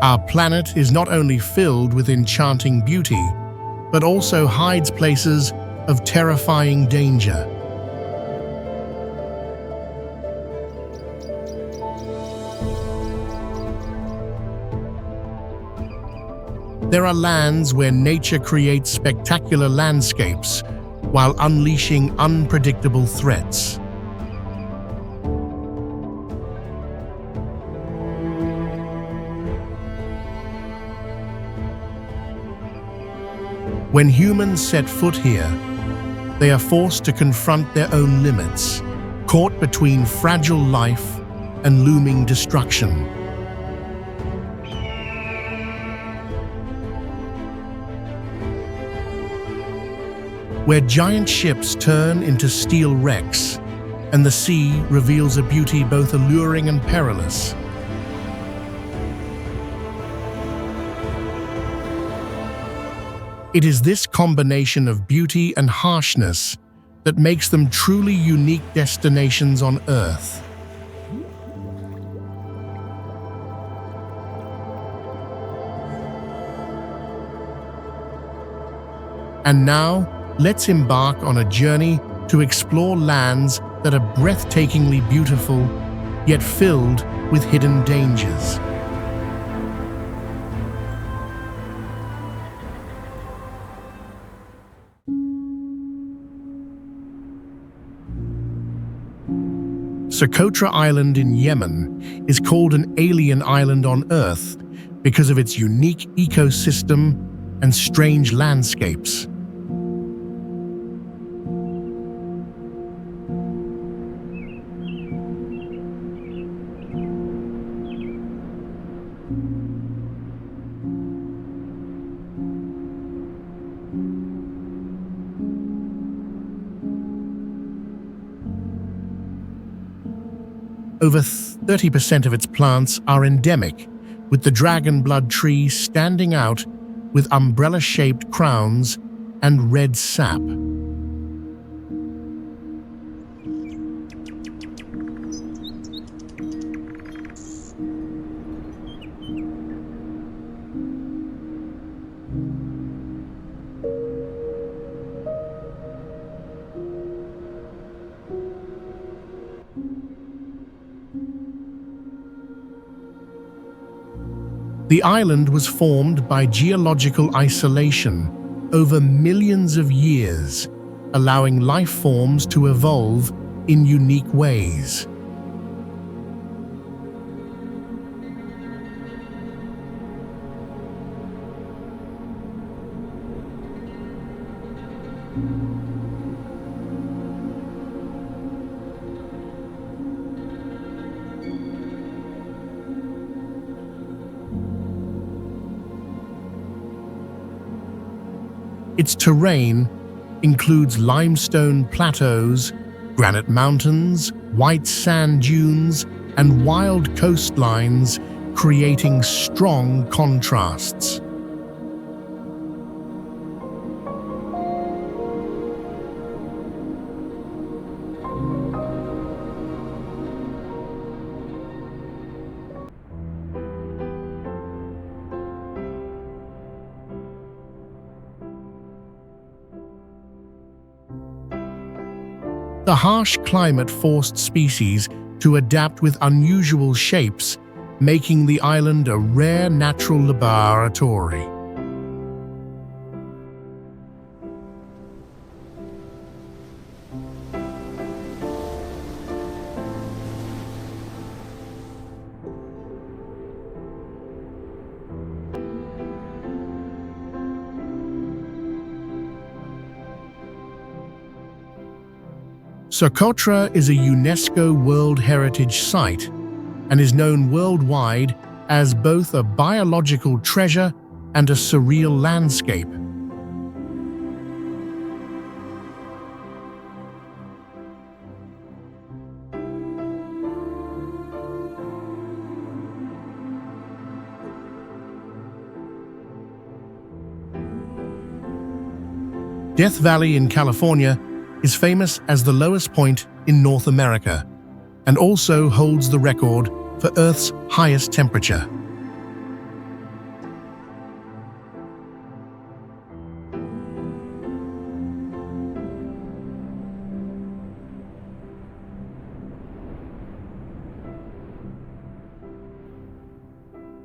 Our planet is not only filled with enchanting beauty, but also hides places of terrifying danger. There are lands where nature creates spectacular landscapes while unleashing unpredictable threats. When humans set foot here, they are forced to confront their own limits, caught between fragile life and looming destruction. Where giant ships turn into steel wrecks, and the sea reveals a beauty both alluring and perilous. It is this combination of beauty and harshness that makes them truly unique destinations on Earth. And now, let's embark on a journey to explore lands that are breathtakingly beautiful, yet filled with hidden dangers. Sotra Island in Yemen is called an alien island on Earth because of its unique ecosystem and strange landscapes. Over 30% of its plants are endemic, with the dragon blood tree standing out with umbrella-shaped crowns and red sap. The island was formed by geological isolation over millions of years, allowing life forms to evolve in unique ways. Its terrain includes limestone plateaus, granite mountains, white sand dunes, and wild coastlines, creating strong contrasts. The harsh climate forced species to adapt with unusual shapes, making the island a rare natural laboratory. Sotra is a UNESCO World Heritage Site and is known worldwide as both a biological treasure and a surreal landscape. Death Valley in California is famous as the lowest point in North America and also holds the record for Earth's highest temperature.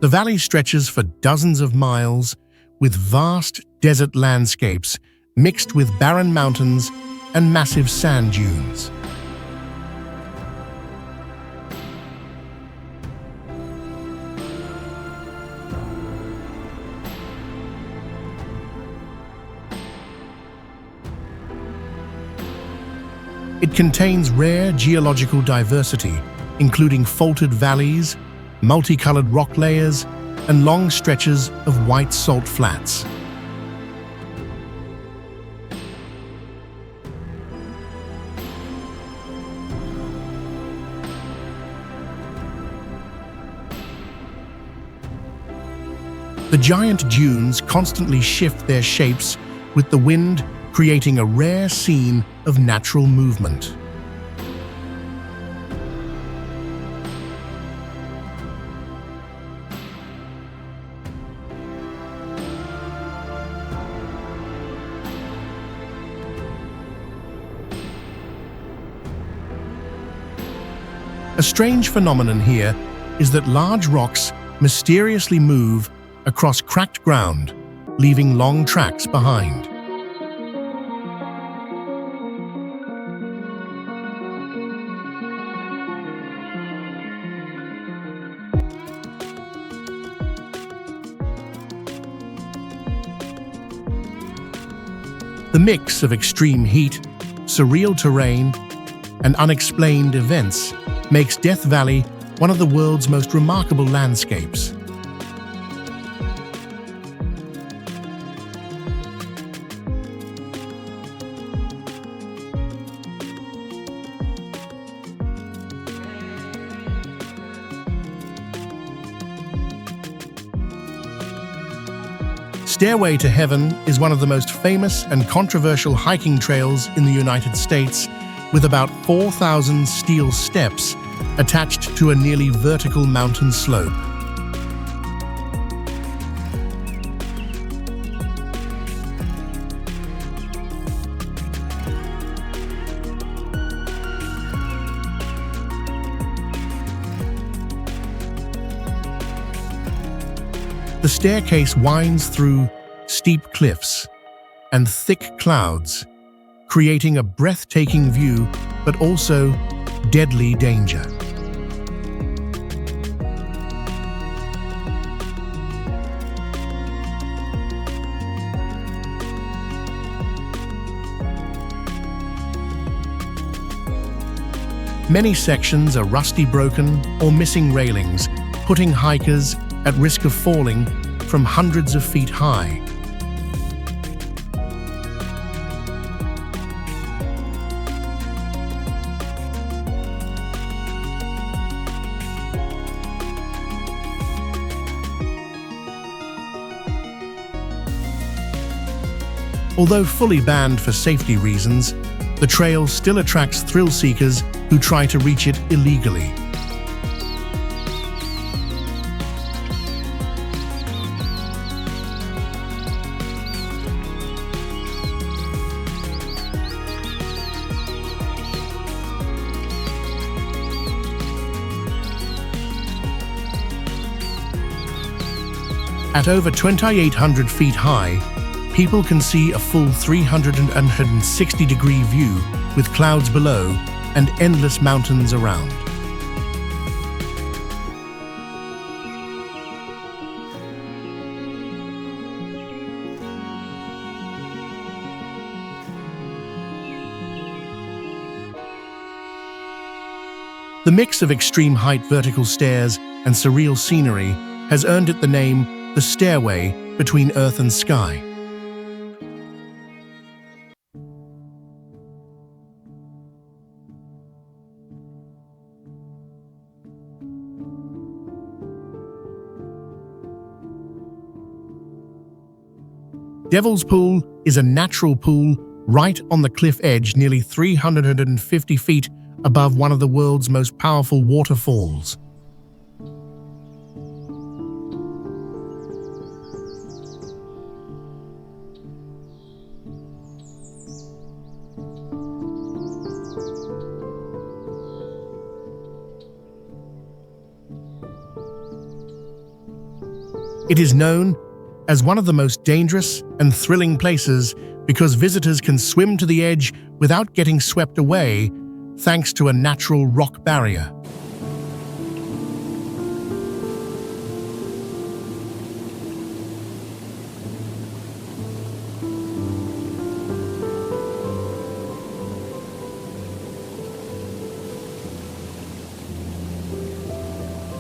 The valley stretches for dozens of miles, with vast desert landscapes mixed with barren mountains and massive sand dunes. It contains rare geological diversity, including faulted valleys, multicolored rock layers, and long stretches of white salt flats. The giant dunes constantly shift their shapes with the wind, creating a rare scene of natural movement. A strange phenomenon here is that large rocks mysteriously move across cracked ground, leaving long tracks behind. The mix of extreme heat, surreal terrain, and unexplained events makes Death Valley one of the world's most remarkable landscapes. Stairway to Heaven is one of the most famous and controversial hiking trails in the United States, with about 4,000 steel steps attached to a nearly vertical mountain slope. The staircase winds through steep cliffs and thick clouds, creating a breathtaking view, but also deadly danger. Many sections are rusty, broken, or missing railings, putting hikers at risk of falling from hundreds of feet high. Although fully banned for safety reasons, the trail still attracts thrill seekers who try to reach it illegally. At over 2,800 feet high, people can see a full 360-degree view with clouds below and endless mountains around. The mix of extreme height vertical stairs and surreal scenery has earned it the name the Stairway between Earth and Sky. Devil's Pool is a natural pool right on the cliff edge, nearly 350 feet above one of the world's most powerful waterfalls. It is known as one of the most dangerous and thrilling places because visitors can swim to the edge without getting swept away thanks to a natural rock barrier.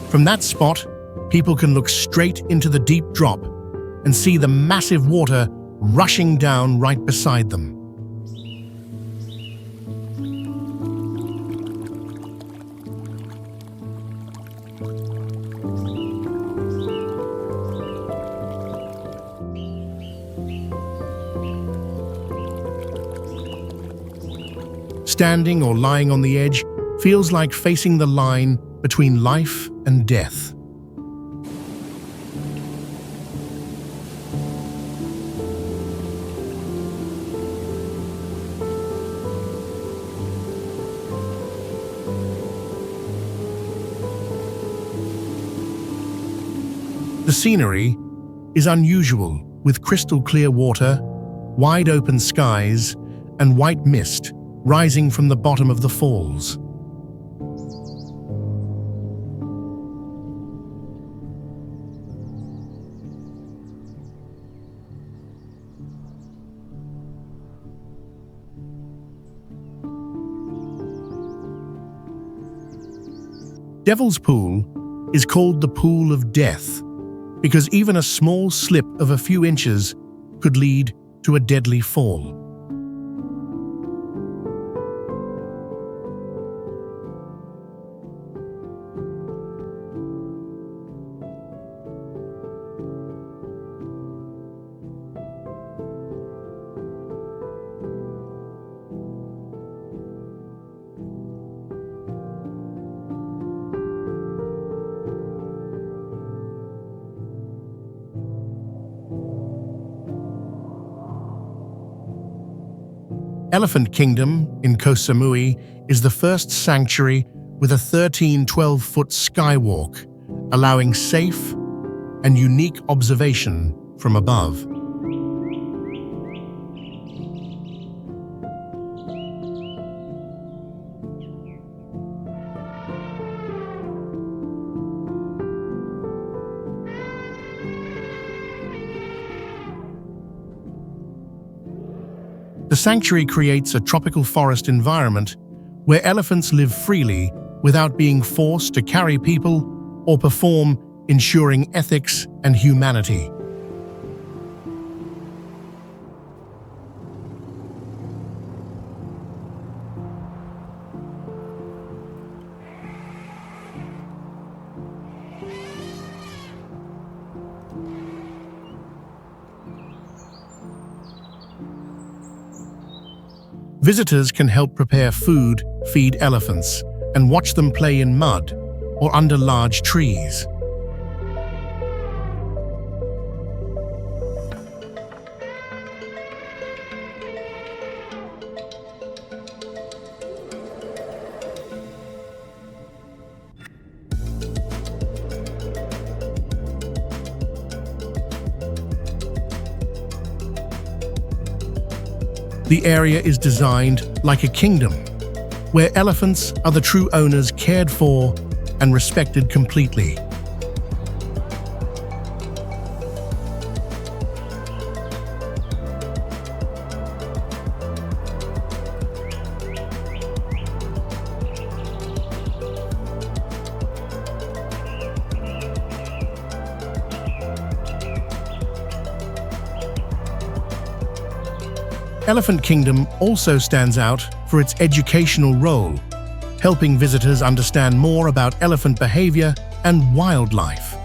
From that spot, people can look straight into the deep drop and see the massive water rushing down right beside them. Standing or lying on the edge feels like facing the line between life and death. The scenery is unusual, with crystal clear water, wide open skies, and white mist rising from the bottom of the falls. Devil's Pool is called the Pool of Death because even a small slip of a few inches could lead to a deadly fall. Elephant Kingdom in Koh Samui is the first sanctuary with a 12-foot skywalk, allowing safe and unique observation from above. The sanctuary creates a tropical forest environment where elephants live freely without being forced to carry people or perform, ensuring ethics and humanity. Visitors can help prepare food, feed elephants, and watch them play in mud or under large trees. The area is designed like a kingdom, where elephants are the true owners, cared for and respected completely. Elephant Kingdom also stands out for its educational role, helping visitors understand more about elephant behavior and wildlife.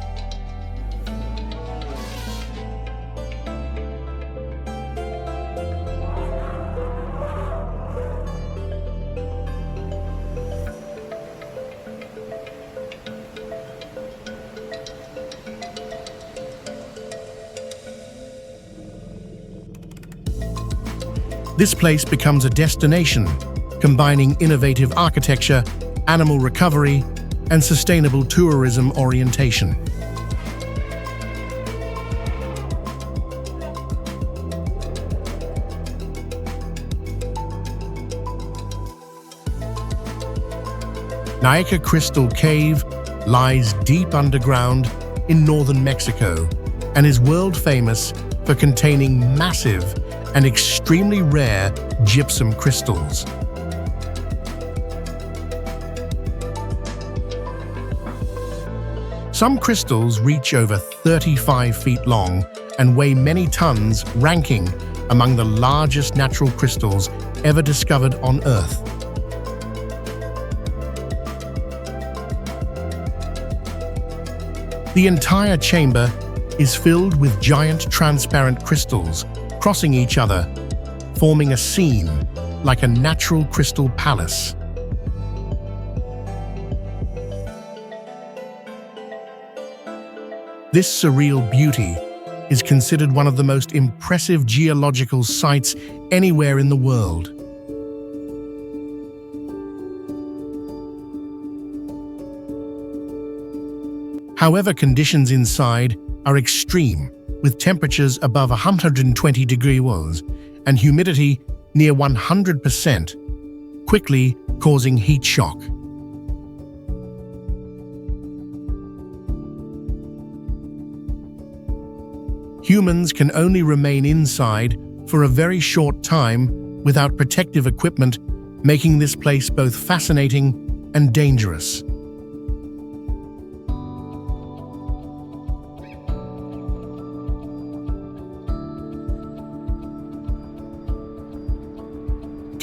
This place becomes a destination, combining innovative architecture, animal recovery, and sustainable tourism orientation. Nayaka Crystal Cave lies deep underground in northern Mexico and is world famous for containing massive and extremely rare gypsum crystals. Some crystals reach over 35 feet long and weigh many tons, ranking among the largest natural crystals ever discovered on Earth. The entire chamber is filled with giant transparent crystals crossing each other, forming a scene like a natural crystal palace. This surreal beauty is considered one of the most impressive geological sites anywhere in the world. However, conditions inside are extreme, with temperatures above 120 degrees and humidity near 100%, quickly causing heat shock. Humans can only remain inside for a very short time without protective equipment, making this place both fascinating and dangerous.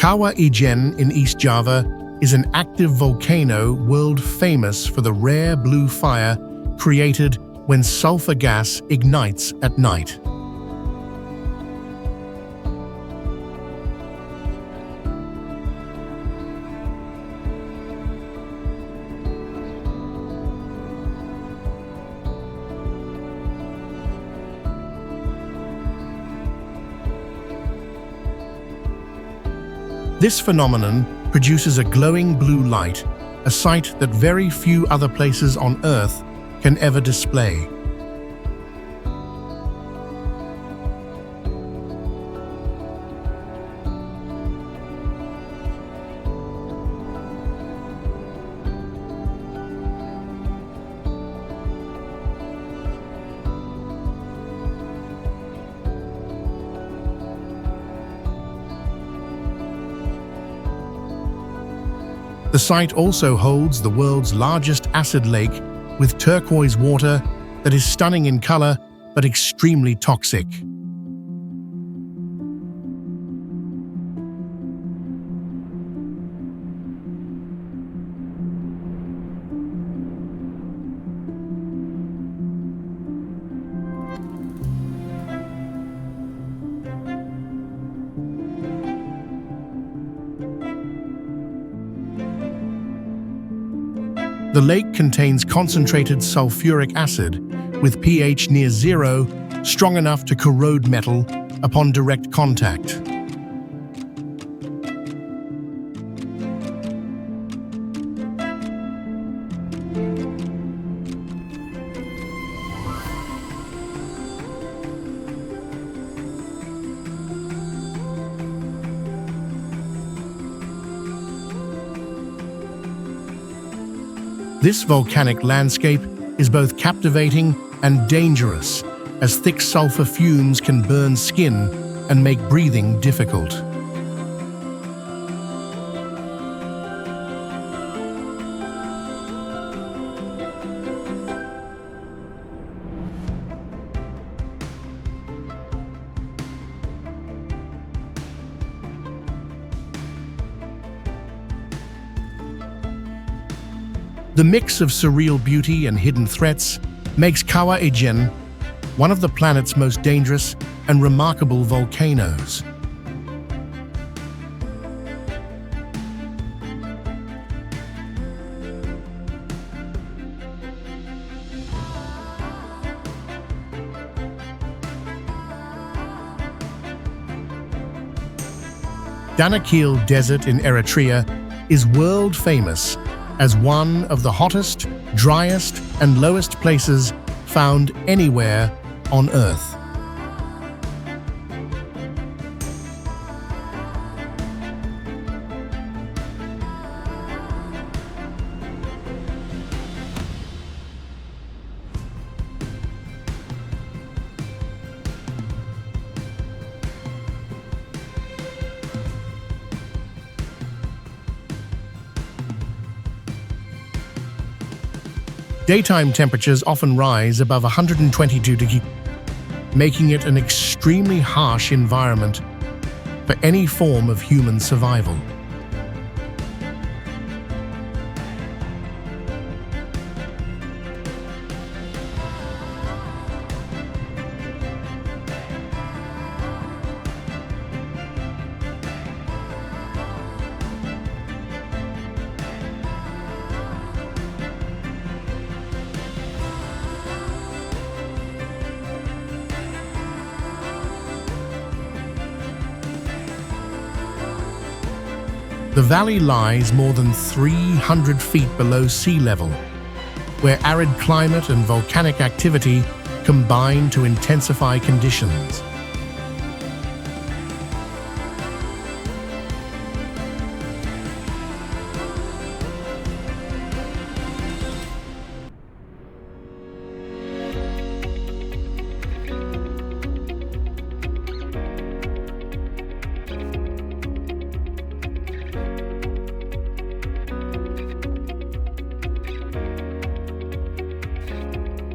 Kawah Ijen in East Java is an active volcano world famous for the rare blue fire created when sulfur gas ignites at night. This phenomenon produces a glowing blue light, a sight that very few other places on Earth can ever display. The site also holds the world's largest acid lake with turquoise water that is stunning in color but extremely toxic. The lake contains concentrated sulfuric acid with pH near 0, strong enough to corrode metal upon direct contact. This volcanic landscape is both captivating and dangerous, as thick sulfur fumes can burn skin and make breathing difficult. The mix of surreal beauty and hidden threats makes Kawah Ijen one of the planet's most dangerous and remarkable volcanoes. Danakil Desert in Eritrea is world famous as one of the hottest, driest, and lowest places found anywhere on Earth. Daytime temperatures often rise above 122 degrees, making it an extremely harsh environment for any form of human survival. The valley lies more than 300 feet below sea level, where arid climate and volcanic activity combine to intensify conditions.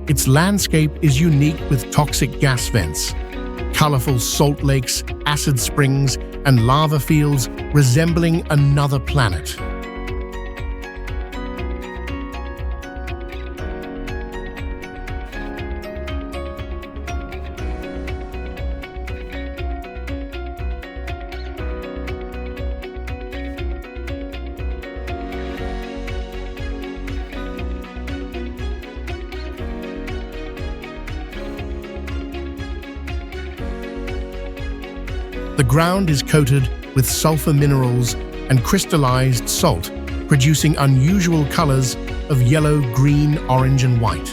Its landscape is unique with toxic gas vents, colorful salt lakes, acid springs, and lava fields resembling another planet. The ground is coated with sulfur minerals and crystallized salt, producing unusual colors of yellow, green, orange, and white.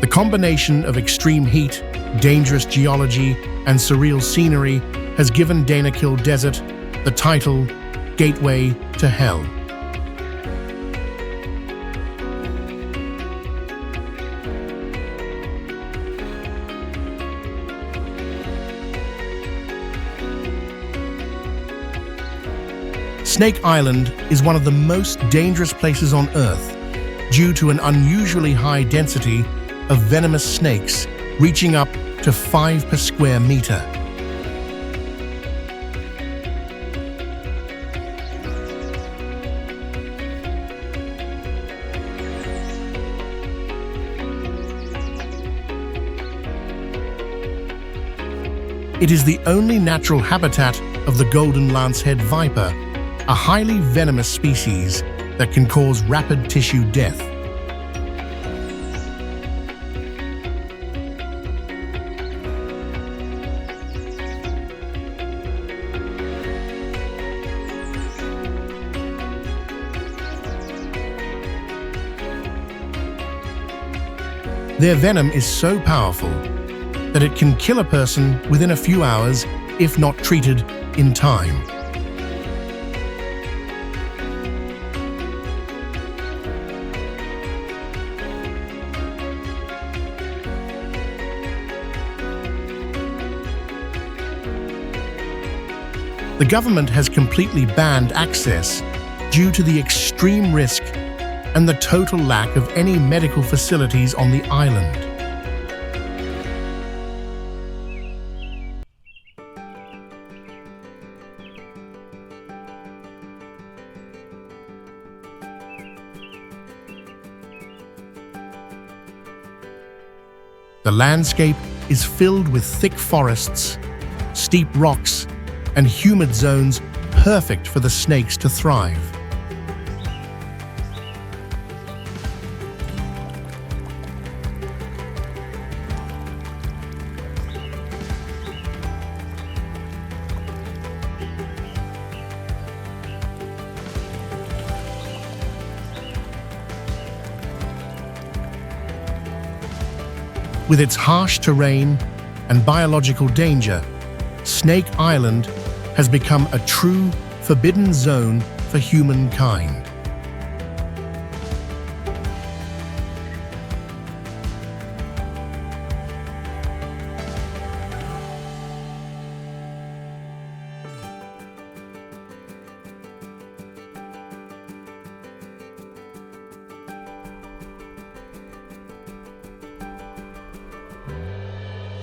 The combination of extreme heat, dangerous geology, and surreal scenery has given Danakil Desert the title Gateway to Hell. Snake Island is one of the most dangerous places on Earth due to an unusually high density of venomous snakes reaching up to 5 per square meter. It is the only natural habitat of the golden lancehead viper, a highly venomous species that can cause rapid tissue death. Their venom is so powerful that it can kill a person within a few hours if not treated in time. The government has completely banned access due to the extreme risk and the total lack of any medical facilities on the island. The landscape is filled with thick forests, steep rocks, and humid zones perfect for the snakes to thrive. With its harsh terrain and biological danger, Snake Island has become a true forbidden zone for humankind.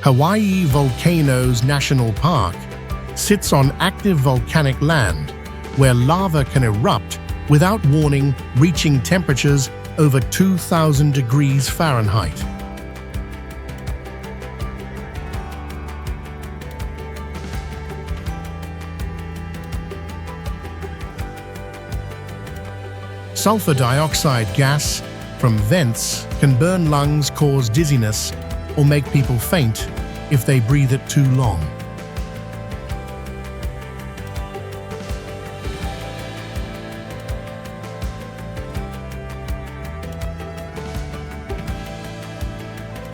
Hawaii Volcanoes National Park sits on active volcanic land where lava can erupt without warning, reaching temperatures over 2,000 degrees Fahrenheit. Sulfur dioxide gas from vents can burn lungs, cause dizziness, or make people faint if they breathe it too long.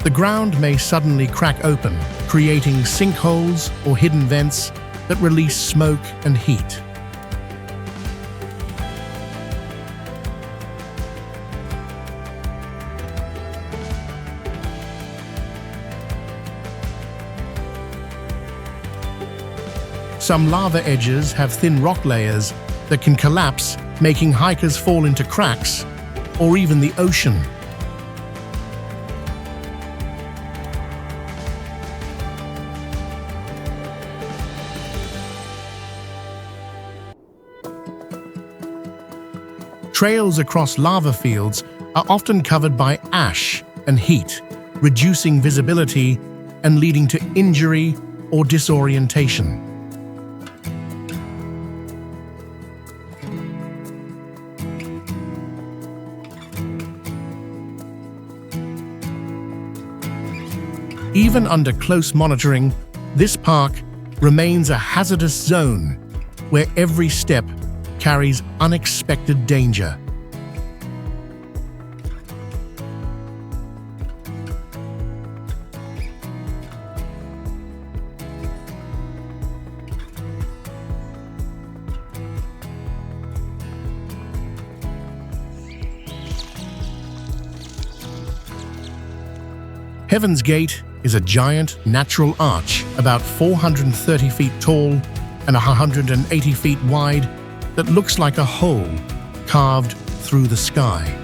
The ground may suddenly crack open, creating sinkholes or hidden vents that release smoke and heat. Some lava edges have thin rock layers that can collapse, making hikers fall into cracks or even the ocean. Trails across lava fields are often covered by ash and heat, reducing visibility and leading to injury or disorientation. Even under close monitoring, this park remains a hazardous zone where every step carries unexpected danger. Heaven's Gate is a giant natural arch about 430 feet tall and 180 feet wide that looks like a hole carved through the sky.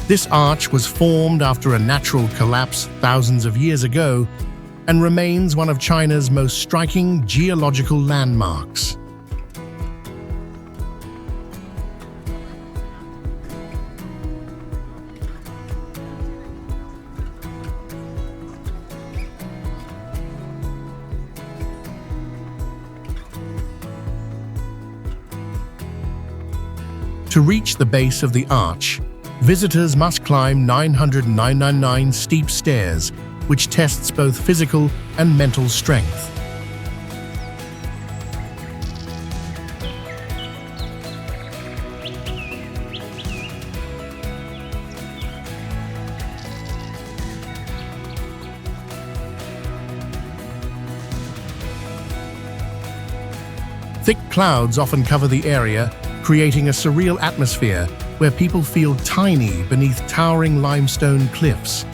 This arch was formed after a natural collapse thousands of years ago and remains one of China's most striking geological landmarks. To reach the base of the arch, visitors must climb 999 steep stairs, which tests both physical and mental strength. Thick clouds often cover the area, creating a surreal atmosphere where people feel tiny beneath towering limestone cliffs.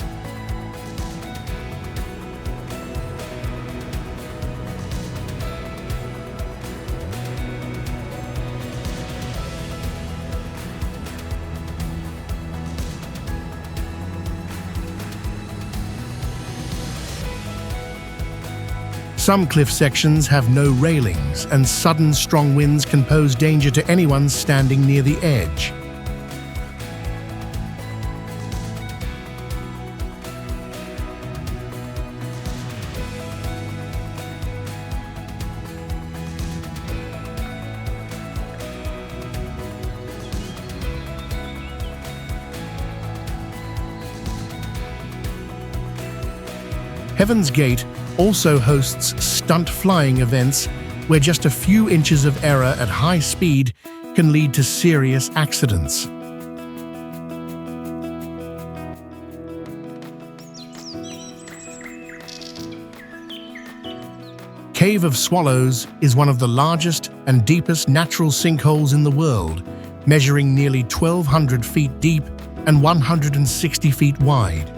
Some cliff sections have no railings, and sudden strong winds can pose danger to anyone standing near the edge. Heaven's Gate also hosts stunt flying events where just a few inches of error at high speed can lead to serious accidents. Cave of Swallows is one of the largest and deepest natural sinkholes in the world, measuring nearly 1,200 feet deep and 160 feet wide.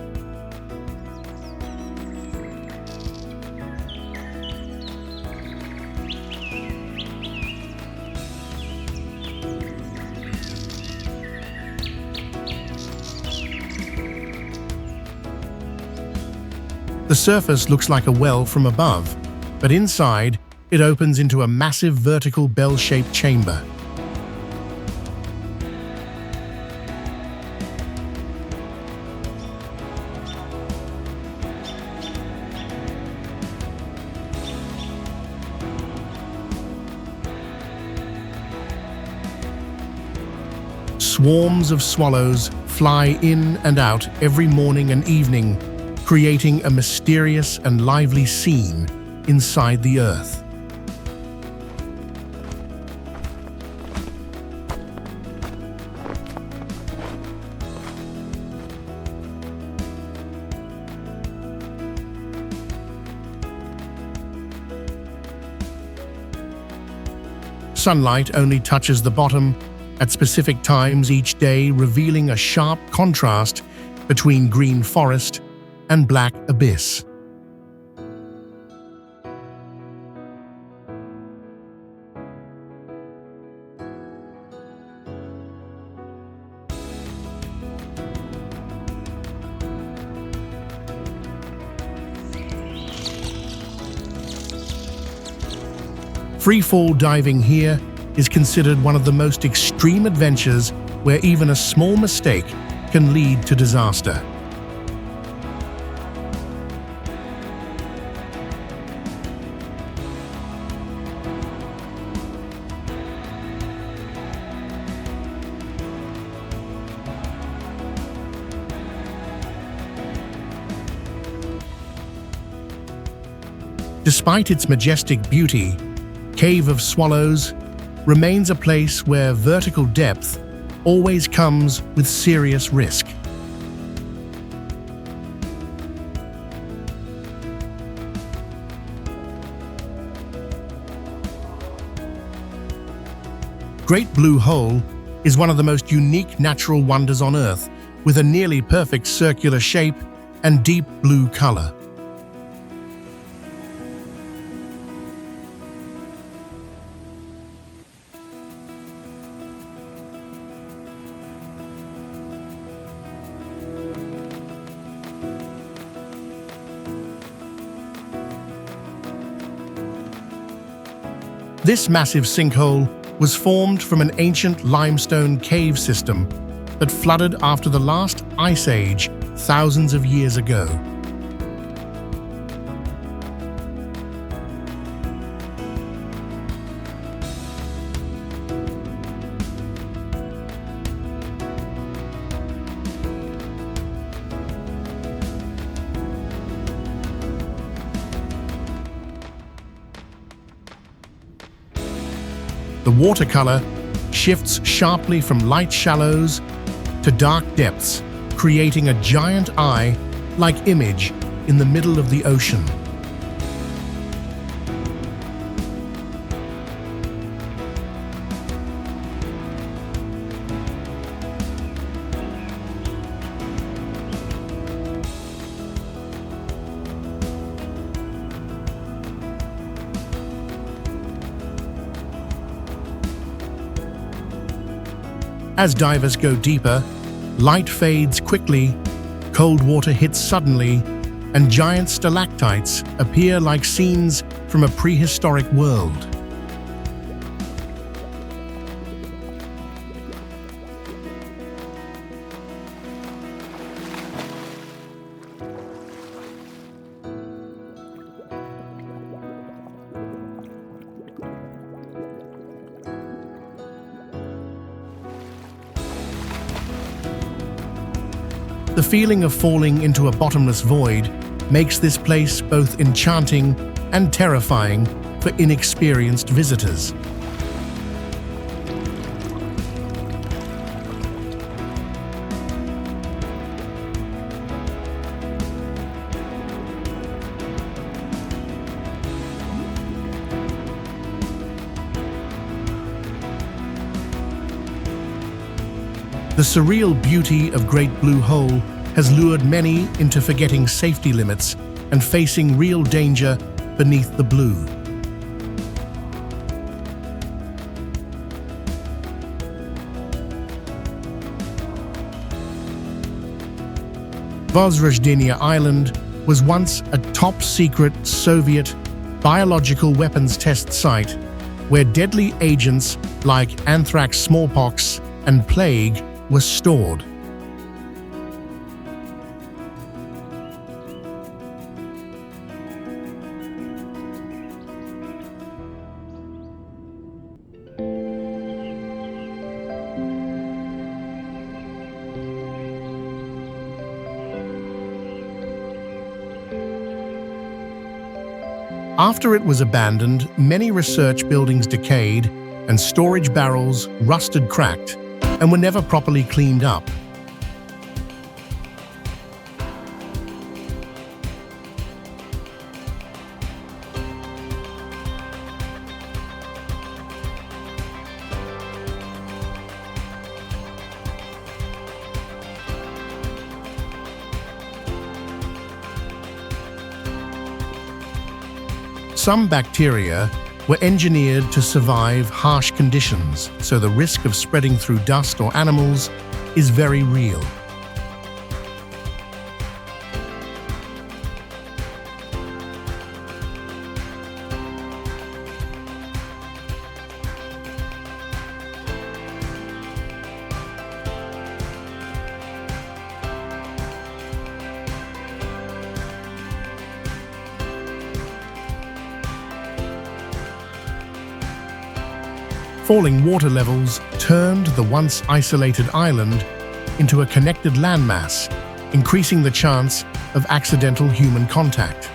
surface looks like a well from above, but inside, it opens into a massive vertical bell-shaped chamber. Swarms of swallows fly in and out every morning and evening, creating a mysterious and lively scene inside the earth. Sunlight only touches the bottom at specific times each day, revealing a sharp contrast between green forest and black abyss. Freefall diving here is considered one of the most extreme adventures where even a small mistake can lead to disaster. Despite its majestic beauty, Cave of Swallows remains a place where vertical depth always comes with serious risk. Great Blue Hole is one of the most unique natural wonders on Earth, with a nearly perfect circular shape and deep blue color. This massive sinkhole was formed from an ancient limestone cave system that flooded after the last ice age thousands of years ago. The watercolor shifts sharply from light shallows to dark depths, creating a giant eye-like image in the middle of the ocean. As divers go deeper, light fades quickly, cold water hits suddenly, and giant stalactites appear like scenes from a prehistoric world. The feeling of falling into a bottomless void makes this place both enchanting and terrifying for inexperienced visitors. The surreal beauty of Great Blue Hole has lured many into forgetting safety limits and facing real danger beneath the blue. Vozrozhdeniya Island was once a top-secret Soviet biological weapons test site where deadly agents like anthrax, smallpox, and plague were stored. After it was abandoned, many research buildings decayed and storage barrels rusted, cracked, and were never properly cleaned up. Some bacteria were engineered to survive harsh conditions, so the risk of spreading through dust or animals is very real. Falling water levels turned the once isolated island into a connected landmass, increasing the chance of accidental human contact.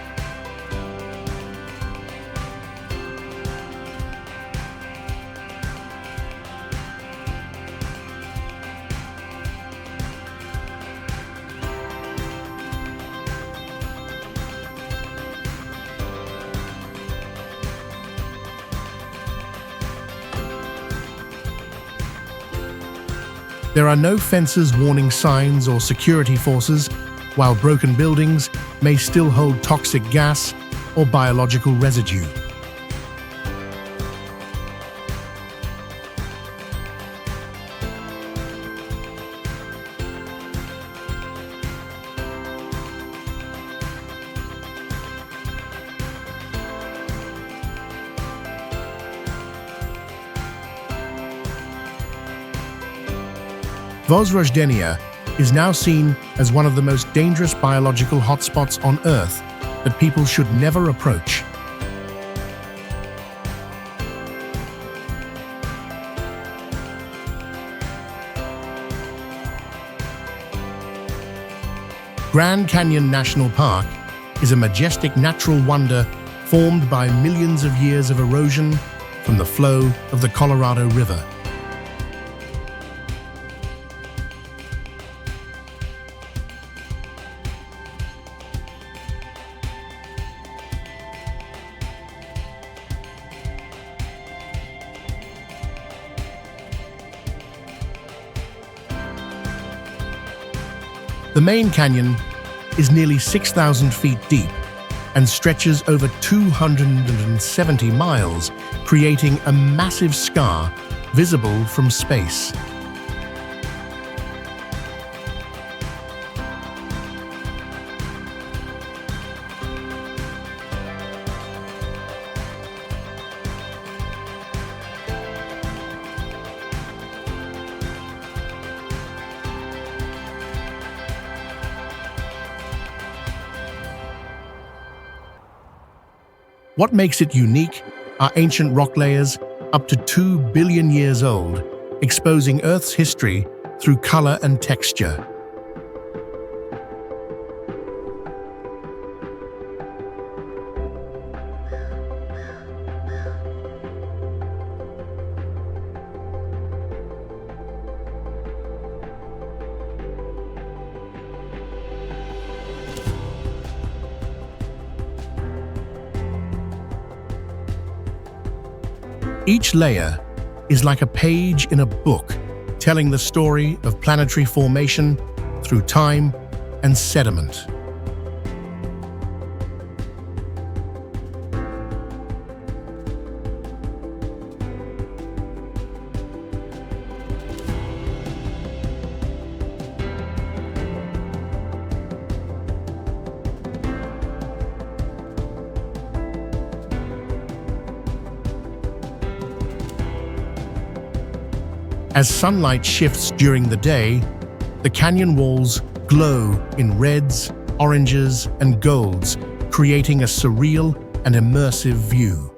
There are no fences, warning signs, or security forces, while broken buildings may still hold toxic gas or biological residue. Vozrozhdenia is now seen as one of the most dangerous biological hotspots on Earth that people should never approach. Grand Canyon National Park is a majestic natural wonder formed by millions of years of erosion from the flow of the Colorado River. The main canyon is nearly 6,000 feet deep and stretches over 270 miles, creating a massive scar visible from space. What makes it unique are ancient rock layers up to 2 billion years old, exposing Earth's history through color and texture. Each layer is like a page in a book, telling the story of planetary formation through time and sediment. As sunlight shifts during the day, the canyon walls glow in reds, oranges, and golds, creating a surreal and immersive view.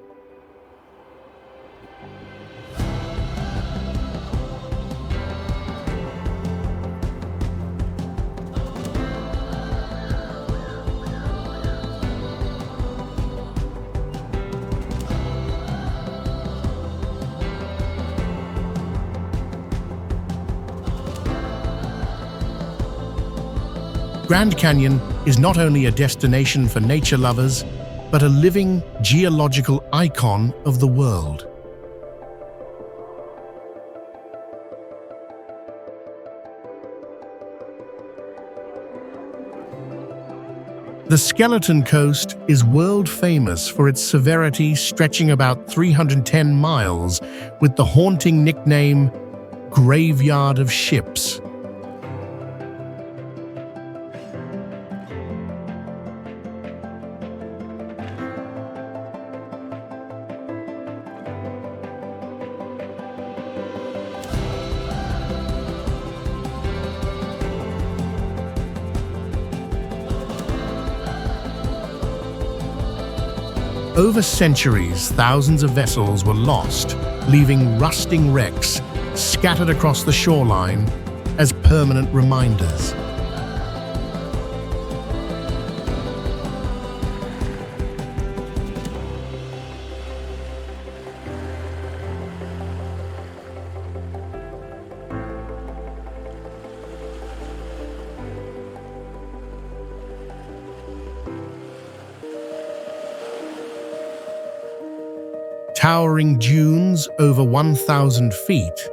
Grand Canyon is not only a destination for nature lovers, but a living geological icon of the world. The Skeleton Coast is world famous for its severity, stretching about 310 miles, with the haunting nickname Graveyard of Ships. Over centuries, thousands of vessels were lost, leaving rusting wrecks scattered across the shoreline as permanent reminders. Towering dunes over 1,000 feet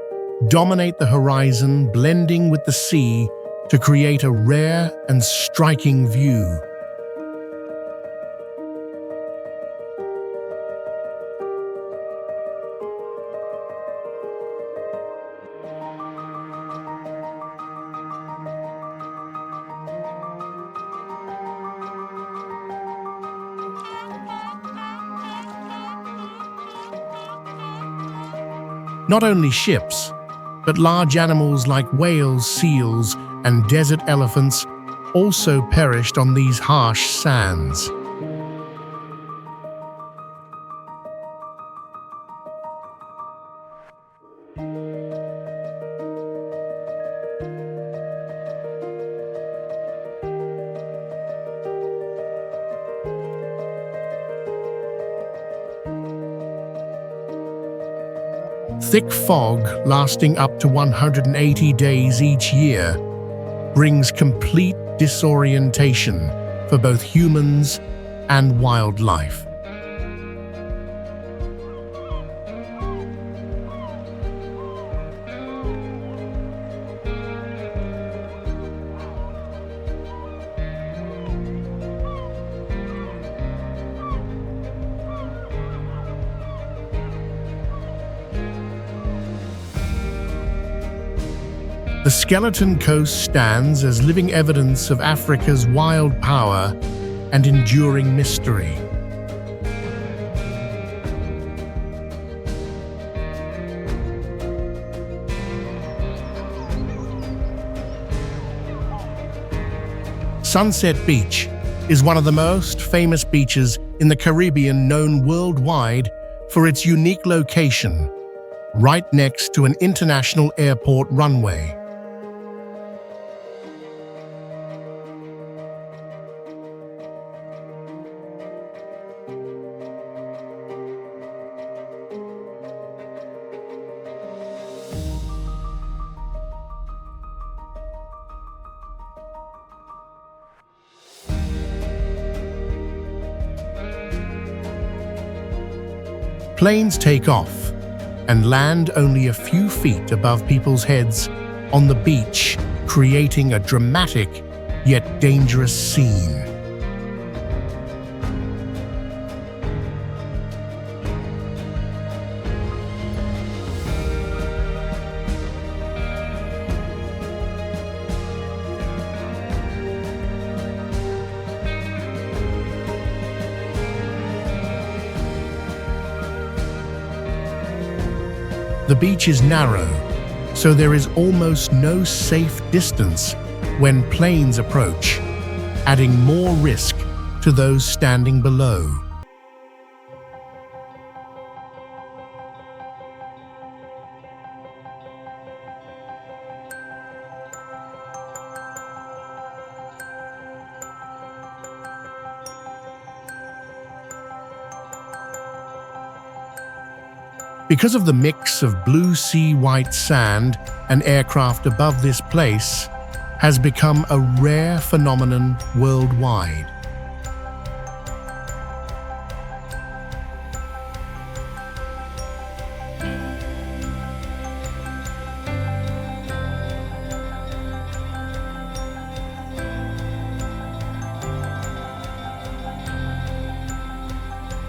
dominate the horizon, blending with the sea to create a rare and striking view. Not only ships, but large animals like whales, seals, and desert elephants also perished on these harsh sands. Thick fog lasting up to 180 days each year brings complete disorientation for both humans and wildlife. The Skeleton Coast stands as living evidence of Africa's wild power and enduring mystery. Sunset Beach is one of the most famous beaches in the Caribbean, known worldwide for its unique location, right next to an international airport runway. Planes take off and land only a few feet above people's heads on the beach, creating a dramatic yet dangerous scene. The beach is narrow, so there is almost no safe distance when planes approach, adding more risk to those standing below. Because of the mix of blue sea white sand and aircraft above, this place has become a rare phenomenon worldwide.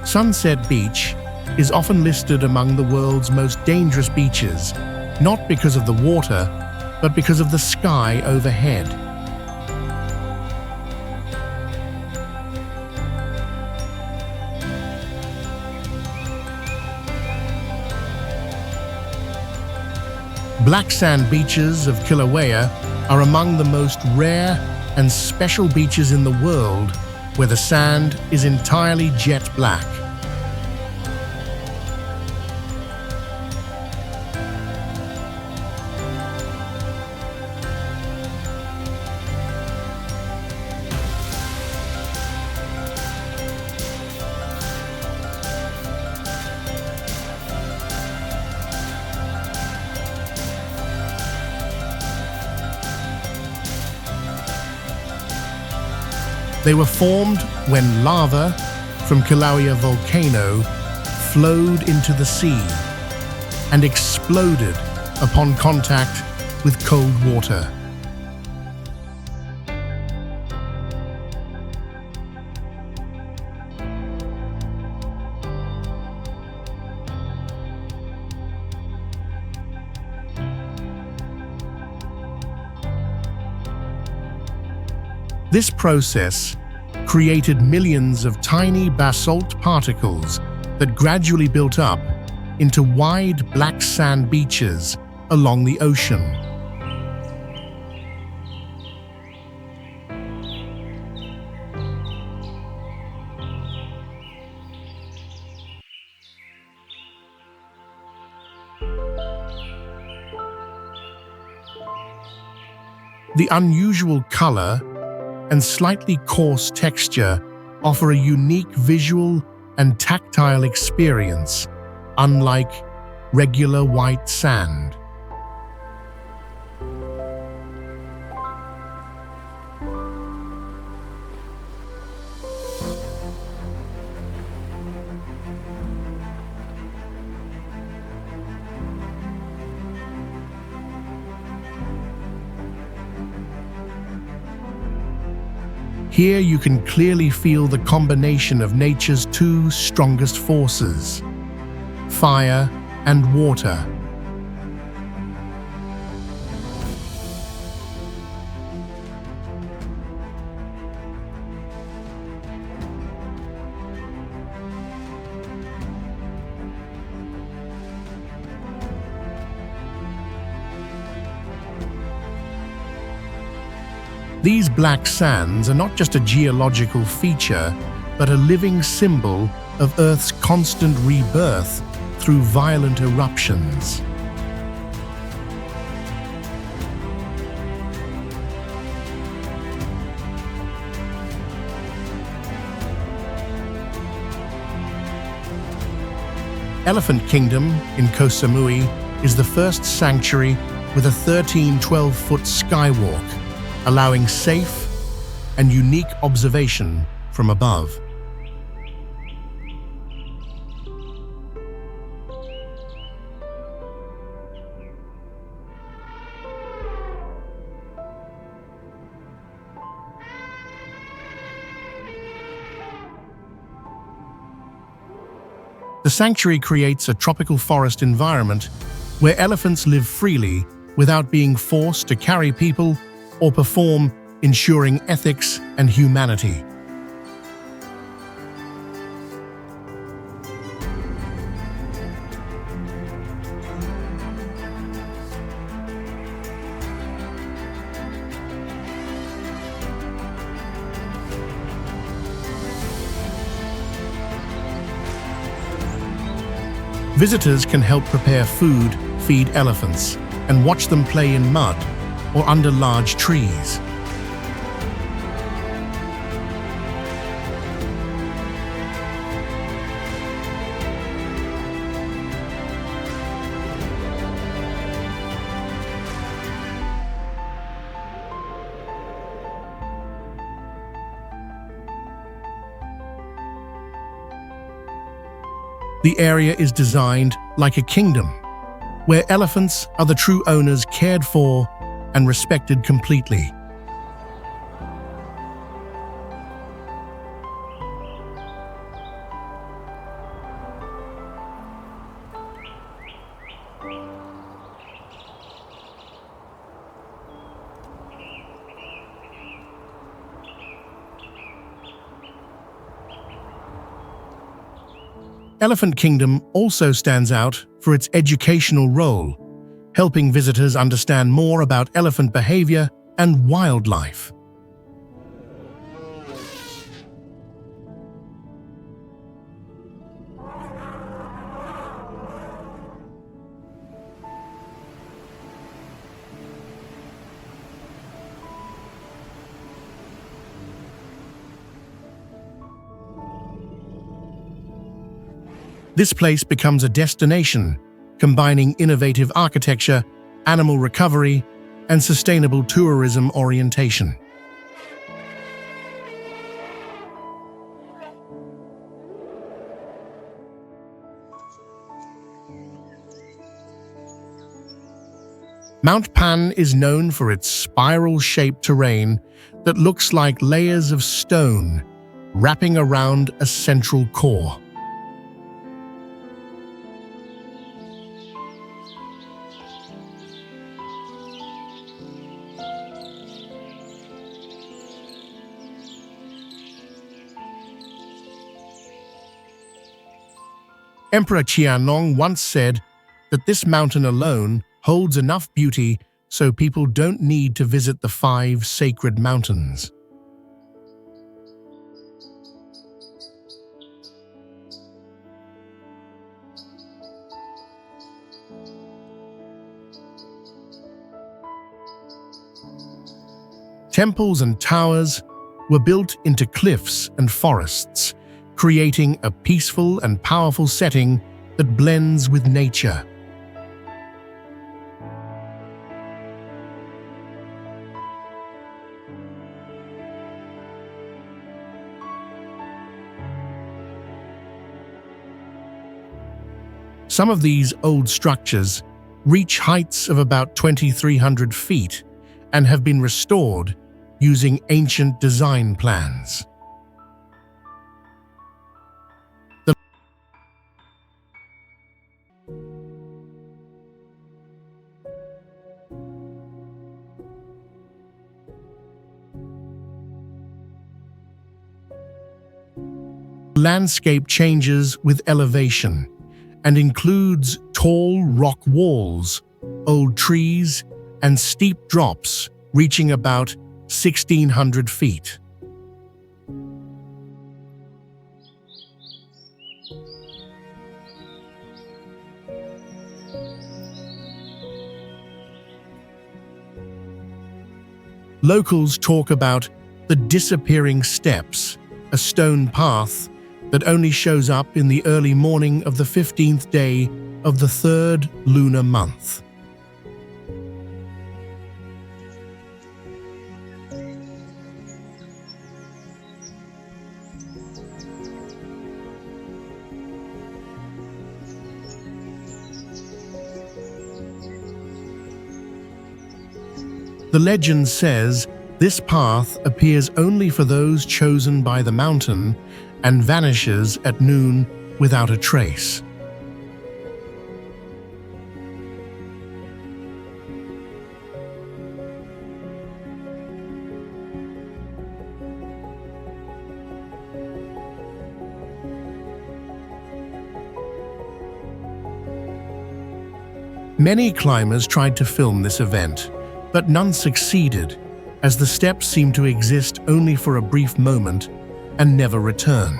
Sunset Beach is often listed among the world's most dangerous beaches, not because of the water, but because of the sky overhead. Black sand beaches of Kilauea are among the most rare and special beaches in the world, where the sand is entirely jet black. They were formed when lava from Kilauea volcano flowed into the sea and exploded upon contact with cold water. This process created millions of tiny basalt particles that gradually built up into wide black sand beaches along the ocean. The unusual color and slightly coarse texture offer a unique visual and tactile experience, unlike regular white sand. Here you can clearly feel the combination of nature's two strongest forces, fire and water. These black sands are not just a geological feature, but a living symbol of Earth's constant rebirth through violent eruptions. Elephant Kingdom in Koh Samui is the first sanctuary with a 12-foot skywalk, allowing safe and unique observation from above. The sanctuary creates a tropical forest environment where elephants live freely without being forced to carry people or perform, ensuring ethics and humanity. Visitors can help prepare food, feed elephants, and watch them play in mud or under large trees. The area is designed like a kingdom, where elephants are the true owners, cared for and respected completely. Elephant Kingdom also stands out for its educational role, helping visitors understand more about elephant behavior and wildlife. This place becomes a destination, combining innovative architecture, animal recovery, and sustainable tourism orientation. Mount Pan is known for its spiral-shaped terrain that looks like layers of stone wrapping around a central core. Emperor Qianlong once said that this mountain alone holds enough beauty so people don't need to visit the 5 sacred mountains. Temples and towers were built into cliffs and forests, creating a peaceful and powerful setting that blends with nature. Some of these old structures reach heights of about 2,300 feet and have been restored using ancient design plans. The landscape changes with elevation and includes tall rock walls, old trees, and steep drops reaching about 1,600 feet. Locals talk about the disappearing steps, a stone path that only shows up in the early morning of the 15th day of the 3rd lunar month. The legend says this path appears only for those chosen by the mountain and vanishes at noon without a trace. Many climbers tried to film this event, but none succeeded, as the steps seem to exist only for a brief moment and never return.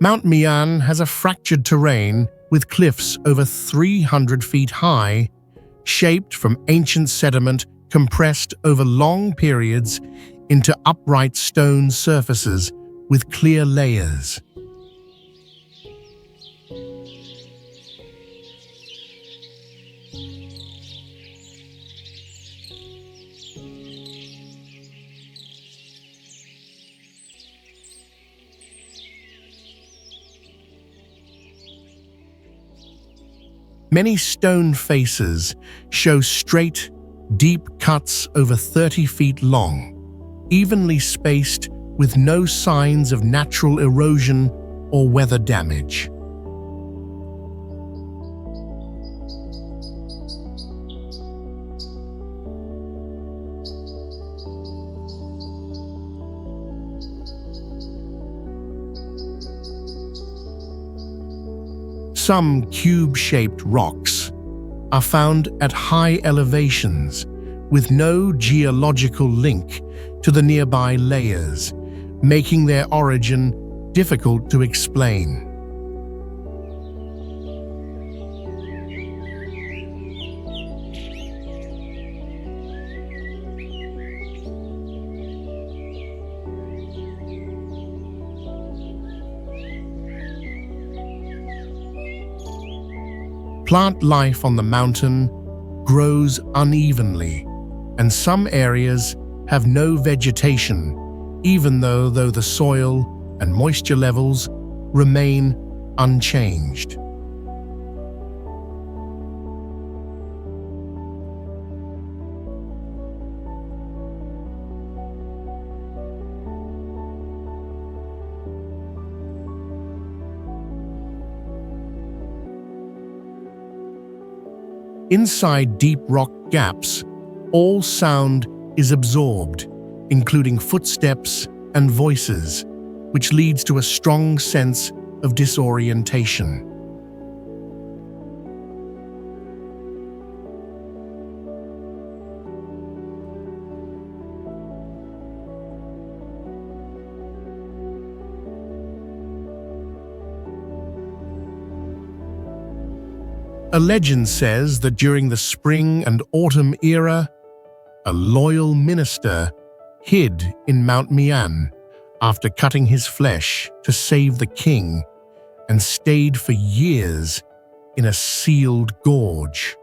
Mount Mian has a fractured terrain with cliffs over 300 feet high, shaped from ancient sediment compressed over long periods into upright stone surfaces with clear layers. Many stone faces show straight, deep cuts over 30 feet long, evenly spaced with no signs of natural erosion or weather damage. Some cube-shaped rocks are found at high elevations with no geological link to the nearby layers, making their origin difficult to explain. Plant life on the mountain grows unevenly, and some areas have no vegetation, even though the soil and moisture levels remain unchanged. Inside deep rock gaps, all sound is absorbed, including footsteps and voices, which leads to a strong sense of disorientation. A legend says that during the spring and autumn era, a loyal minister hid in Mount Mian after cutting his flesh to save the king and stayed for years in a sealed gorge.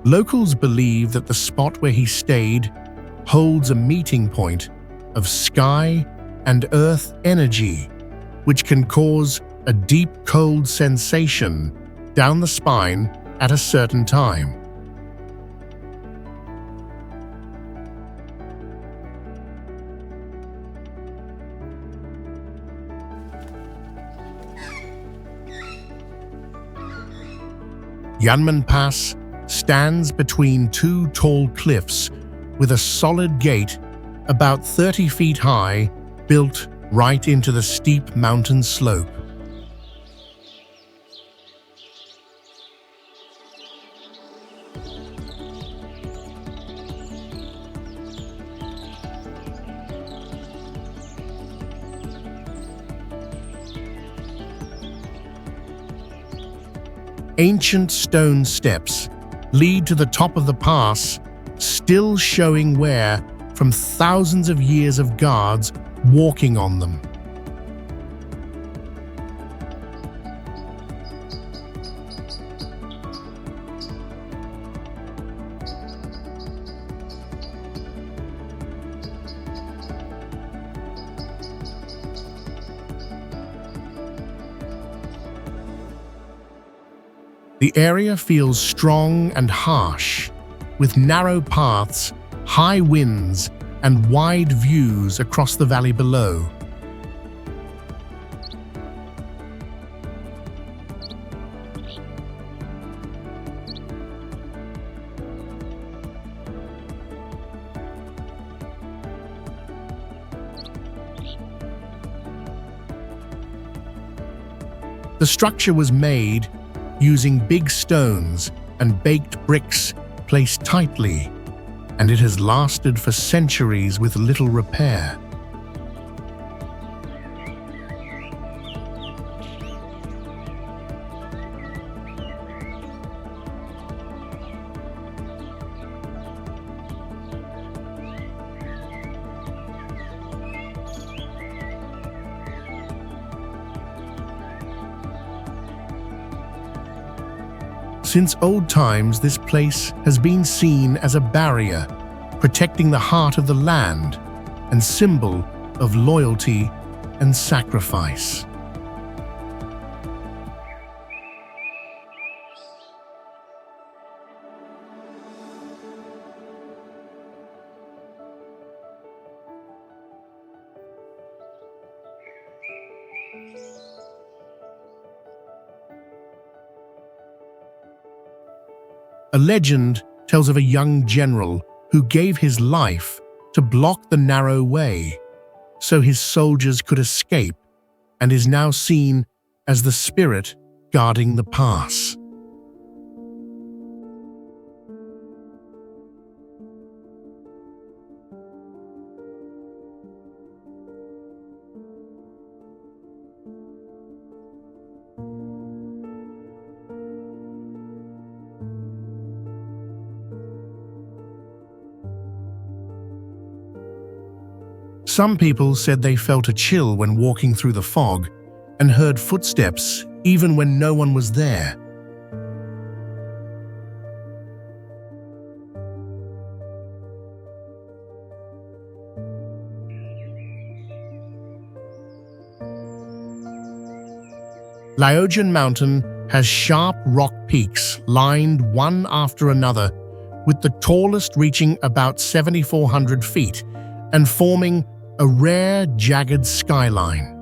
Locals believe that the spot where he stayed holds a meeting point of sky and earth energy, which can cause a deep cold sensation down the spine at a certain time. Yanman Pass stands between two tall cliffs with a solid gate about 30 feet high, built right into the steep mountain slope. Ancient stone steps lead to the top of the pass, still showing wear from thousands of years of guards walking on them. The area feels strong and harsh, with narrow paths, high winds, and wide views across the valley below. The structure was made using big stones and baked bricks placed tightly, and it has lasted for centuries with little repair. Since old times, this place has been seen as a barrier, protecting the heart of the land and symbol of loyalty and sacrifice. A legend tells of a young general who gave his life to block the narrow way so his soldiers could escape, and is now seen as the spirit guarding the pass. Some people said they felt a chill when walking through the fog and heard footsteps even when no one was there. Lao Jun Mountain has sharp rock peaks lined one after another, with the tallest reaching about 7,400 feet and forming a rare jagged skyline.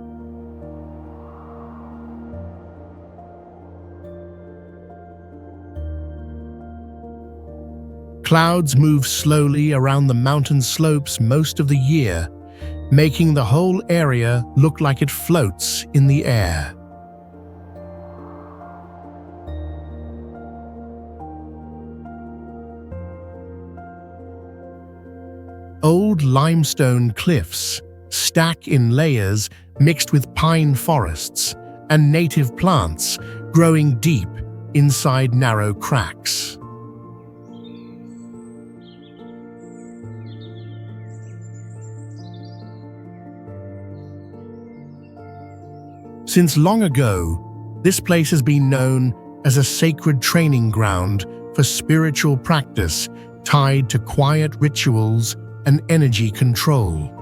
Clouds move slowly around the mountain slopes most of the year, making the whole area look like it floats in the air. Old limestone cliffs stack in layers mixed with pine forests and native plants growing deep inside narrow cracks. Since long ago, this place has been known as a sacred training ground for spiritual practice tied to quiet rituals and energy control.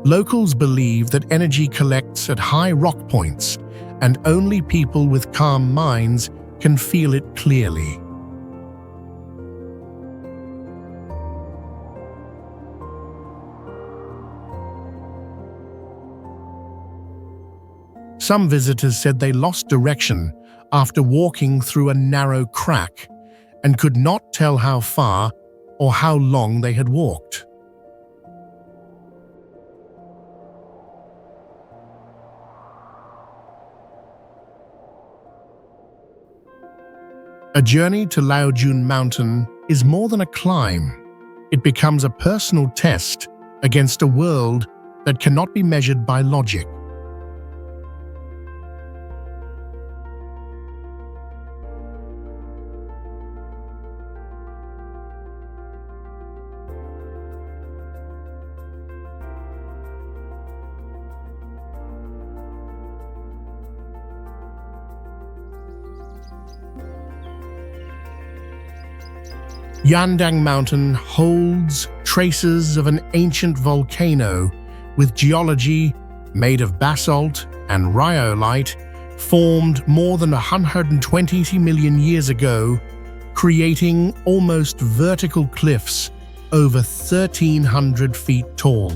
Locals believe that energy collects at high rock points, and only people with calm minds can feel it clearly. Some visitors said they lost direction after walking through a narrow crack and could not tell how far or how long they had walked. A journey to Lao Jun Mountain is more than a climb. It becomes a personal test against a world that cannot be measured by logic. Yandang Mountain holds traces of an ancient volcano with geology made of basalt and rhyolite formed more than 120 million years ago, creating almost vertical cliffs over 1,300 feet tall.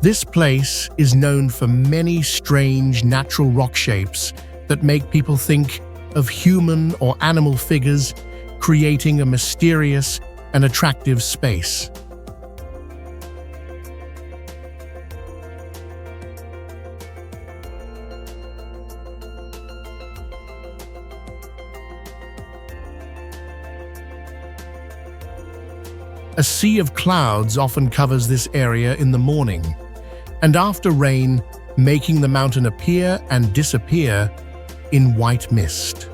This place is known for many strange natural rock shapes that make people think of human or animal figures, creating a mysterious and attractive space. A sea of clouds often covers this area in the morning, and after rain, making the mountain appear and disappear in white mist.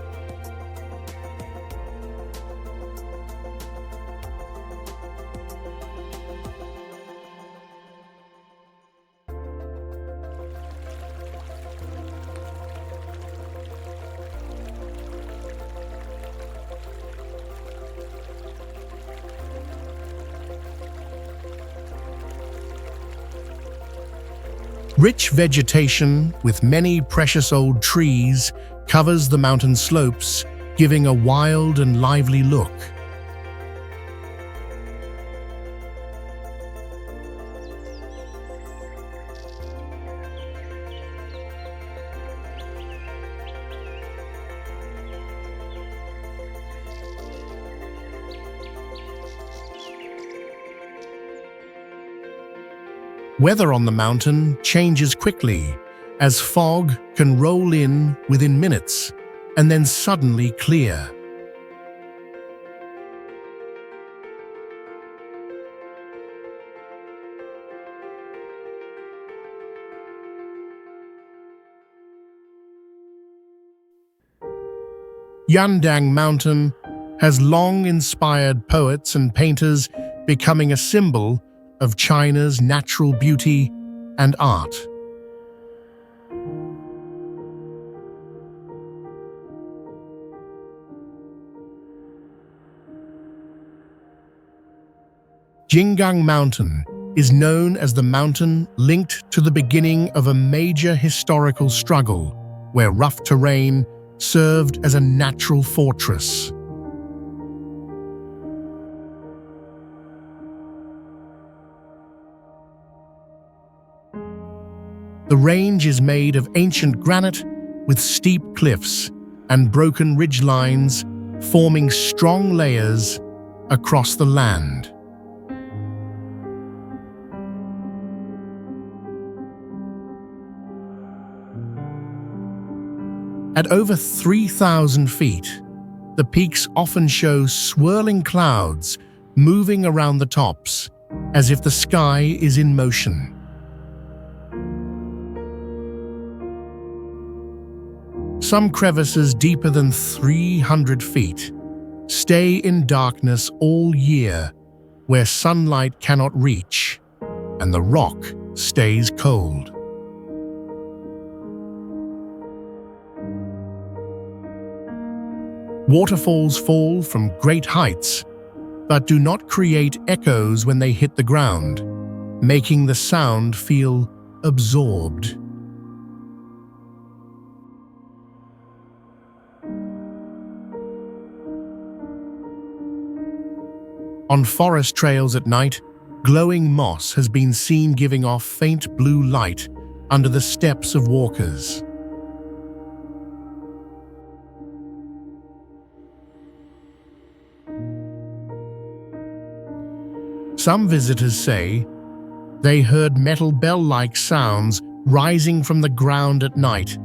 Rich vegetation with many precious old trees covers the mountain slopes, giving a wild and lively look. Weather on the mountain changes quickly, as fog can roll in within minutes and then suddenly clear. Yandang Mountain has long inspired poets and painters, becoming a symbol of China's natural beauty and art. Girgaon Mountain is known as the mountain linked to the beginning of a major historical struggle, where rough terrain served as a natural fortress. The range is made of ancient granite with steep cliffs and broken ridgelines, forming strong layers across the land. At over 3,000 feet, the peaks often show swirling clouds moving around the tops, as if the sky is in motion. Some crevices deeper than 300 feet stay in darkness all year, where sunlight cannot reach, and the rock stays cold. Waterfalls fall from great heights, but do not create echoes when they hit the ground, making the sound feel absorbed. On forest trails at night, glowing moss has been seen giving off faint blue light under the steps of walkers. Some visitors say they heard metal bell-like sounds rising from the ground at night,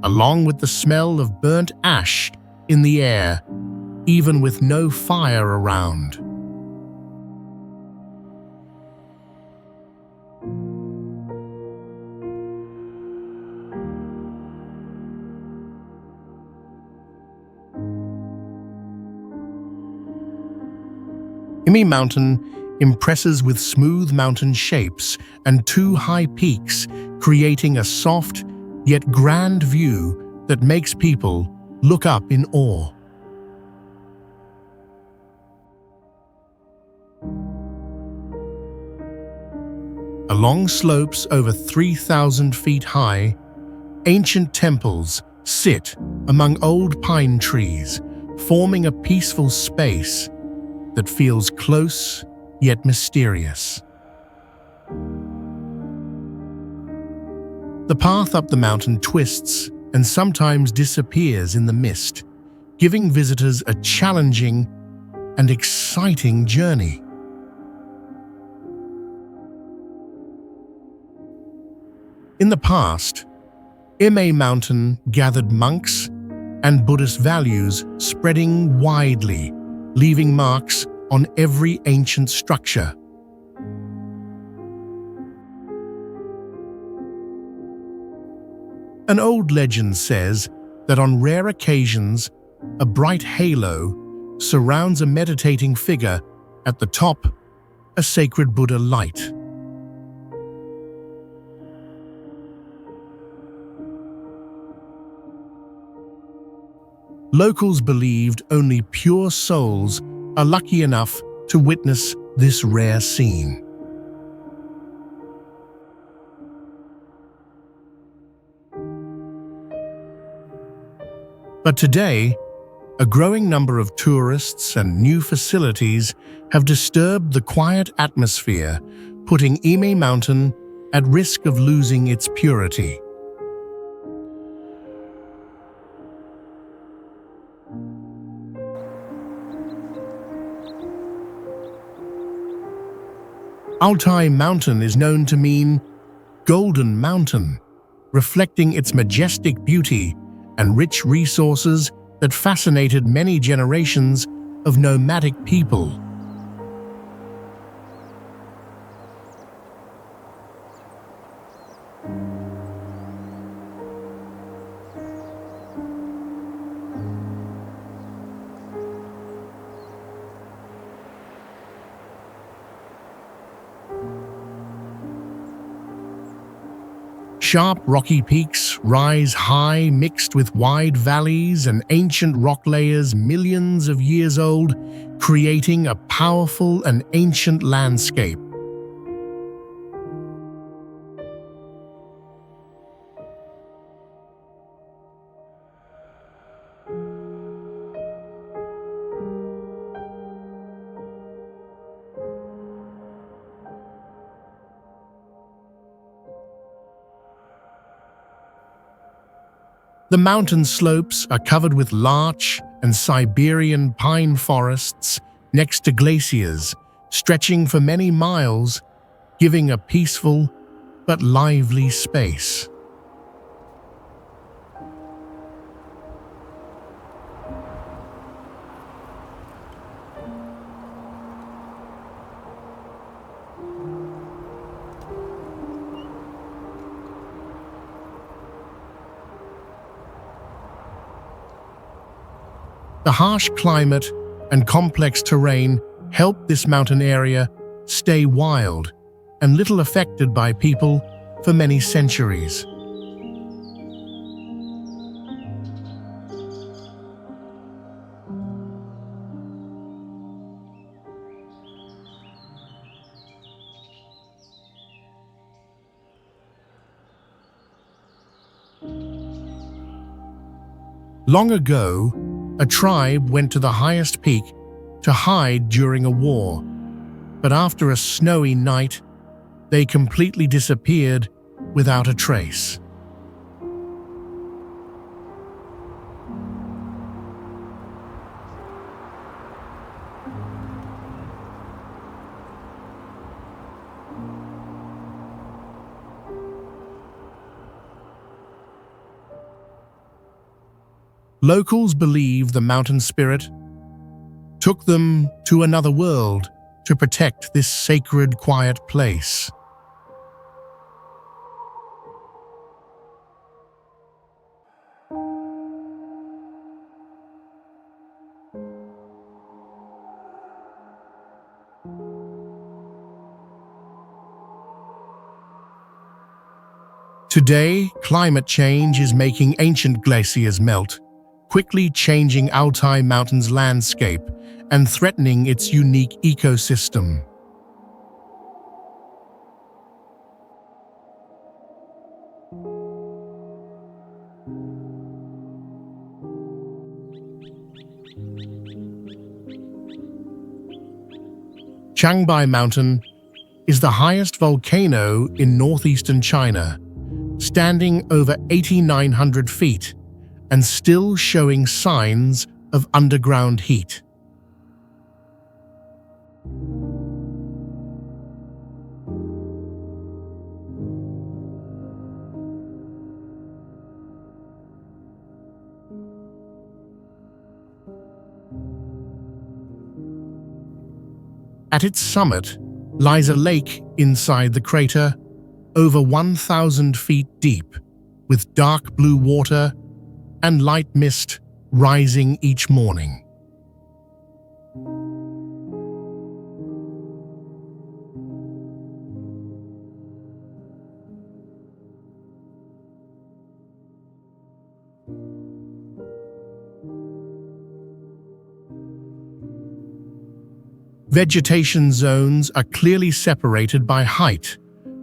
along with the smell of burnt ash in the air, even with no fire around. Yandang Mountain impresses with smooth mountain shapes and two high peaks, creating a soft yet grand view that makes people look up in awe. Along slopes over 3,000 feet high, ancient temples sit among old pine trees, forming a peaceful space that feels close yet mysterious. The path up the mountain twists and sometimes disappears in the mist, giving visitors a challenging and exciting journey. In the past, Yanman Mountain gathered monks and Buddhist values spreading widely, leaving marks on every ancient structure. An old legend says that on rare occasions, a bright halo surrounds a meditating figure at the top, a sacred Buddha light. Locals believed only pure souls are lucky enough to witness this rare scene. But today, a growing number of tourists and new facilities have disturbed the quiet atmosphere, putting Yanman Mountain at risk of losing its purity. Alai Mountain is known to mean Golden Mountain, reflecting its majestic beauty and rich resources that fascinated many generations of nomadic people. Sharp rocky peaks rise high, mixed with wide valleys and ancient rock layers millions of years old, creating a powerful and ancient landscape. The mountain slopes are covered with larch and Siberian pine forests next to glaciers, stretching for many miles, giving a peaceful but lively space. The harsh climate and complex terrain help this mountain area stay wild and little affected by people for many centuries. Long ago, a tribe went to the highest peak to hide during a war, but after a snowy night, they completely disappeared without a trace. Locals believe the mountain spirit took them to another world to protect this sacred, quiet place. Today, climate change is making ancient glaciers melt, quickly changing Alai Mountain's landscape and threatening its unique ecosystem. Changbai Mountain is the highest volcano in northeastern China, standing over 8,900 feet and still showing signs of underground heat. At its summit lies a lake inside the crater, over 1,000 feet deep, with dark blue water and light mist rising each morning. Vegetation zones are clearly separated by height,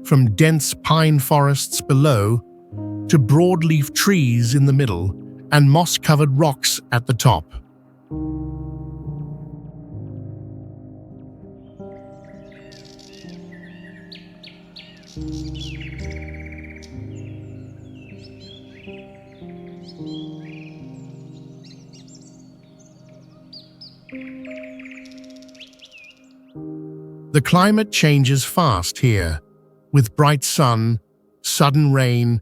from dense pine forests below to broadleaf trees in the middle and moss-covered rocks at the top. The climate changes fast here, with bright sun, sudden rain,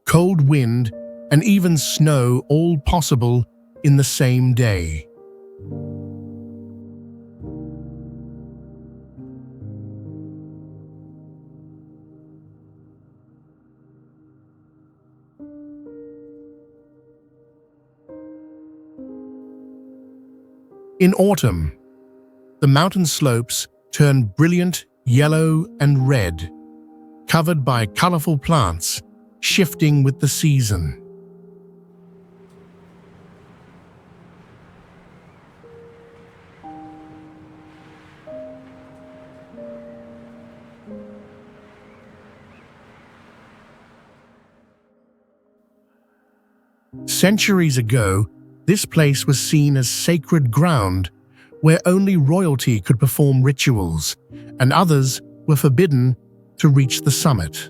cold wind, and even snow all possible in the same day. In autumn, the mountain slopes turn brilliant yellow and red, covered by colorful plants shifting with the season. Centuries ago, this place was seen as sacred ground where only royalty could perform rituals, and others were forbidden to reach the summit.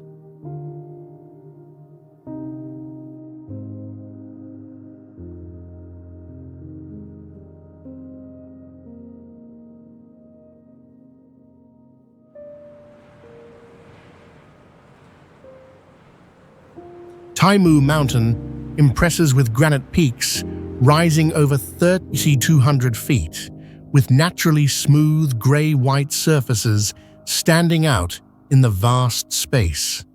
Taimu Mountain impresses with granite peaks rising over 3,200 feet, with naturally smooth grey-white surfaces standing out in the vast space.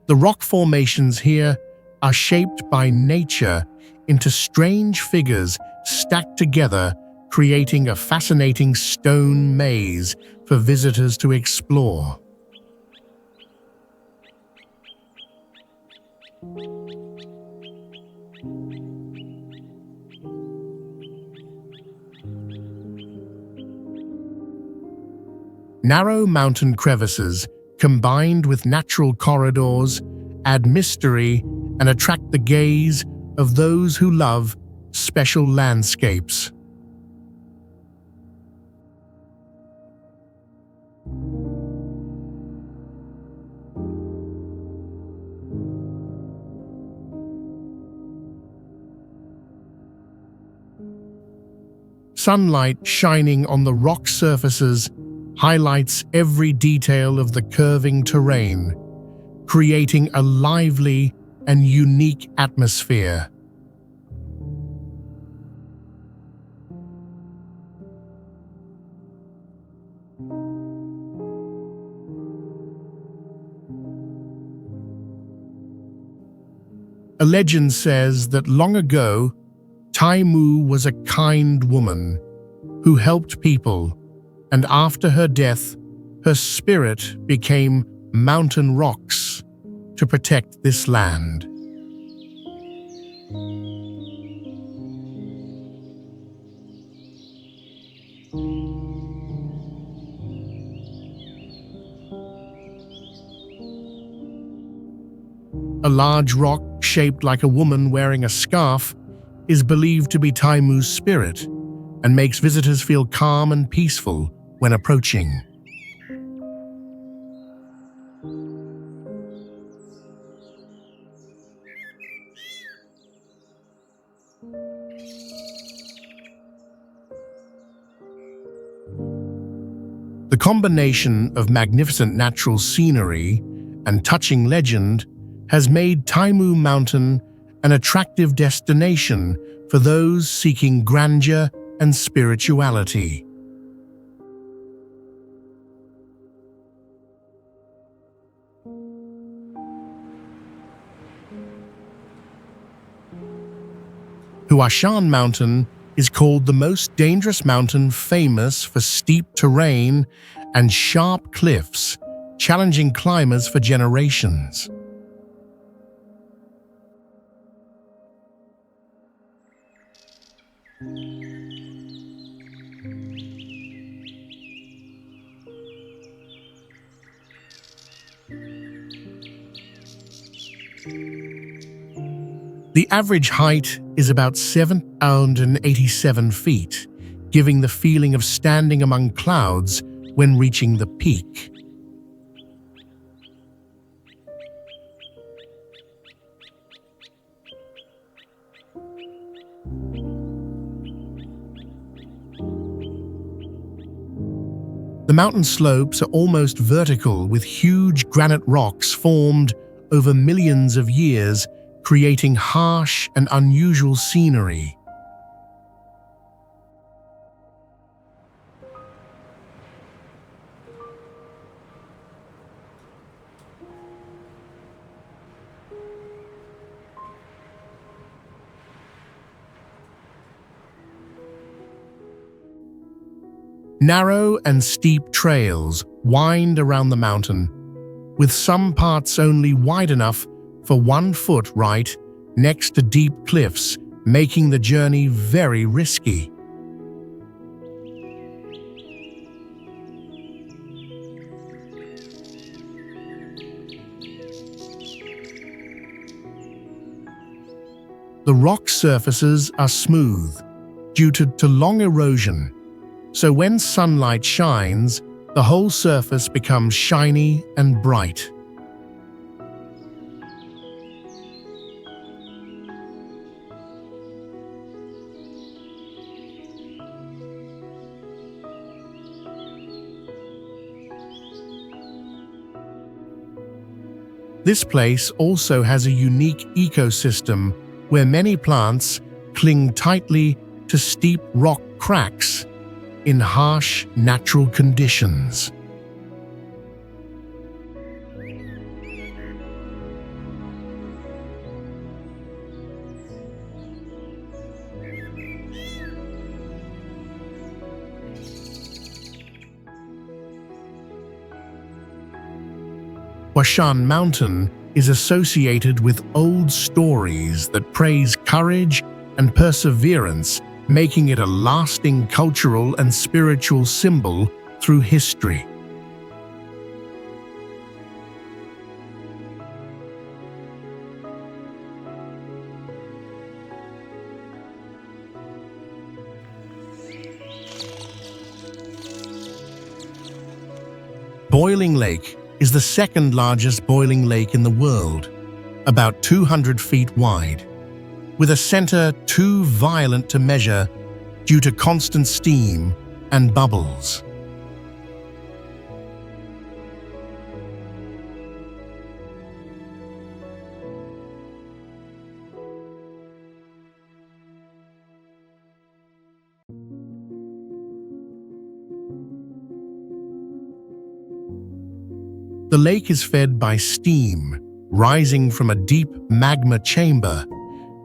The rock formations here are shaped by nature into strange figures stacked together, creating a fascinating stone maze for visitors to explore. Narrow mountain crevices, combined with natural corridors, add mystery and attract the gaze of those who love special landscapes. Sunlight shining on the rock surfaces highlights every detail of the curving terrain, creating a lively and unique atmosphere. A legend says that long ago, Taimu was a kind woman who helped people, and after her death, her spirit became mountain rocks to protect this land. A large rock shaped like a woman wearing a scarf is believed to be Taimu's spirit and makes visitors feel calm and peaceful when approaching. The combination of magnificent natural scenery and touching legend has made Taimu Mountain an attractive destination for those seeking grandeur and spirituality. Huashan Mountain is called the most dangerous mountain, famous for steep terrain and sharp cliffs, challenging climbers for generations. The average height is about 787 feet, giving the feeling of standing among clouds when reaching the peak. The mountain slopes are almost vertical, with huge granite rocks formed over millions of years, creating harsh and unusual scenery. Narrow and steep trails wind around the mountain, with some parts only wide enough for 1 foot right next to deep cliffs, making the journey very risky. The rock surfaces are smooth due to long erosion, so when sunlight shines, the whole surface becomes shiny and bright. This place also has a unique ecosystem where many plants cling tightly to steep rock cracks in harsh natural conditions. Huashan Mountain is associated with old stories that praise courage and perseverance, making it a lasting cultural and spiritual symbol through history. Boiling Lake is the second largest boiling lake in the world, about 200 feet wide, with a center too violent to measure due to constant steam and bubbles. The lake is fed by steam rising from a deep magma chamber,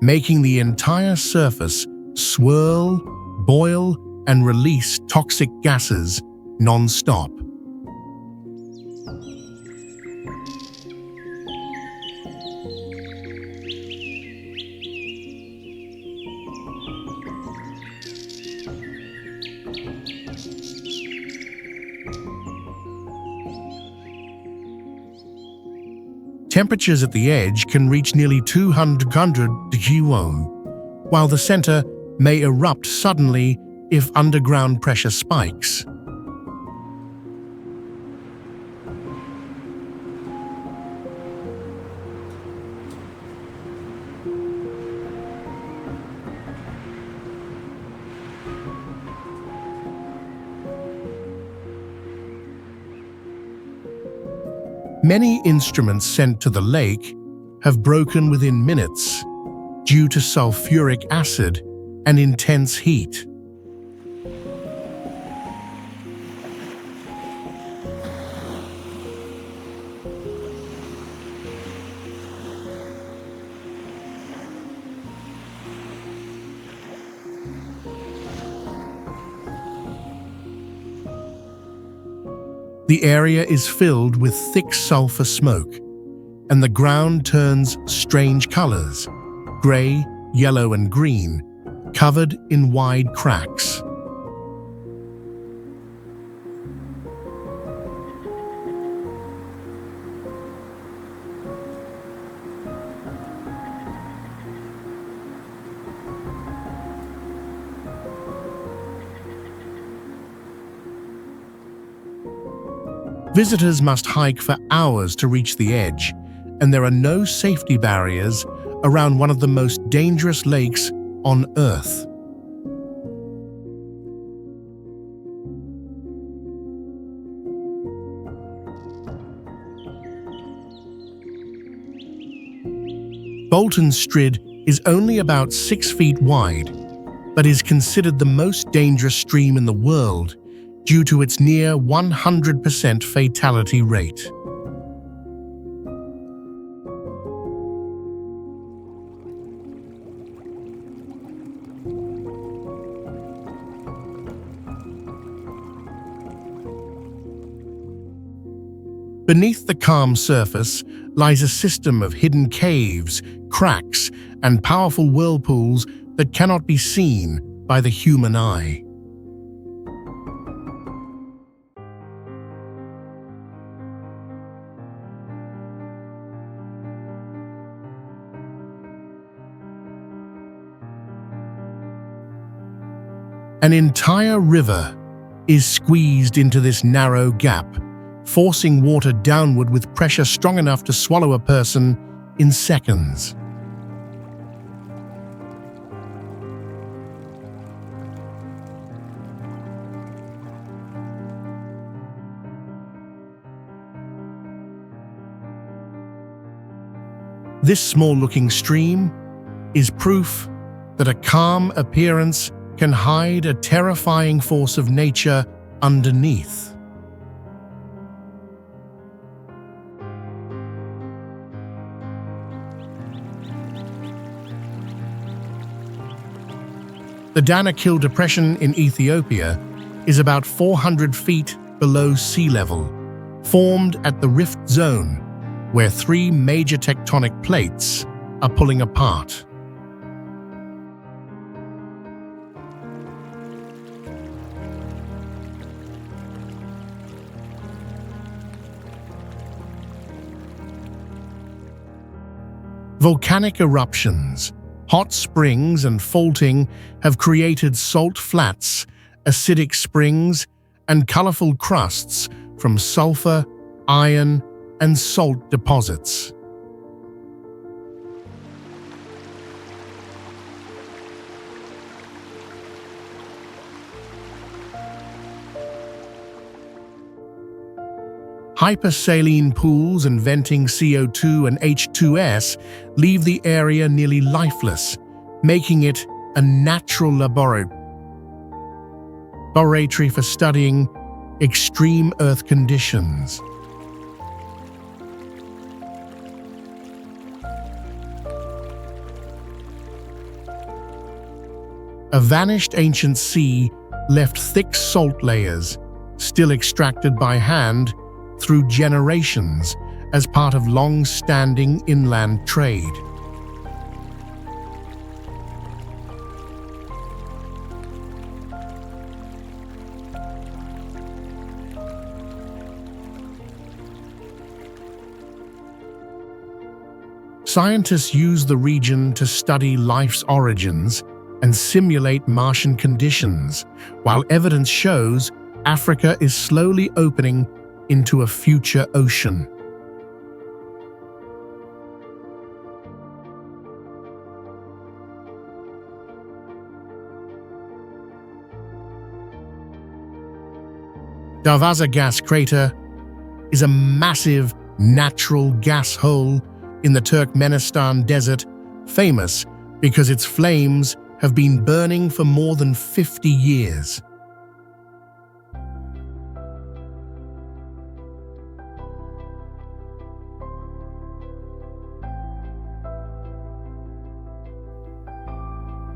making the entire surface swirl, boil, and release toxic gases non-stop. Temperatures at the edge can reach nearly 200 degrees, while the center may erupt suddenly if underground pressure spikes. Many instruments sent to the lake have broken within minutes due to sulfuric acid and intense heat. The area is filled with thick sulfur smoke, and the ground turns strange colors, gray, yellow, and green, covered in wide cracks. Visitors must hike for hours to reach the edge, and there are no safety barriers around one of the most dangerous lakes on Earth. Bolton Strid is only about 6 feet wide, but is considered the most dangerous stream in the world due to its near 100% fatality rate. Beneath the calm surface lies a system of hidden caves, cracks, and powerful whirlpools that cannot be seen by the human eye. An entire river is squeezed into this narrow gap, forcing water downward with pressure strong enough to swallow a person in seconds. This small-looking stream is proof that a calm appearance can hide a terrifying force of nature underneath. The Danakil Depression in Ethiopia is about 400 feet below sea level, formed at the rift zone, where 3 major tectonic plates are pulling apart. Volcanic eruptions, hot springs, and faulting have created salt flats, acidic springs, and colorful crusts from sulfur, iron, and salt deposits. Hypersaline pools and venting CO2 and H2S leave the area nearly lifeless, making it a natural laboratory for studying extreme Earth conditions. A vanished ancient sea left thick salt layers, still extracted by hand through generations as part of long-standing inland trade. Scientists use the region to study life's origins and simulate Martian conditions, while evidence shows Africa is slowly opening into a future ocean. Darvaza gas crater is a massive natural gas hole in the Turkmenistan desert, famous because its flames have been burning for more than 50 years.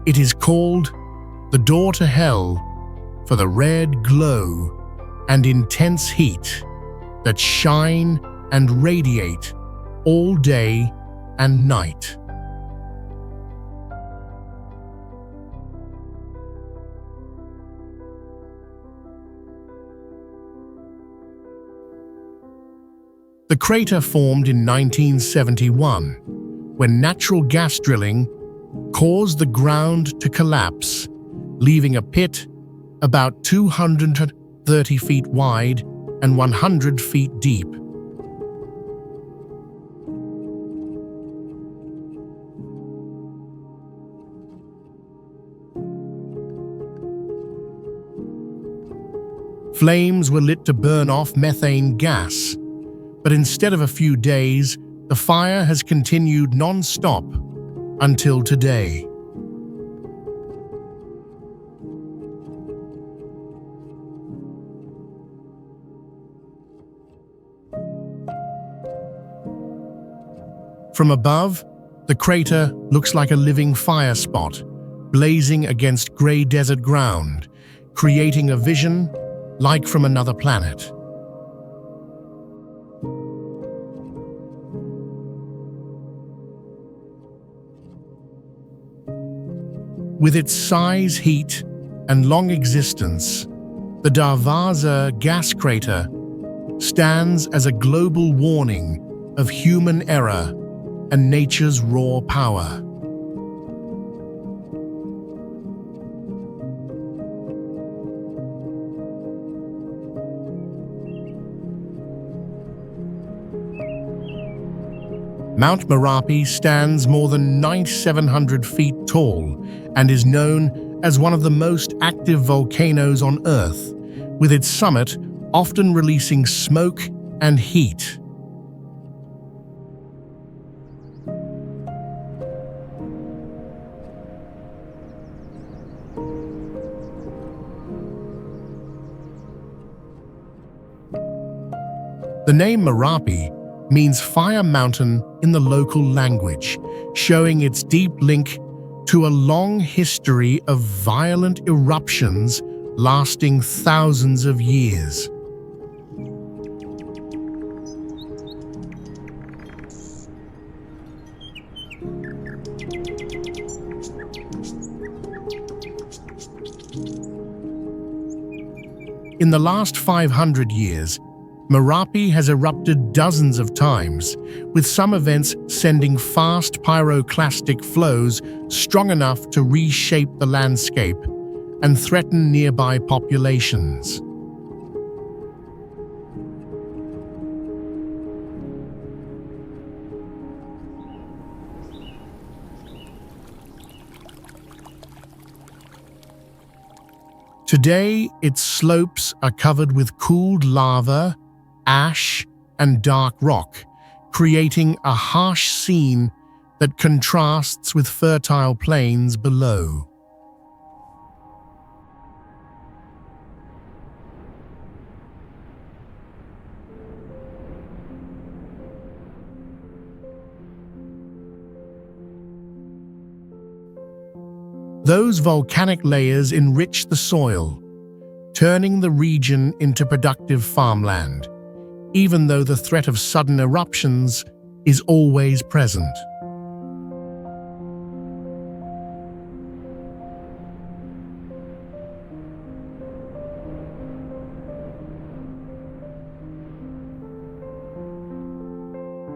It is called the door to hell for the red glow and intense heat that shine and radiate all day and night. The crater formed in 1971 when natural gas drilling caused the ground to collapse, leaving a pit about 230 feet wide and 100 feet deep. Flames were lit to burn off methane gas, but instead of a few days, the fire has continued non-stop until today. From above, the crater looks like a living fire spot, blazing against grey desert ground, creating a vision like from another planet. With its size, heat, and long existence, the Darvaza gas crater stands as a global warning of human error and nature's raw power. Mount Merapi stands more than 9,700 feet tall and is known as one of the most active volcanoes on Earth, with its summit often releasing smoke and heat. The name Merapi means fire mountain in the local language, showing its deep link to a long history of violent eruptions lasting thousands of years. In the last 500 years, Merapi has erupted dozens of times, with some events sending fast pyroclastic flows strong enough to reshape the landscape and threaten nearby populations. Today, its slopes are covered with cooled lava, ash, and dark rock, creating a harsh scene that contrasts with fertile plains below. Those volcanic layers enrich the soil, turning the region into productive farmland, even though the threat of sudden eruptions is always present.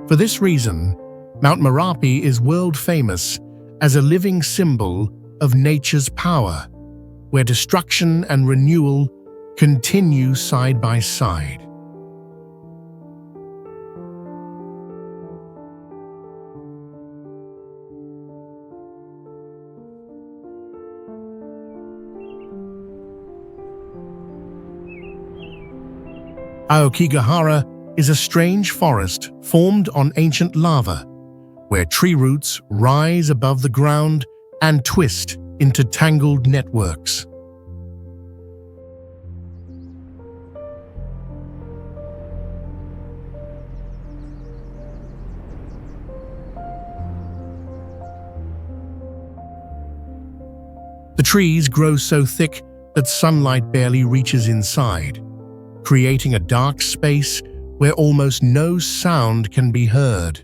For this reason, Mount Merapi is world famous as a living symbol of nature's power, where destruction and renewal continue side by side. Aokigahara is a strange forest formed on ancient lava, where tree roots rise above the ground and twist into tangled networks. The trees grow so thick that sunlight barely reaches inside, creating a dark space where almost no sound can be heard.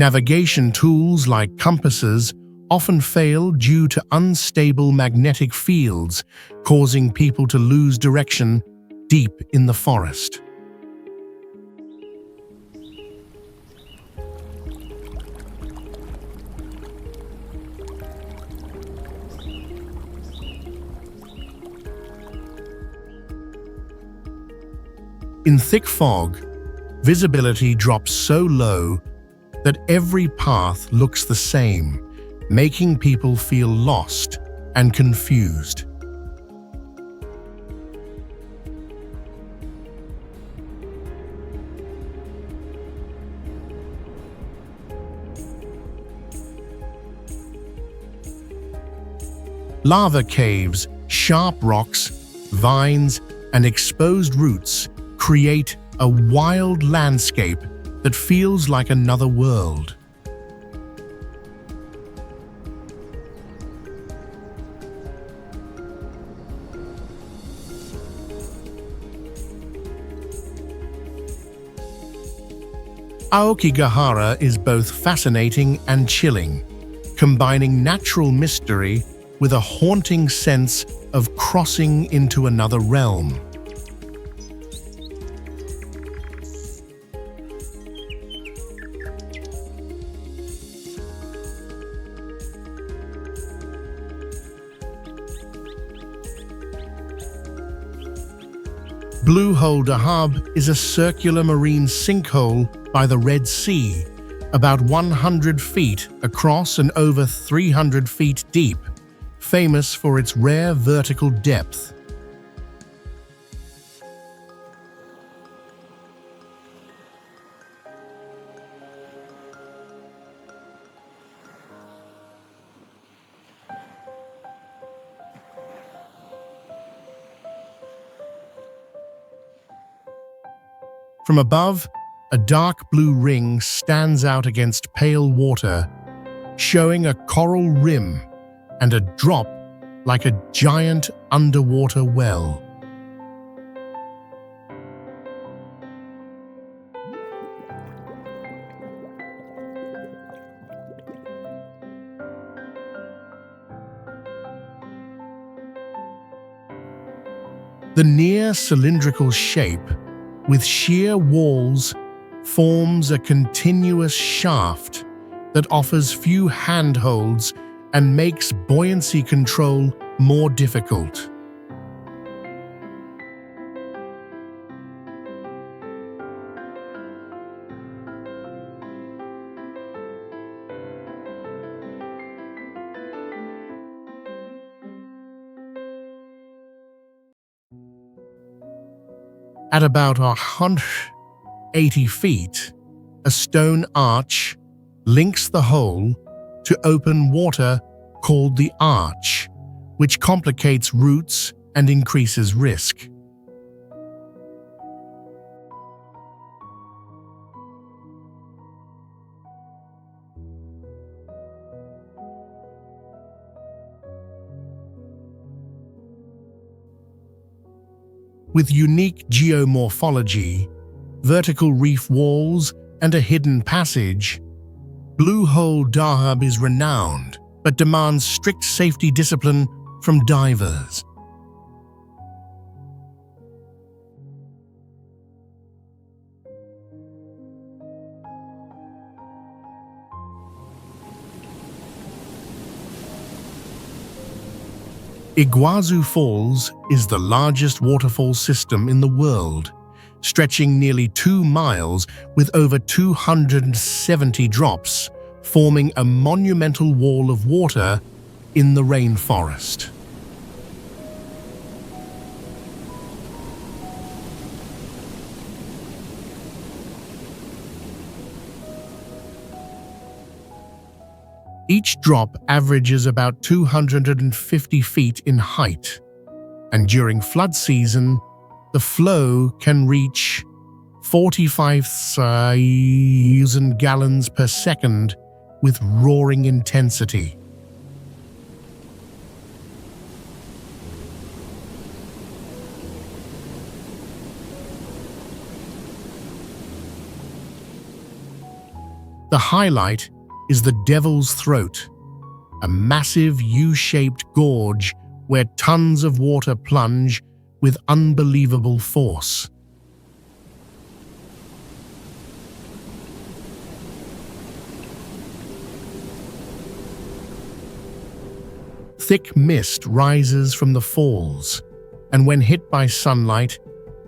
Navigation tools like compasses often fail due to unstable magnetic fields, causing people to lose direction deep in the forest. In thick fog, visibility drops so low that every path looks the same, making people feel lost and confused. Lava caves, sharp rocks, vines, and exposed roots create a wild landscape that feels like another world. Aokigahara is both fascinating and chilling, combining natural mystery with a haunting sense of crossing into another realm. Blue Hole Dahab is a circular marine sinkhole by the Red Sea, about 100 feet across and over 300 feet deep, famous for its rare vertical depth. From above, a dark blue ring stands out against pale water, showing a coral rim and a drop like a giant underwater well. The near cylindrical shape, with sheer walls, forms a continuous shaft that offers few handholds and makes buoyancy control more difficult. At about 180 feet, a stone arch links the hole to open water called the Arch, which complicates routes and increases risk. With unique geomorphology, vertical reef walls, and a hidden passage, Blue Hole Dahab is renowned, but demands strict safety discipline from divers. Iguazu Falls is the largest waterfall system in the world, stretching nearly 2 miles with over 270 drops, forming a monumental wall of water in the rainforest. Each drop averages about 250 feet in height, and during flood season, the flow can reach 45,000 gallons per second with roaring intensity. The highlight is the Devil's Throat, a massive U-shaped gorge where tons of water plunge with unbelievable force. Thick mist rises from the falls, and when hit by sunlight,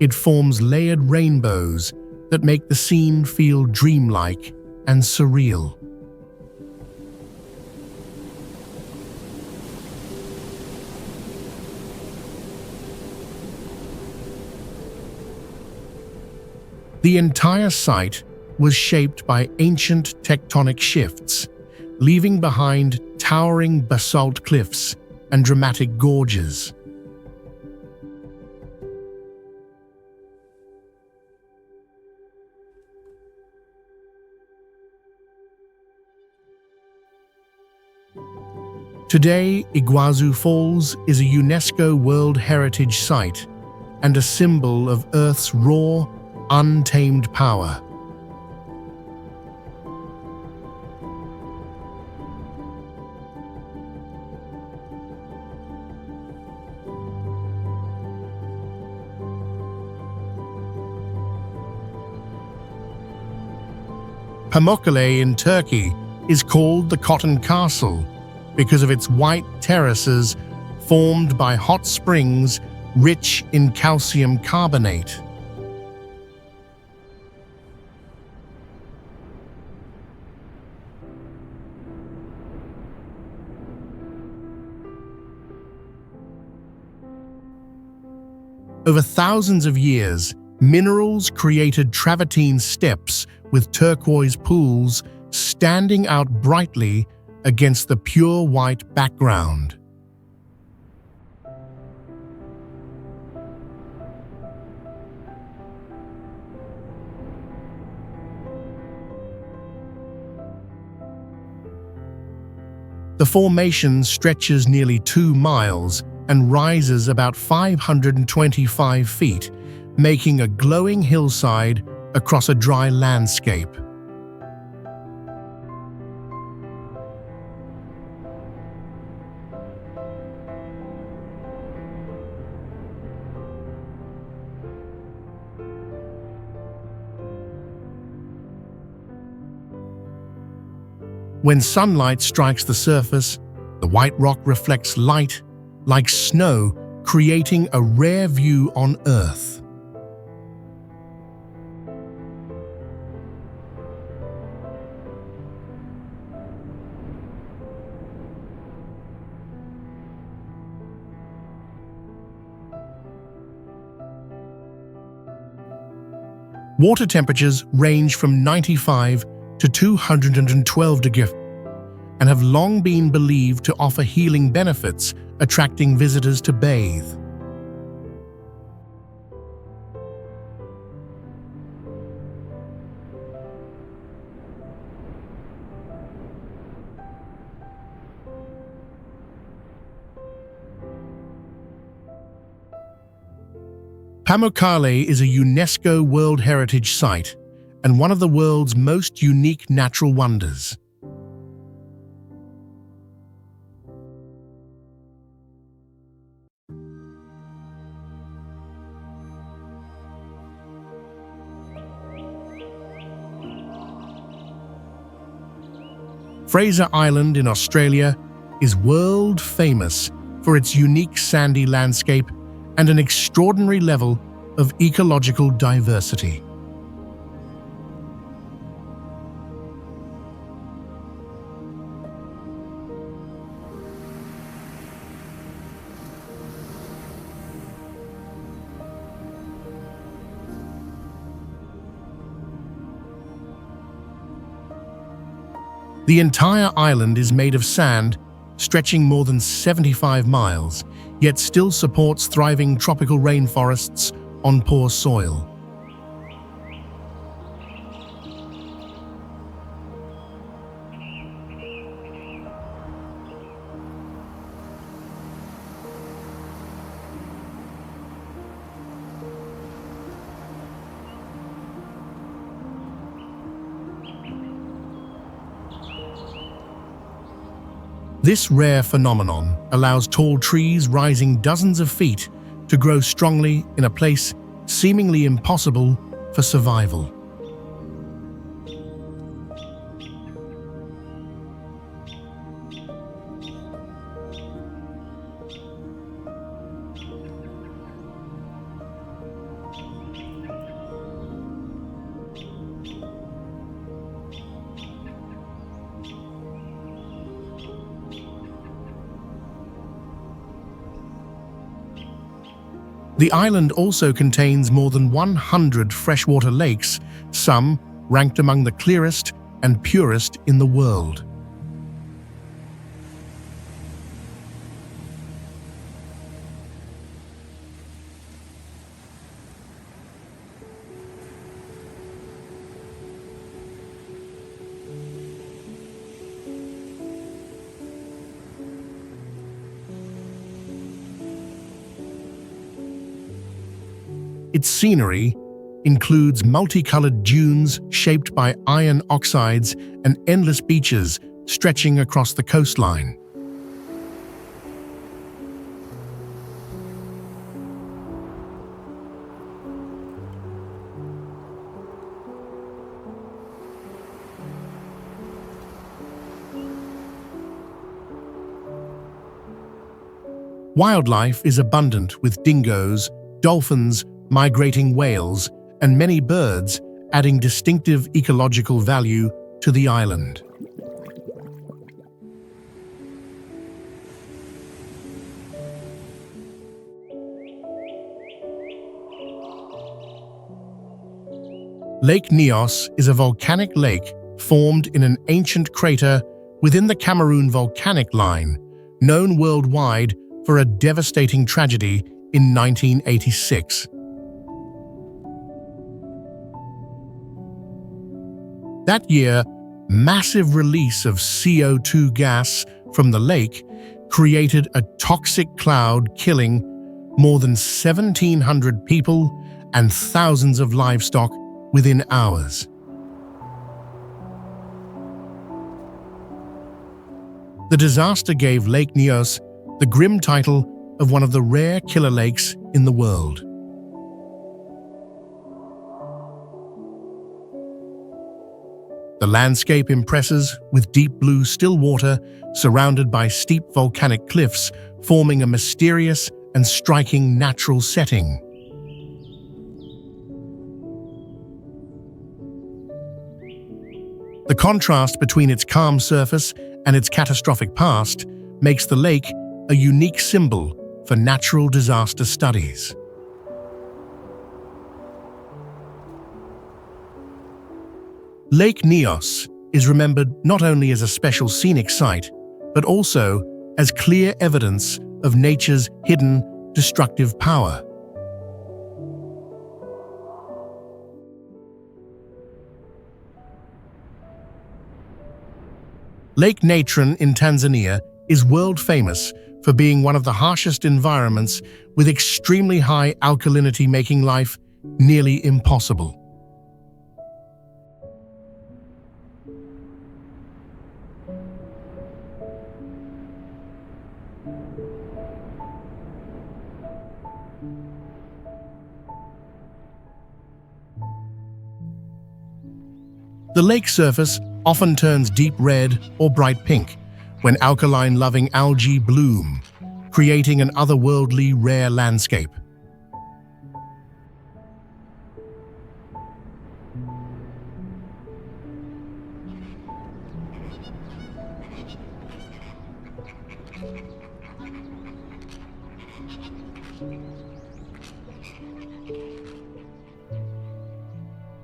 it forms layered rainbows that make the scene feel dreamlike and surreal. The entire site was shaped by ancient tectonic shifts, leaving behind towering basalt cliffs and dramatic gorges. Today, Iguazu Falls is a UNESCO World Heritage Site and a symbol of Earth's raw, untamed power. Pamukkale in Turkey is called the Cotton Castle because of its white terraces formed by hot springs rich in calcium carbonate. Over thousands of years, minerals created travertine steps with turquoise pools standing out brightly against the pure white background. The formation stretches nearly 2 miles and rises about 525 feet, making a glowing hillside across a dry landscape. When sunlight strikes the surface, the white rock reflects light like snow, creating a rare view on Earth. Water temperatures range from 95 to 212 degrees and have long been believed to offer healing benefits, attracting visitors to bathe. Pamukkale is a UNESCO World Heritage Site and one of the world's most unique natural wonders. Fraser Island in Australia is world famous for its unique sandy landscape and an extraordinary level of ecological diversity. The entire island is made of sand, stretching more than 75 miles, yet still supports thriving tropical rainforests on poor soil. This rare phenomenon allows tall trees rising dozens of feet to grow strongly in a place seemingly impossible for survival. The island also contains more than 100 freshwater lakes, some ranked among the clearest and purest in the world. Its scenery includes multicolored dunes shaped by iron oxides and endless beaches stretching across the coastline. Wildlife is abundant with dingoes, dolphins, migrating whales, and many birds, adding distinctive ecological value to the island. Lake Nyos is a volcanic lake formed in an ancient crater within the Cameroon volcanic line, known worldwide for a devastating tragedy in 1986. That year, massive release of CO2 gas from the lake created a toxic cloud killing more than 1,700 people and thousands of livestock within hours. The disaster gave Lake Nyos the grim title of one of the rare killer lakes in the world. The landscape impresses with deep blue still water surrounded by steep volcanic cliffs, forming a mysterious and striking natural setting. The contrast between its calm surface and its catastrophic past makes the lake a unique symbol for natural disaster studies. Lake Nyos is remembered not only as a special scenic site, but also as clear evidence of nature's hidden destructive power. Lake Natron in Tanzania is world famous for being one of the harshest environments, with extremely high alkalinity making life nearly impossible. The lake surface often turns deep red or bright pink when alkaline-loving algae bloom, creating an otherworldly rare landscape.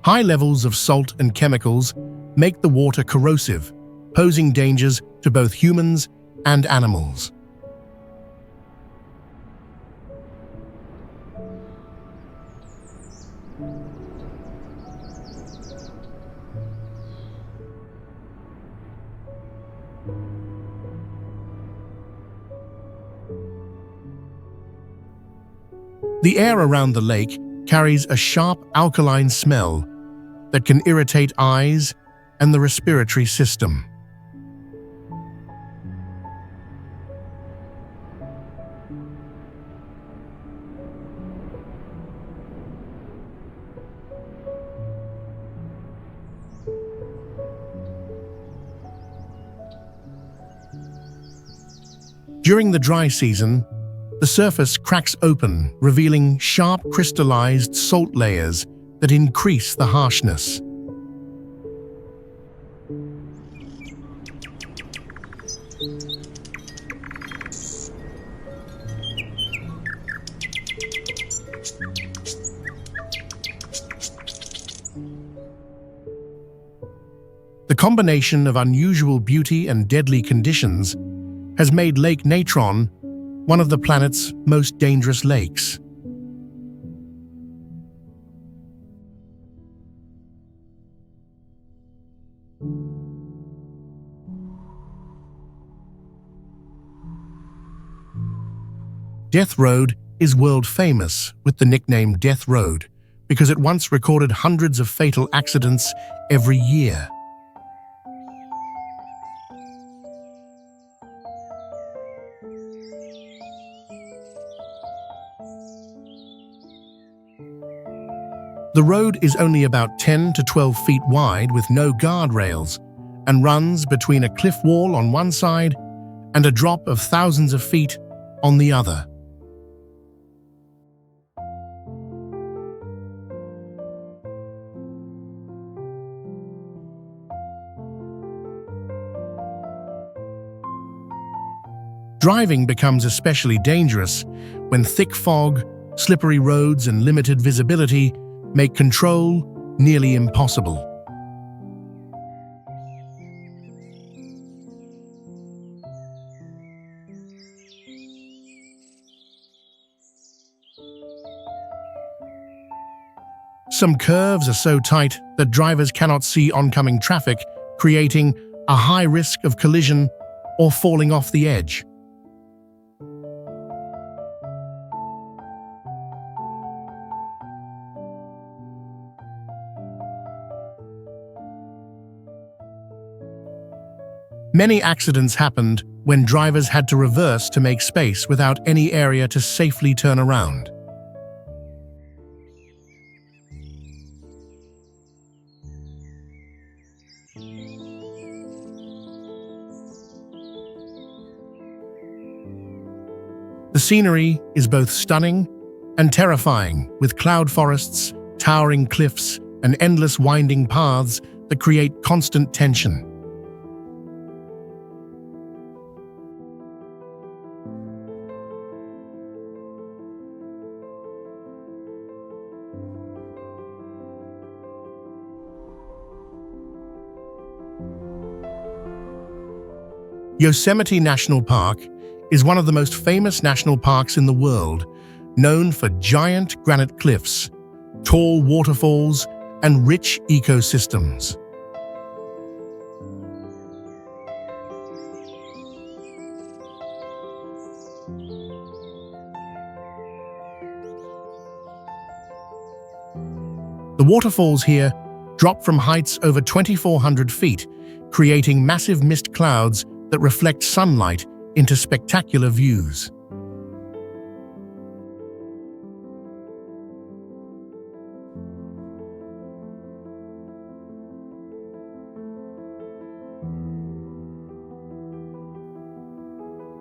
High levels of salt and chemicals make the water corrosive, posing dangers to both humans and animals. The air around the lake carries a sharp alkaline smell that can irritate eyes and the respiratory system. During the dry season, the surface cracks open, revealing sharp crystallized salt layers that increase the harshness. The combination of unusual beauty and deadly conditions has made Lake Natron one of the planet's most dangerous lakes. Death Road is world famous with the nickname Death Road because it once recorded hundreds of fatal accidents every year. The road is only about 10 to 12 feet wide with no guardrails and runs between a cliff wall on one side and a drop of thousands of feet on the other. Driving becomes especially dangerous when thick fog, slippery roads, and limited visibility make control nearly impossible. Some curves are so tight that drivers cannot see oncoming traffic, creating a high risk of collision or falling off the edge. Many accidents happened when drivers had to reverse to make space without any area to safely turn around. The scenery is both stunning and terrifying, with cloud forests, towering cliffs, and endless winding paths that create constant tension. Yosemite National Park is one of the most famous national parks in the world, known for giant granite cliffs, tall waterfalls, and rich ecosystems. The waterfalls here drop from heights over 2,400 feet, creating massive mist clouds that reflect sunlight into spectacular views.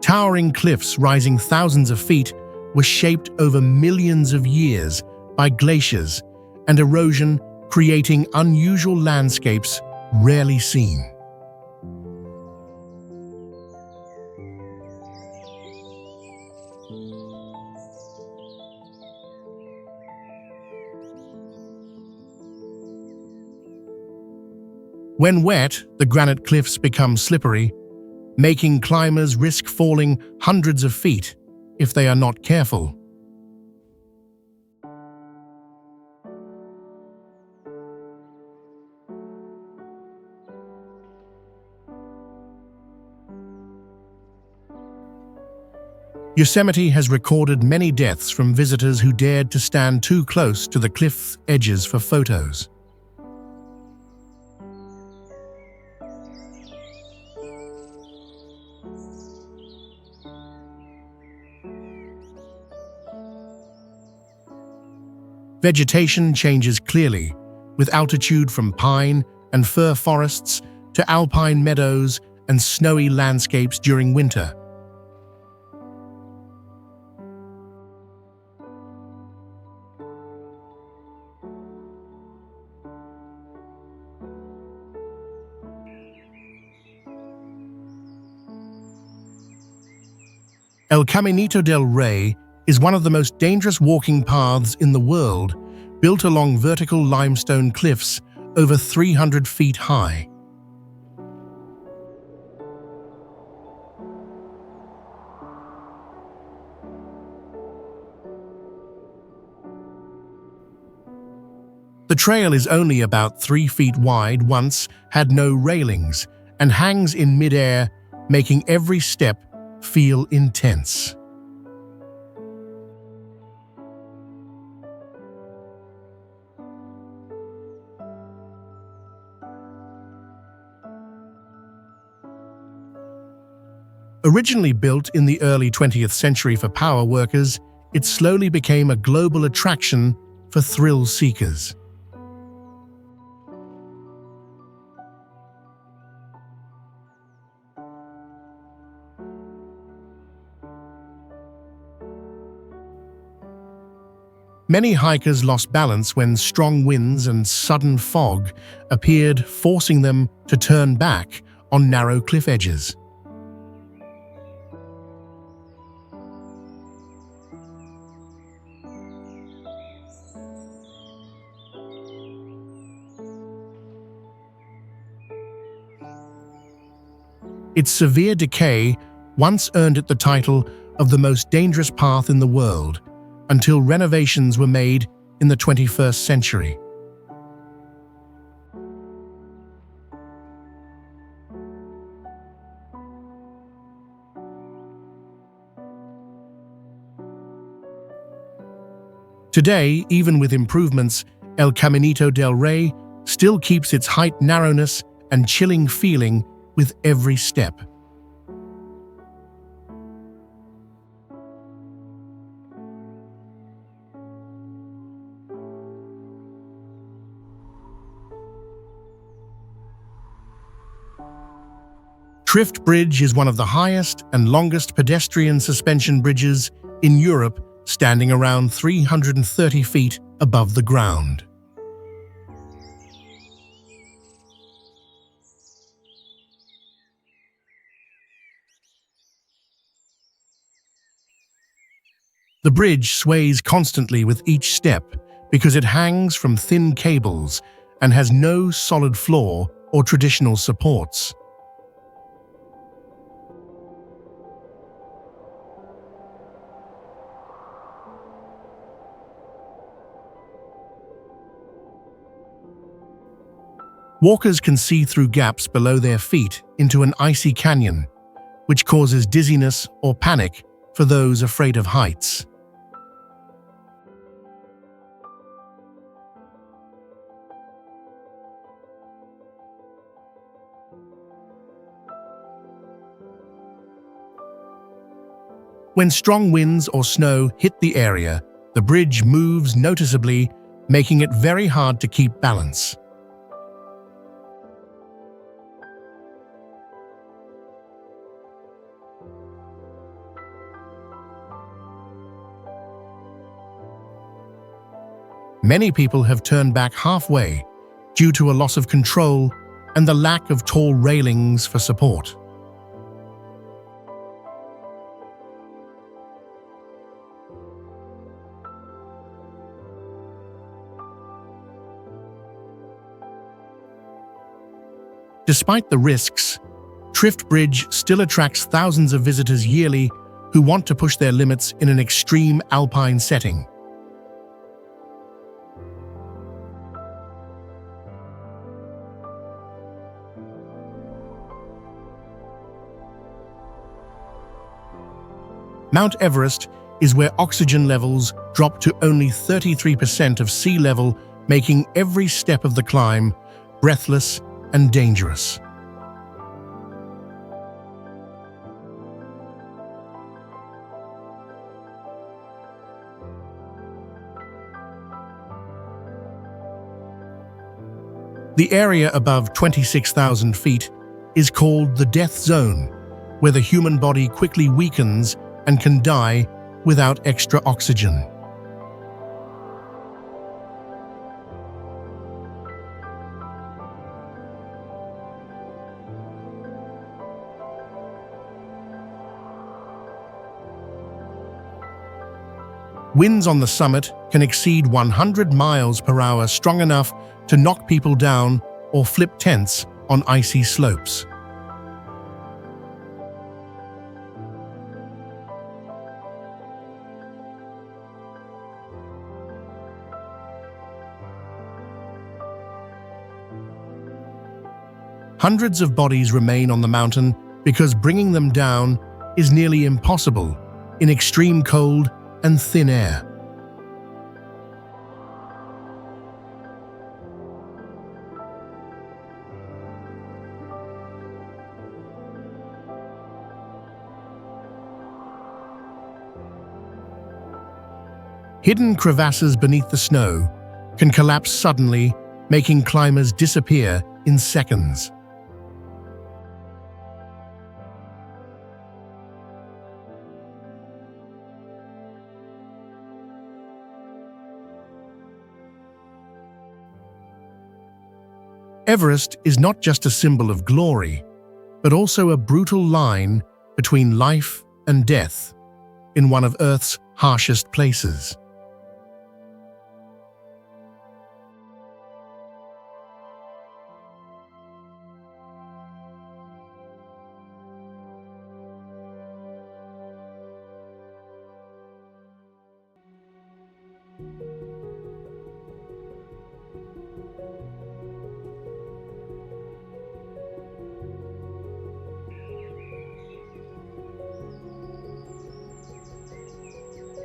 Towering cliffs rising thousands of feet were shaped over millions of years by glaciers and erosion, creating unusual landscapes rarely seen. When wet, the granite cliffs become slippery, making climbers risk falling hundreds of feet if they are not careful. Yosemite has recorded many deaths from visitors who dared to stand too close to the cliff edges for photos. Vegetation changes clearly, with altitude from pine and fir forests to alpine meadows and snowy landscapes during winter. El Caminito del Rey is one of the most dangerous walking paths in the world, built along vertical limestone cliffs over 300 feet high. The trail is only about 3 feet wide, once had no railings, and hangs in mid-air, making every step feel intense. Originally built in the early 20th century for power workers, it slowly became a global attraction for thrill seekers. Many hikers lost balance when strong winds and sudden fog appeared, forcing them to turn back on narrow cliff edges. Its severe decay once earned it the title of the most dangerous path in the world, until renovations were made in the 21st century. Today, even with improvements, El Caminito del Rey still keeps its height, narrowness, and chilling feeling with every step. Trift Bridge is one of the highest and longest pedestrian suspension bridges in Europe, standing around 330 feet above the ground. The bridge sways constantly with each step because it hangs from thin cables and has no solid floor or traditional supports. Walkers can see through gaps below their feet into an icy canyon, which causes dizziness or panic for those afraid of heights. When strong winds or snow hit the area, the bridge moves noticeably, making it very hard to keep balance. Many people have turned back halfway due to a loss of control and the lack of tall railings for support. Despite the risks, Trift Bridge still attracts thousands of visitors yearly who want to push their limits in an extreme alpine setting. Mount Everest is where oxygen levels drop to only 33% of sea level, making every step of the climb breathless and dangerous. The area above 26,000 feet is called the death zone, where the human body quickly weakens and can die without extra oxygen. Winds on the summit can exceed 100 miles per hour, strong enough to knock people down or flip tents on icy slopes. Hundreds of bodies remain on the mountain because bringing them down is nearly impossible in extreme cold and thin air. Hidden crevasses beneath the snow can collapse suddenly, making climbers disappear in seconds. Everest is not just a symbol of glory, but also a brutal line between life and death in one of Earth's harshest places.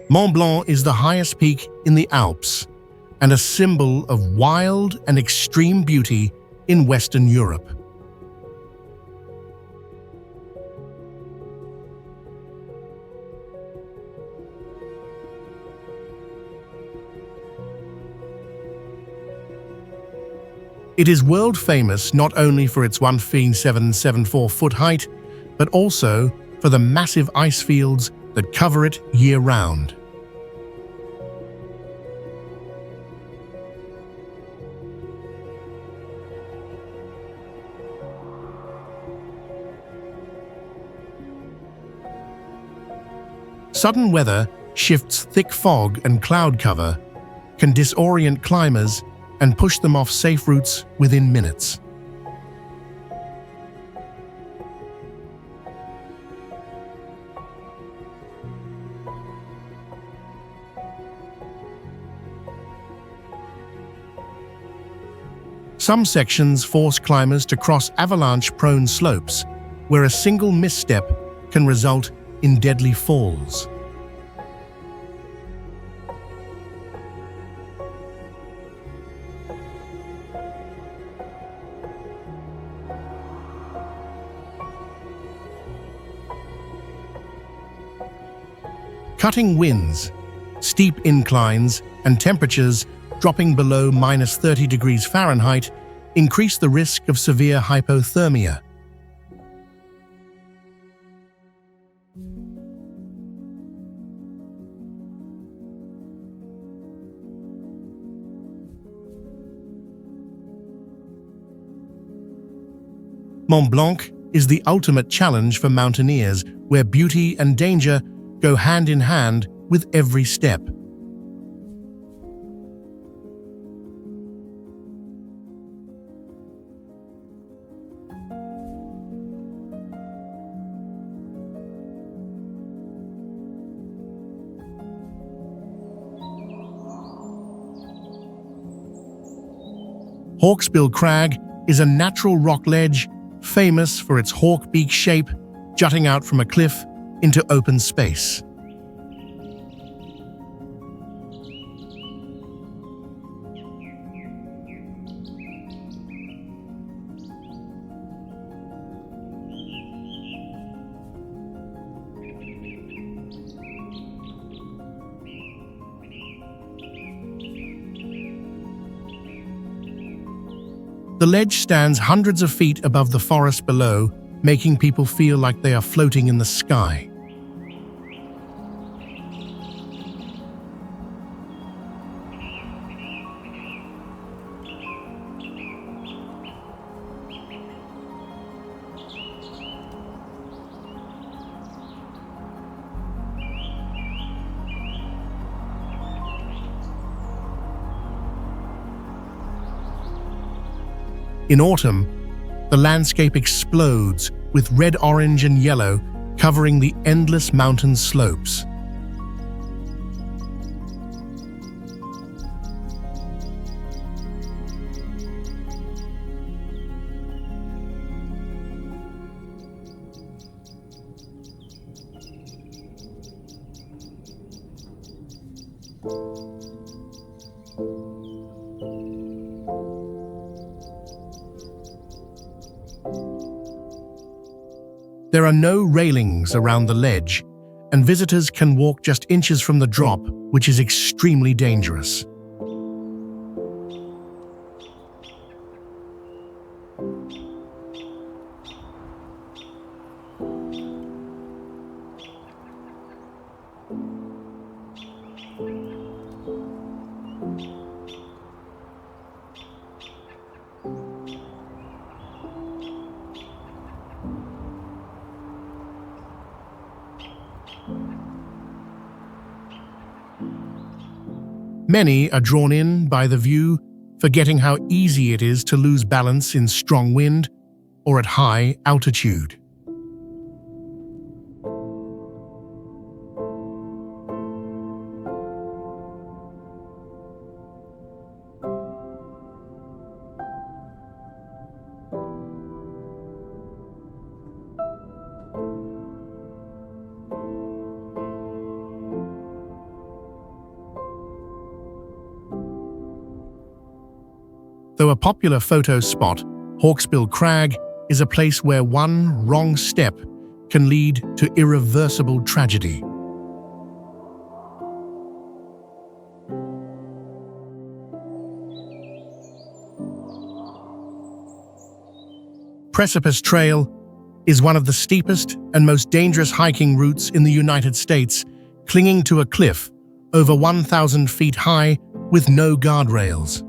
Mont Blanc is the highest peak in the Alps and a symbol of wild and extreme beauty in Western Europe. It is world famous not only for its 1,774-foot height, but also for the massive ice fields that cover it year-round. Sudden weather shifts thick fog and cloud cover, can disorient climbers and push them off safe routes within minutes. Some sections force climbers to cross avalanche-prone slopes, where a single misstep can result in deadly falls. Cutting winds, steep inclines, and temperatures dropping below -30 degrees Fahrenheit increase the risk of severe hypothermia. Mont Blanc is the ultimate challenge for mountaineers, where beauty and danger go hand in hand with every step. Hawksbill Crag is a natural rock ledge famous for its hawk beak shape jutting out from a cliff into open space. The ledge stands hundreds of feet above the forest below, making people feel like they are floating in the sky. In autumn, the landscape explodes with red, orange, and yellow covering the endless mountain slopes. There are no railings around the ledge, and visitors can walk just inches from the drop, which is extremely dangerous. Many are drawn in by the view, forgetting how easy it is to lose balance in strong wind or at high altitude. Though a popular photo spot, Hawksbill Crag is a place where one wrong step can lead to irreversible tragedy. Precipice Trail is one of the steepest and most dangerous hiking routes in the United States, clinging to a cliff over 1,000 feet high with no guardrails.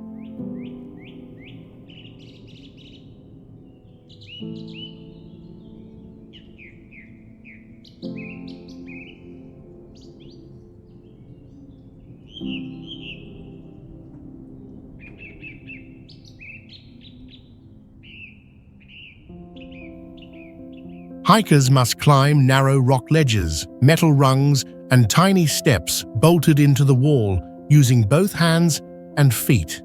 Hikers must climb narrow rock ledges, metal rungs, and tiny steps bolted into the wall using both hands and feet.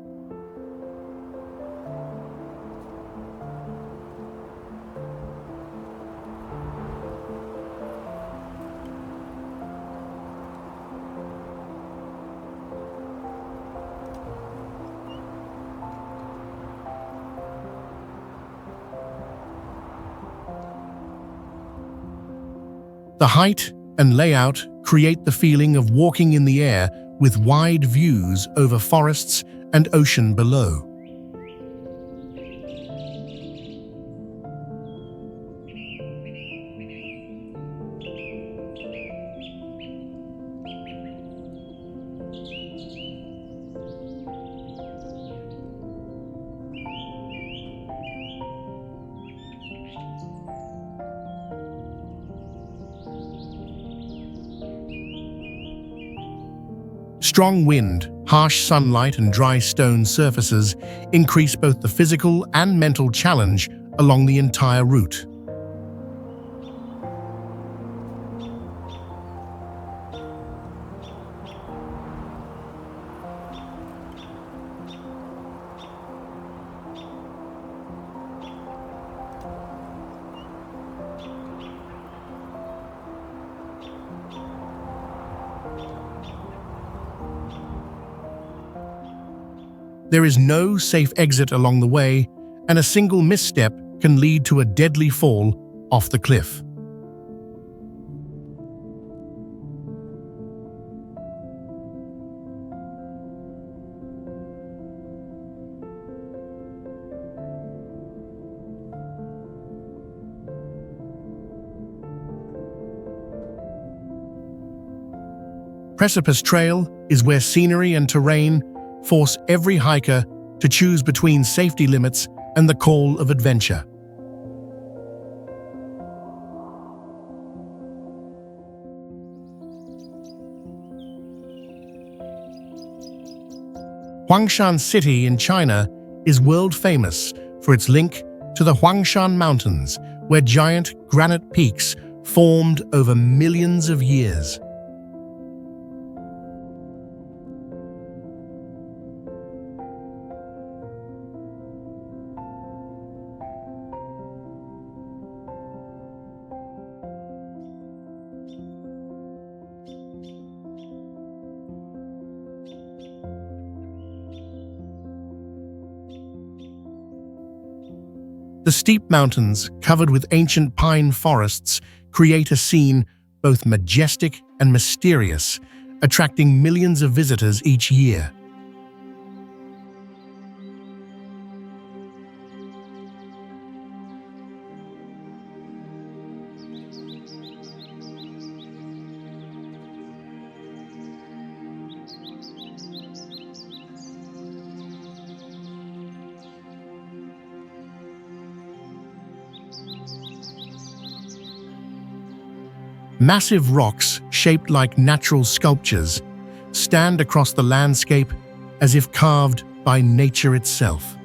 The height and layout create the feeling of walking in the air with wide views over forests and ocean below. Strong wind, harsh sunlight, and dry stone surfaces increase both the physical and mental challenge along the entire route. There is no safe exit along the way, and a single misstep can lead to a deadly fall off the cliff. Precipice Trail is where scenery and terrain force every hiker to choose between safety limits and the call of adventure. Huashan City in China is world famous for its link to the Huashan Mountains, where giant granite peaks formed over millions of years. The steep mountains, covered with ancient pine forests, create a scene both majestic and mysterious, attracting millions of visitors each year. Massive rocks, shaped like natural sculptures, stand across the landscape as if carved by nature itself.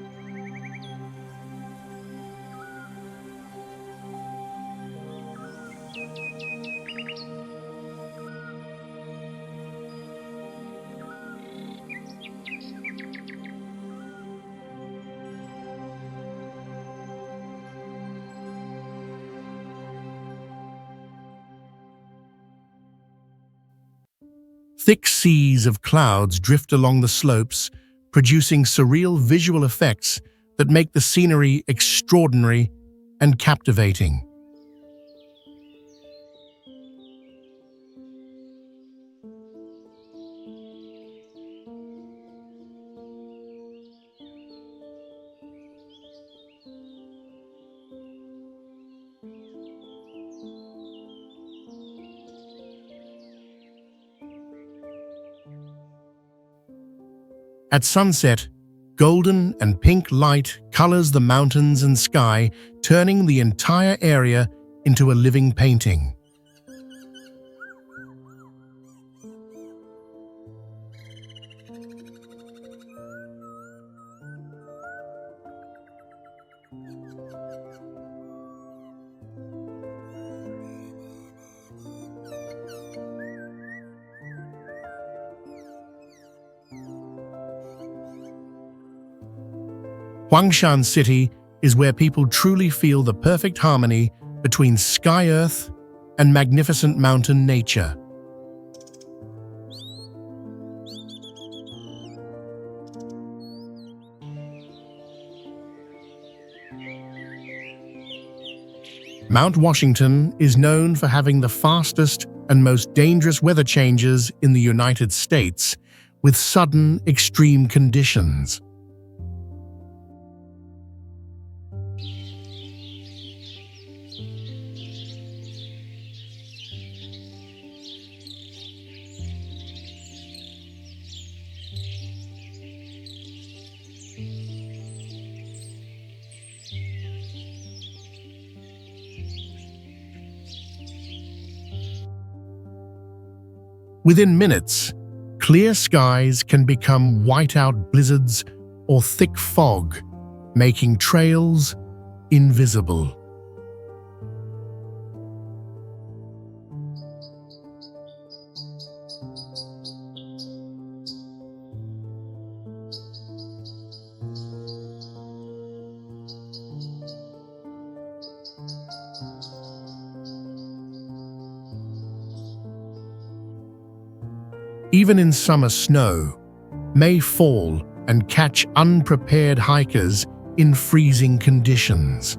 Thick seas of clouds drift along the slopes, producing surreal visual effects that make the scenery extraordinary and captivating. At sunset, golden and pink light colors the mountains and sky, turning the entire area into a living painting. Huashan City is where people truly feel the perfect harmony between sky-earth and magnificent mountain nature. Mount Washington is known for having the fastest and most dangerous weather changes in the United States, with sudden extreme conditions. Within minutes, Clear skies can become whiteout blizzards or thick fog, making trails invisible. Even in summer, snow may fall and catch unprepared hikers in freezing conditions.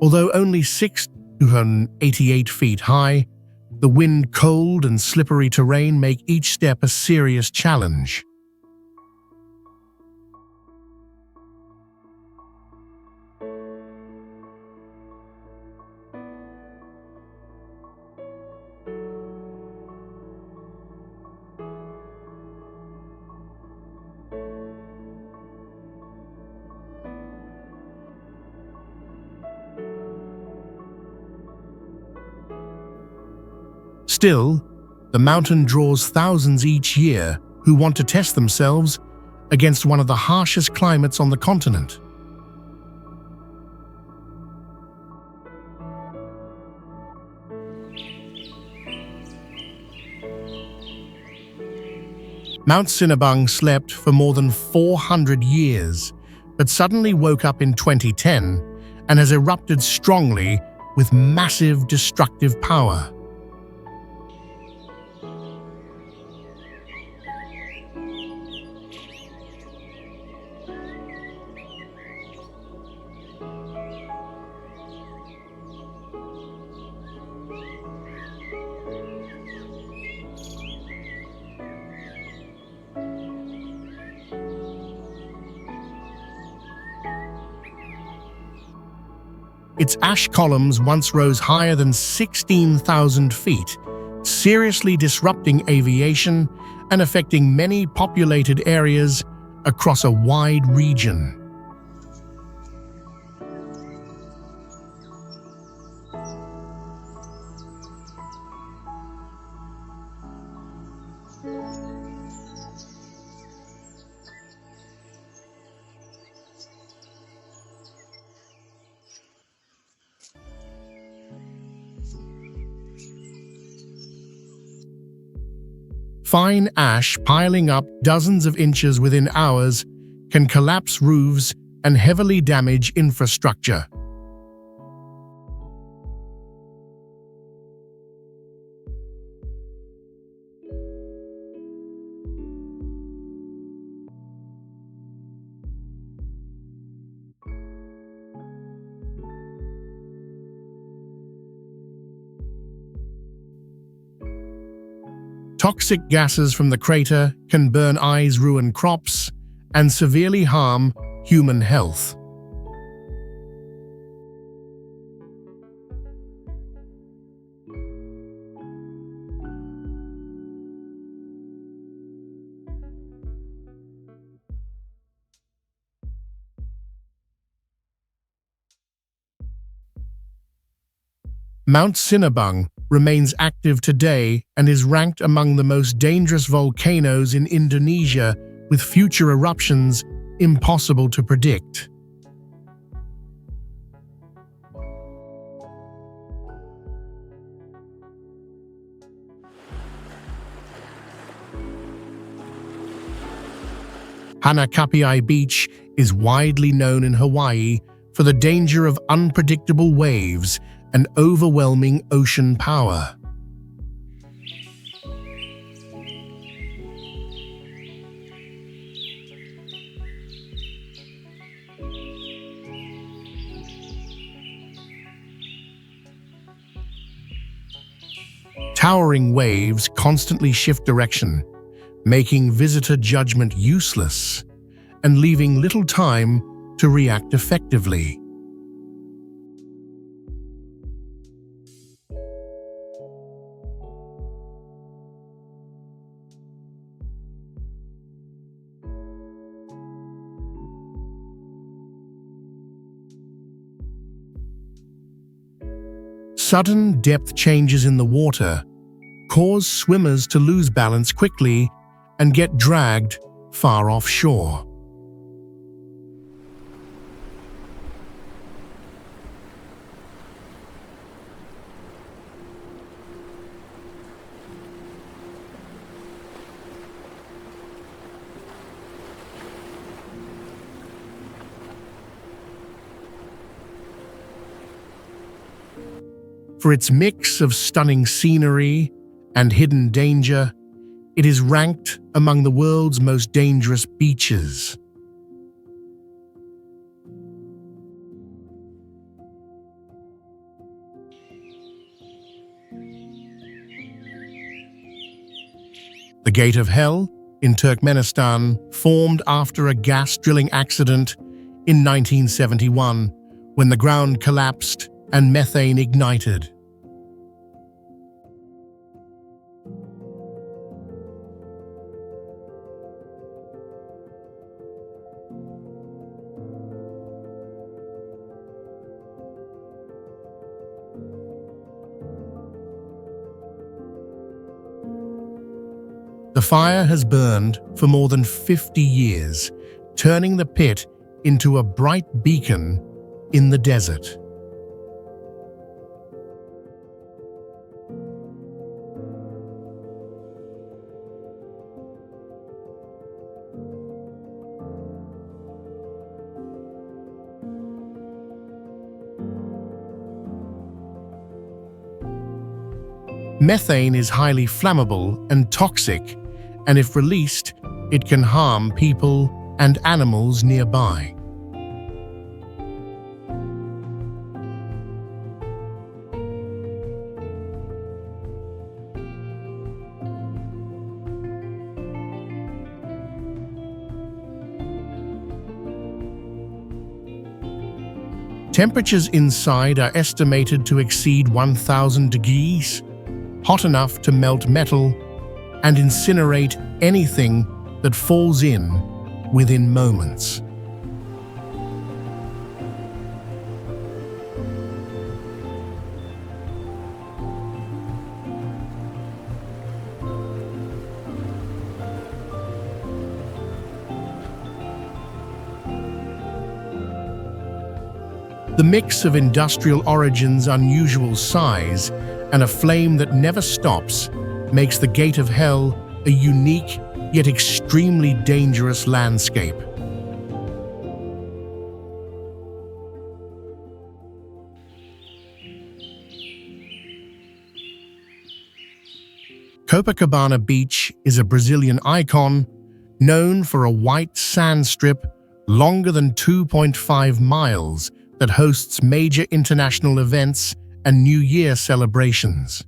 Although only 688 feet high, the wind, cold and slippery terrain make each step a serious challenge. Still, the mountain draws thousands each year who want to test themselves against one of the harshest climates on the continent. Mount Sinabung slept for more than 400 years, but suddenly woke up in 2010 and has erupted strongly with massive destructive power. Its ash columns once rose higher than 16,000 feet, seriously disrupting aviation and affecting many populated areas across a wide region. Fine ash piling up dozens of inches within hours can collapse roofs and heavily damage infrastructure. Toxic gases from the crater can burn eyes, ruin crops, and severely harm human health. Mount Sinabung remains active today and is ranked among the most dangerous volcanoes in Indonesia, with future eruptions impossible to predict. Hanakapi Beach is widely known in Hawaii for the danger of unpredictable waves and overwhelming ocean power. Towering waves constantly shift direction, making visitor judgment useless. and leaving little time to react effectively. Sudden depth changes in the water cause swimmers to lose balance quickly and get dragged far offshore. For its mix of stunning scenery and hidden danger, it is ranked among the world's most dangerous beaches. The Gate of Hell in Turkmenistan formed after a gas drilling accident in 1971 when the ground collapsed and methane ignited. The fire has burned for more than 50 years, turning the pit into a bright beacon in the desert. Methane is highly flammable and toxic, and if released, it can harm people and animals nearby. Temperatures inside are estimated to exceed 1,000 degrees, hot enough to melt metal and incinerate anything that falls in within moments. The mix of industrial origin's unusual size and a flame that never stops makes the Gate of Hell a unique yet extremely dangerous landscape. Copacabana Beach is a Brazilian icon known for a white sand strip longer than 2.5 miles that hosts major international events and New Year celebrations.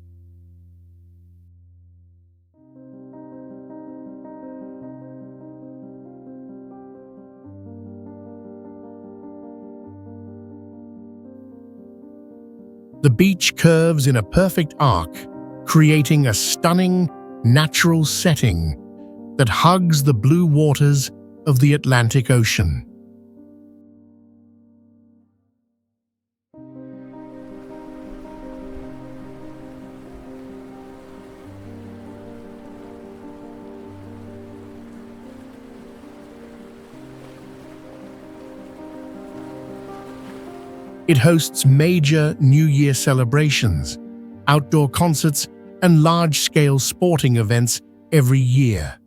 The beach curves in a perfect arc, creating a stunning, natural setting that hugs the blue waters of the Atlantic Ocean. It hosts major New Year celebrations, outdoor concerts, and large-scale sporting events every year.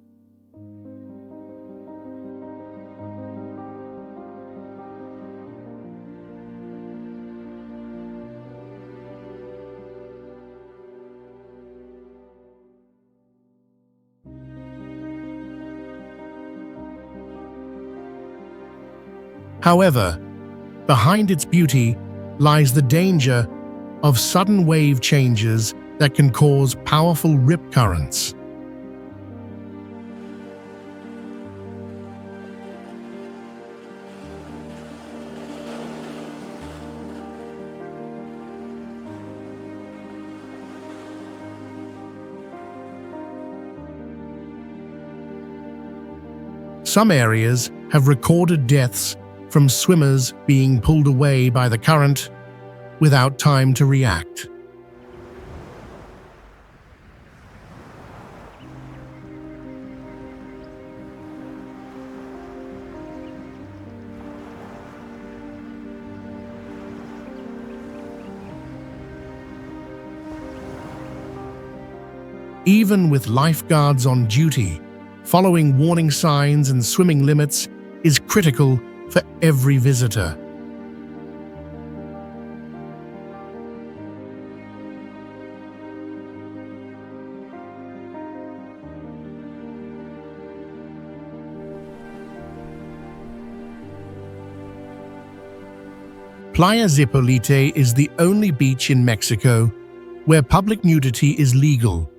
However, behind its beauty lies the danger of sudden wave changes that can cause powerful rip currents. Some areas have recorded deaths from swimmers being pulled away by the current without time to react. Even with lifeguards on duty, following warning signs and swimming limits is critical for every visitor. Playa Zipolite is the only beach in Mexico where public nudity is legal,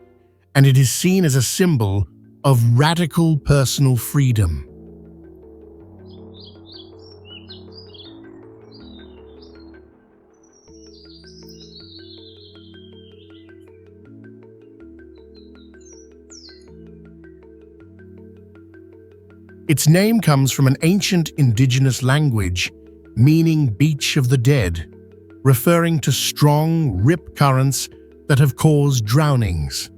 and it is seen as a symbol of radical personal freedom. Its name comes from an ancient indigenous language meaning beach of the dead, referring to strong rip currents that have caused drownings.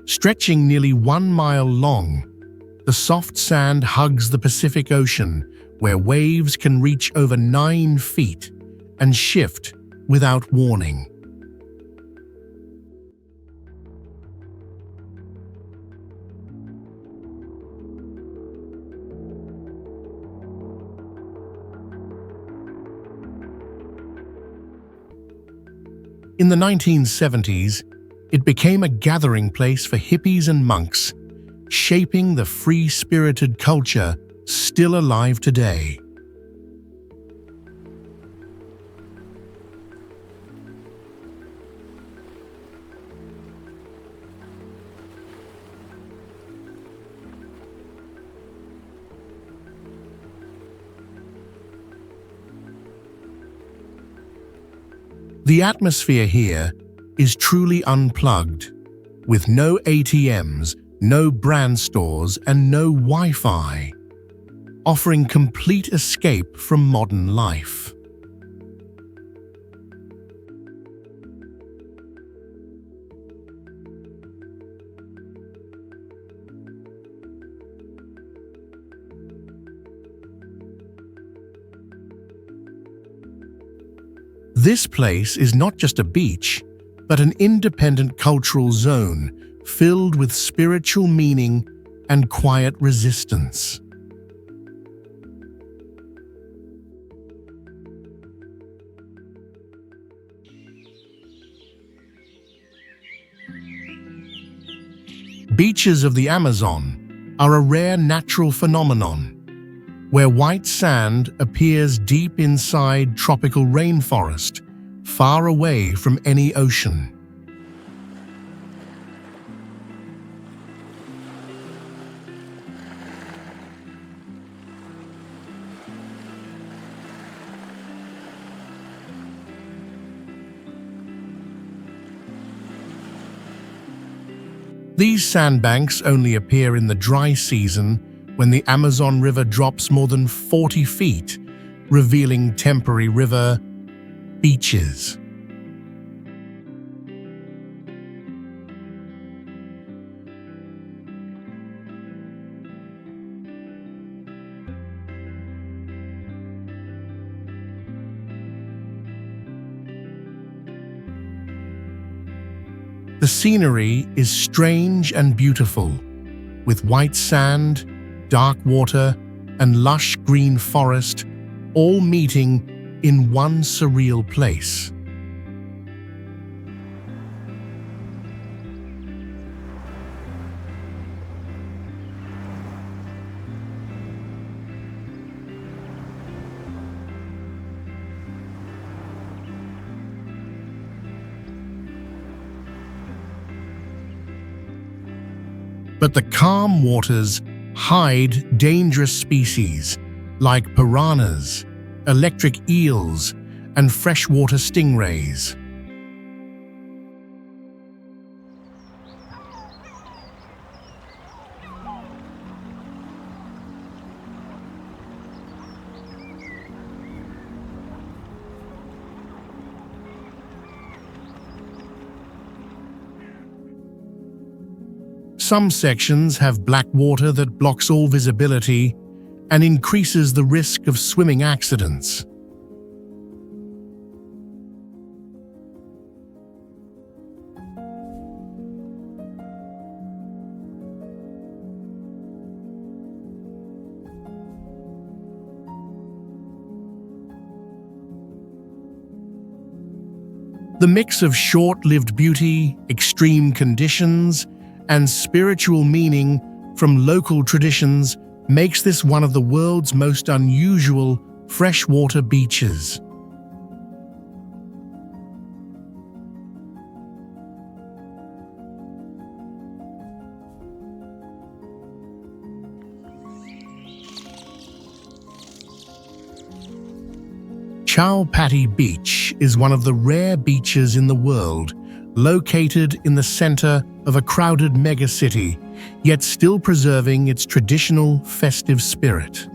Stretching nearly 1 mile long, the soft sand hugs the Pacific Ocean, where waves can reach over 9 feet and shift without warning. In the 1970s, it became a gathering place for hippies and monks, shaping the free-spirited culture still alive today. The atmosphere here is truly unplugged, with no ATMs, no brand stores, and no Wi-Fi, offering complete escape from modern life. This place is not just a beach, but an independent cultural zone filled with spiritual meaning and quiet resistance. Beaches of the Amazon are a rare natural phenomenon, where white sand appears deep inside tropical rainforest, far away from any ocean. These sandbanks only appear in the dry season when the Amazon River drops more than 40 feet, revealing temporary river beaches. The scenery is strange and beautiful, with white sand, dark water, and lush green forest, all meeting in one surreal place. But the calm waters hide dangerous species like piranhas, electric eels, and freshwater stingrays. Some sections have black water that blocks all visibility and increases the risk of swimming accidents. The mix of short-lived beauty, extreme conditions, and spiritual meaning from local traditions makes this one of the world's most unusual freshwater beaches. Chowpatty Beach is one of the rare beaches in the world, located in the center of a crowded megacity, yet still preserving its traditional festive spirit.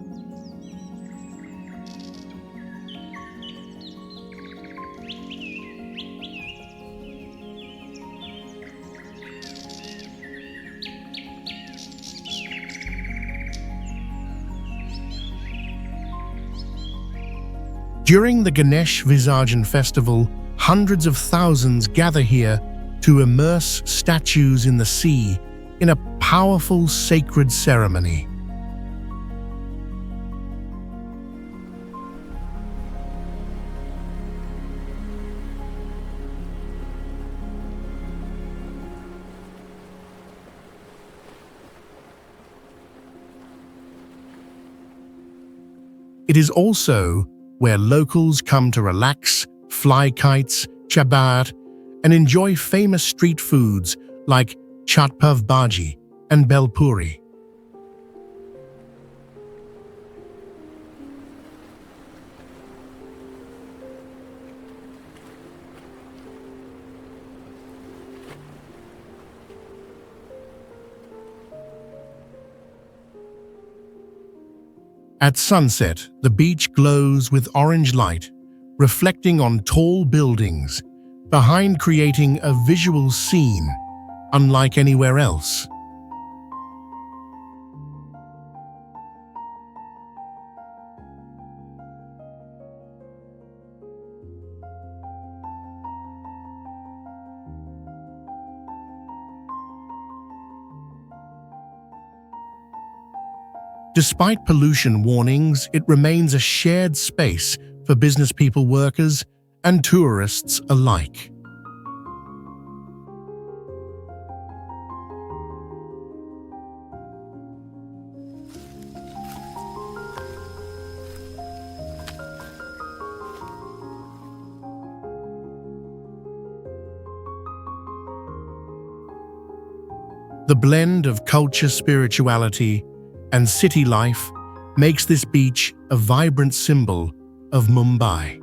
During the Ganesh Visarjan festival, hundreds of thousands gather here to immerse statues in the sea in a powerful sacred ceremony. It is also where locals come to relax, fly kites, chabat, and enjoy famous street foods like chaat pav bhaji and bel puri. At sunset, the beach glows with orange light, reflecting on tall buildings, behind creating a visual scene unlike anywhere else. Despite pollution warnings, it remains a shared space for business people, workers, and tourists alike. The blend of culture, spirituality, and city life makes this beach a vibrant symbol of Mumbai.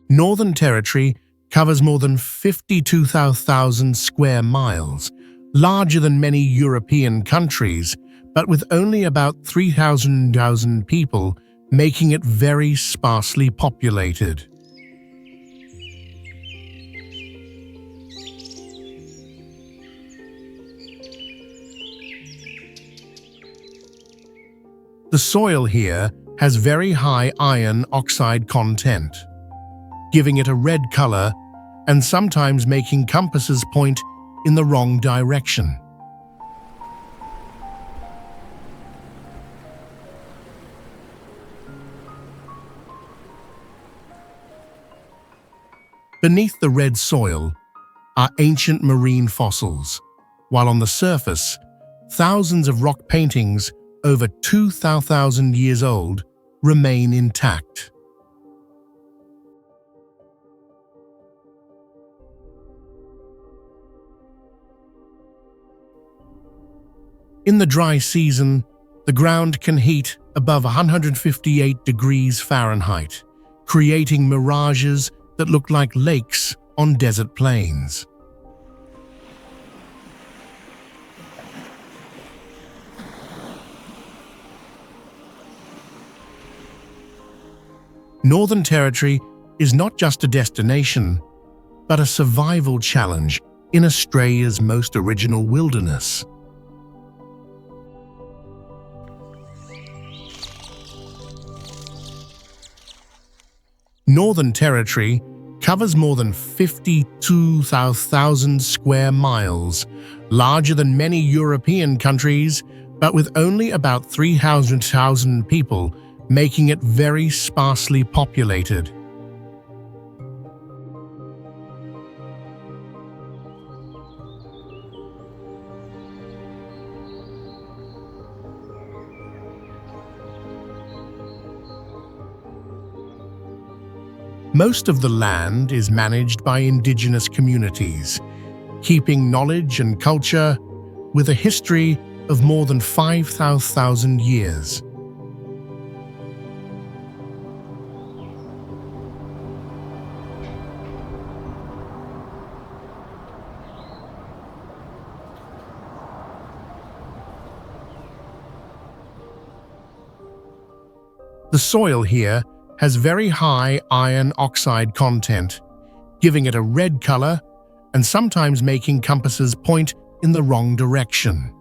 Northern Territory covers more than 52,000 square miles, larger than many European countries, but with only about 3,000 people, making it very sparsely populated. The soil here has very high iron oxide content, giving it a red color and sometimes making compasses point in the wrong direction. Beneath the red soil are ancient marine fossils, while on the surface, thousands of rock paintings over 2,000 years old, remain intact. In the dry season, the ground can heat above 158 degrees Fahrenheit, creating mirages that look like lakes on desert plains. Northern Territory is not just a destination, but a survival challenge in Australia's most original wilderness. Northern Territory covers more than 52,000 square miles, larger than many European countries, but with only about 300,000 people, making it very sparsely populated. Most of the land is managed by indigenous communities, keeping knowledge and culture with a history of more than 5,000 years. The soil here has very high iron oxide content, giving it a red color and sometimes making compasses point in the wrong direction.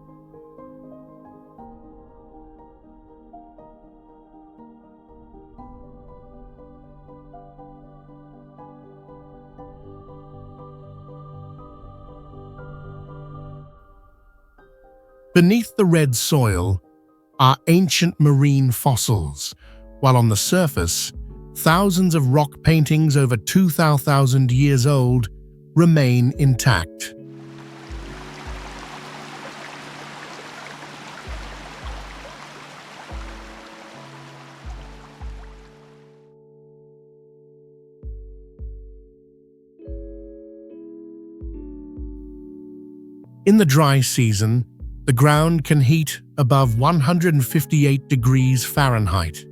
Beneath the red soil are ancient marine fossils, while on the surface, thousands of rock paintings over 2,000 years old remain intact. In the dry season, the ground can heat above 158 degrees Fahrenheit,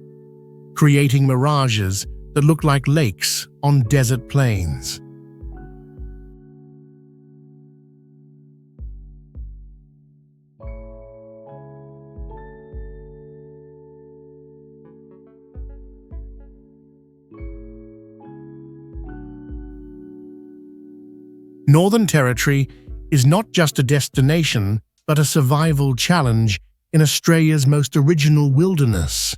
creating mirages that look like lakes on desert plains. Northern Territory is not just a destination, but a survival challenge in Australia's most original wilderness.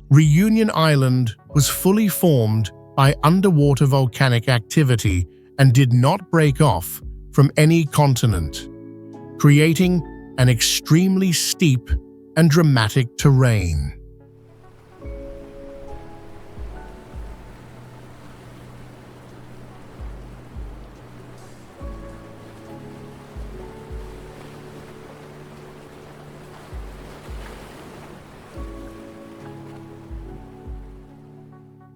Reunion Island was fully formed by underwater volcanic activity and did not break off from any continent, creating an extremely steep and dramatic terrain.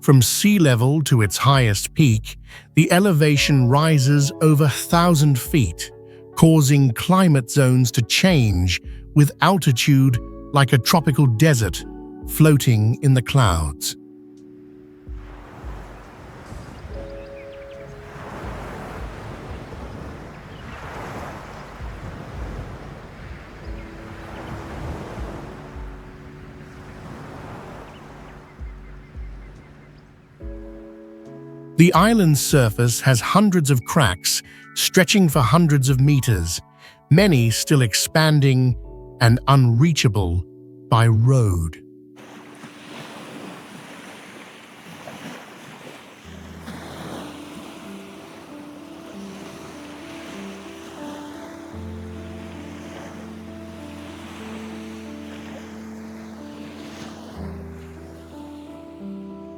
From sea level to its highest peak, the elevation rises over 1,000 feet, causing climate zones to change with altitude like a tropical desert floating in the clouds. The island's surface has hundreds of cracks stretching for hundreds of meters, many still expanding and unreachable by road.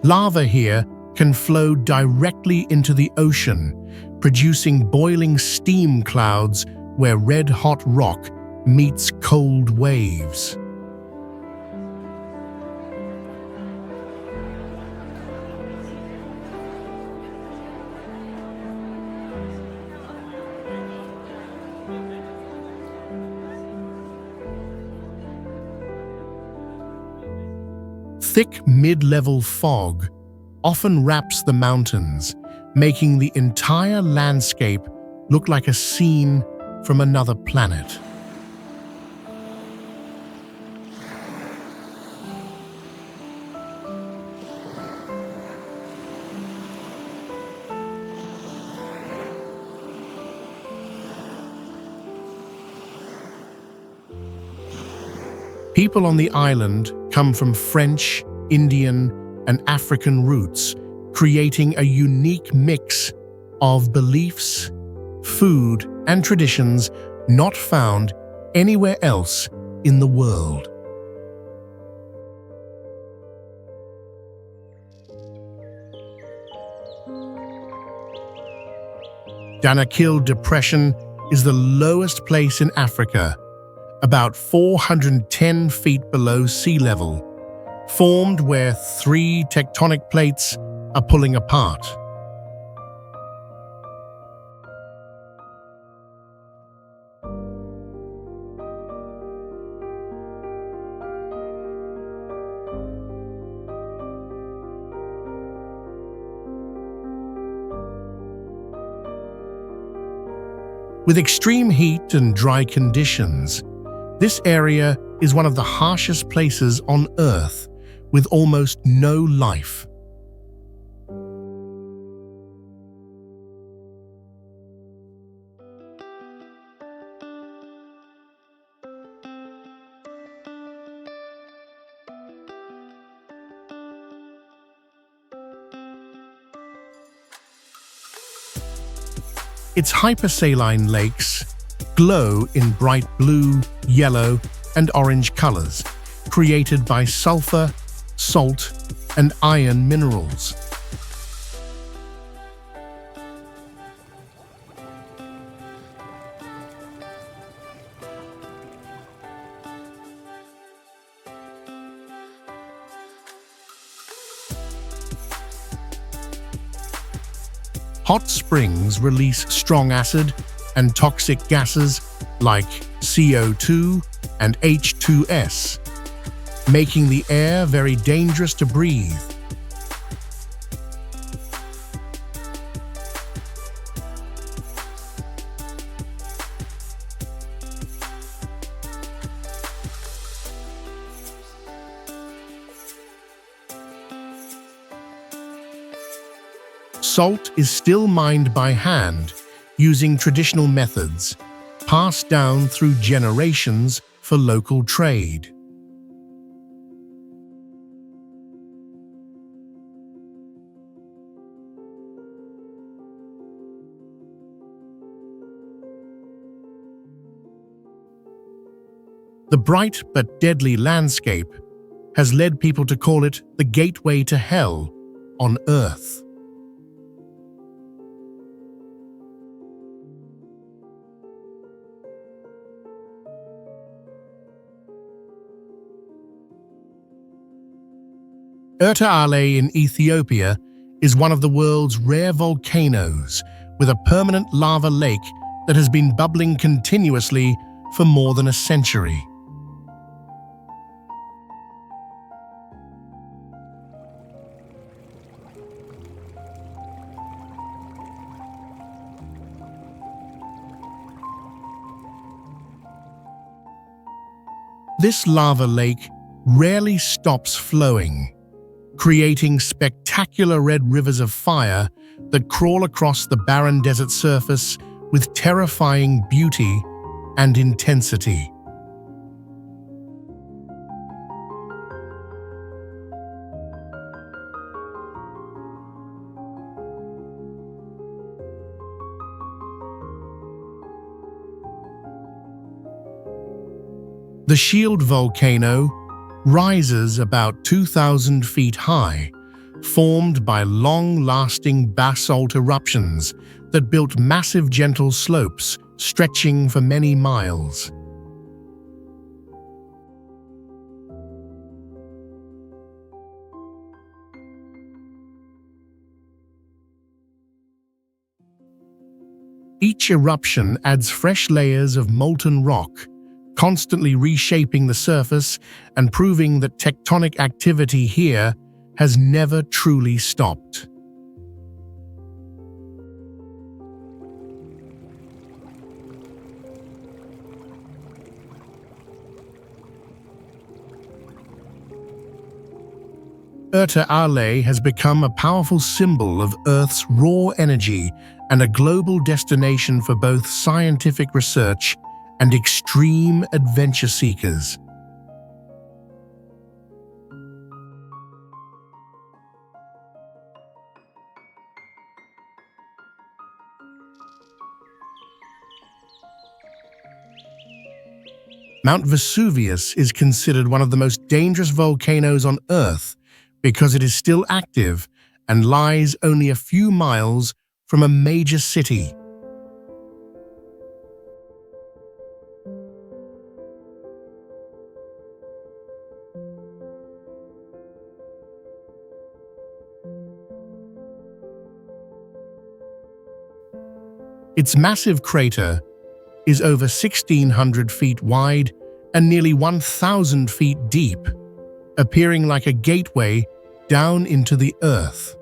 Lava here can flow directly into the ocean, producing boiling steam clouds where red-hot rock meets cold waves. Thick mid-level fog often wraps the mountains, making the entire landscape look like a scene from another planet. People on the island come from French, Indian, and African roots, creating a unique mix of beliefs, food, and traditions not found anywhere else in the world. Danakil Depression is the lowest place in Africa, about 410 feet below sea level, formed where 3 tectonic plates are pulling apart. With extreme heat and dry conditions, this area is one of the harshest places on Earth, with almost no life. Its hypersaline lakes glow in bright blue, yellow, and orange colors, created by sulfur, salt, and iron minerals. Hot springs release strong acid and toxic gases like CO2 and H2S, making the air very dangerous to breathe. Salt is still mined by hand using traditional methods, passed down through generations for local trade. The bright but deadly landscape has led people to call it the gateway to hell on Earth. Erta Ale in Ethiopia is one of the world's rare volcanoes, with a permanent lava lake that has been bubbling continuously for more than a century. This lava lake rarely stops flowing, creating spectacular red rivers of fire that crawl across the barren desert surface with terrifying beauty and intensity. The Shield volcano rises about 2,000 feet high, formed by long-lasting basalt eruptions that built massive gentle slopes stretching for many miles. Each eruption adds fresh layers of molten rock, constantly reshaping the surface and proving that tectonic activity here has never truly stopped. Erta Ale has become a powerful symbol of Earth's raw energy and a global destination for both scientific research and extreme adventure seekers. Mount Vesuvius is considered one of the most dangerous volcanoes on Earth because it is still active and lies only a few miles from a major city. Its massive crater is over 1,600 feet wide and nearly 1,000 feet deep, appearing like a gateway down into the earth.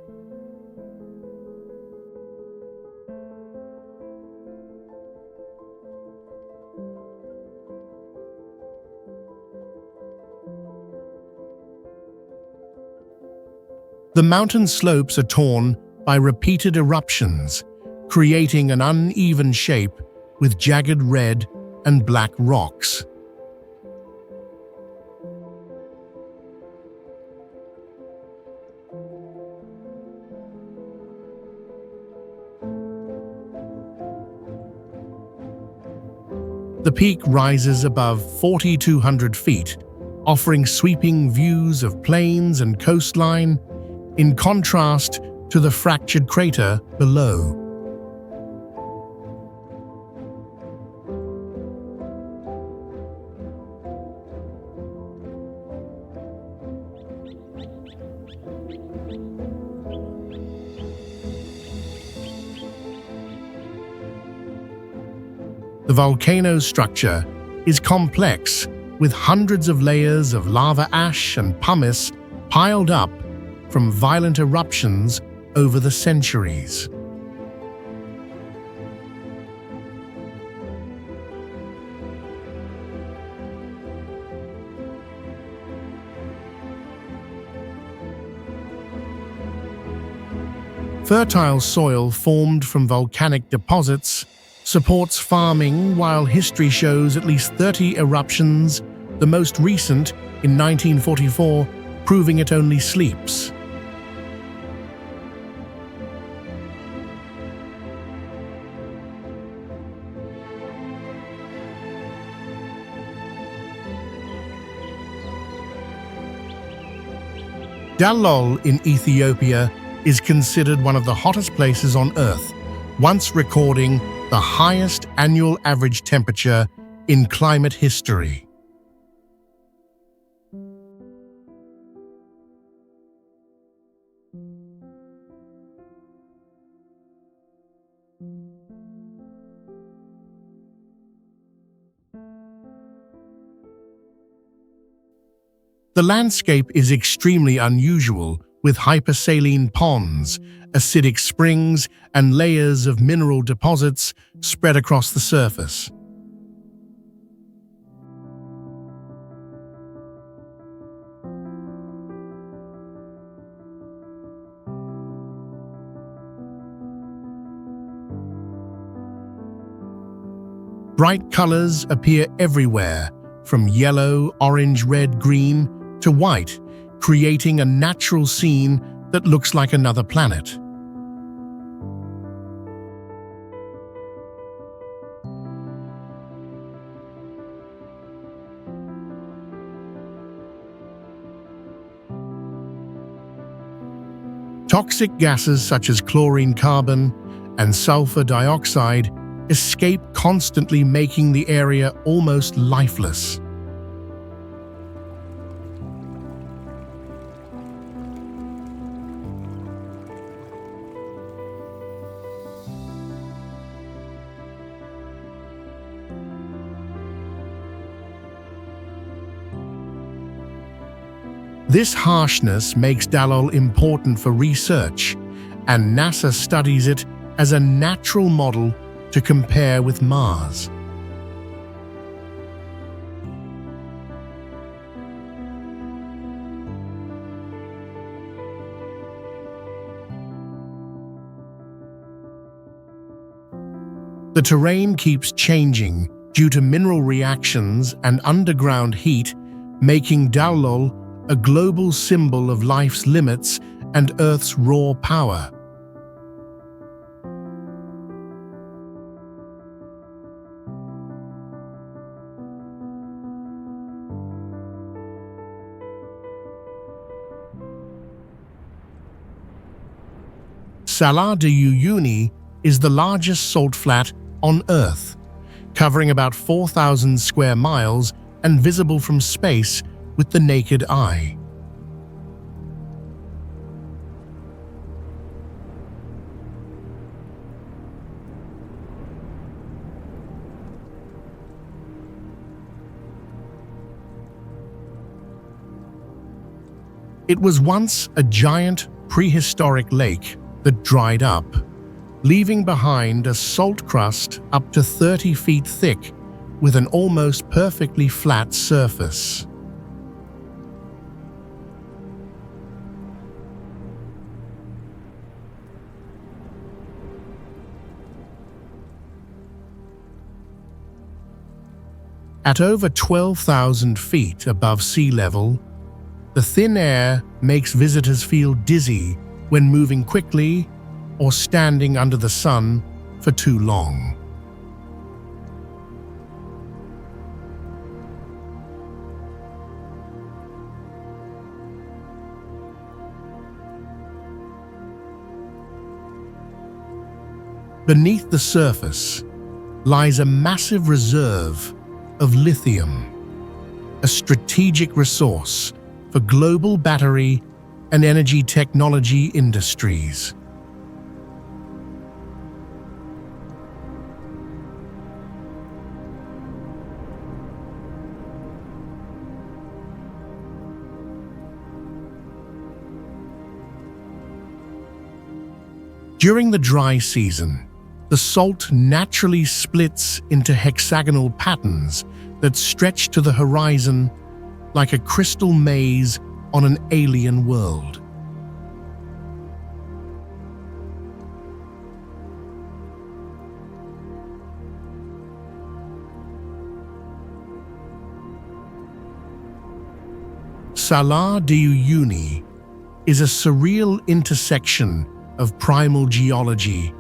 The mountain slopes are torn by repeated eruptions, creating an uneven shape with jagged red and black rocks. The peak rises above 4,200 feet, offering sweeping views of plains and coastline, in contrast to the fractured crater below. The volcano's structure is complex, with hundreds of layers of lava ash and pumice piled up from violent eruptions over the centuries. Fertile soil formed from volcanic deposits supports farming, while history shows at least 30 eruptions, the most recent in 1944, proving it only sleeps. Dalol in Ethiopia is considered one of the hottest places on Earth, once recording the highest annual average temperature in climate history. The landscape is extremely unusual, with hypersaline ponds, acidic springs, and layers of mineral deposits spread across the surface. Bright colors appear everywhere, from yellow, orange, red, green to white, creating a natural scene that looks like another planet. Toxic gases such as chlorine carbon and sulfur dioxide escape constantly, making the area almost lifeless. This harshness makes Dalol important for research, and NASA studies it as a natural model to compare with Mars. The terrain keeps changing due to mineral reactions and underground heat, making Dalol a global symbol of life's limits and Earth's raw power. Salar de Uyuni is the largest salt flat on Earth, covering about 4,000 square miles and visible from space with the naked eye. It was once a giant prehistoric lake that dried up, leaving behind a salt crust up to 30 feet thick with an almost perfectly flat surface. At over 12,000 feet above sea level, the thin air makes visitors feel dizzy when moving quickly or standing under the sun for too long. Beneath the surface lies a massive reserve of lithium, a strategic resource for global battery and energy technology industries. During the dry season, the salt naturally splits into hexagonal patterns that stretch to the horizon like a crystal maze on an alien world. Salar de Uyuni is a surreal intersection of primal geology,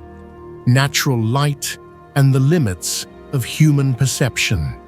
natural light, and the limits of human perception.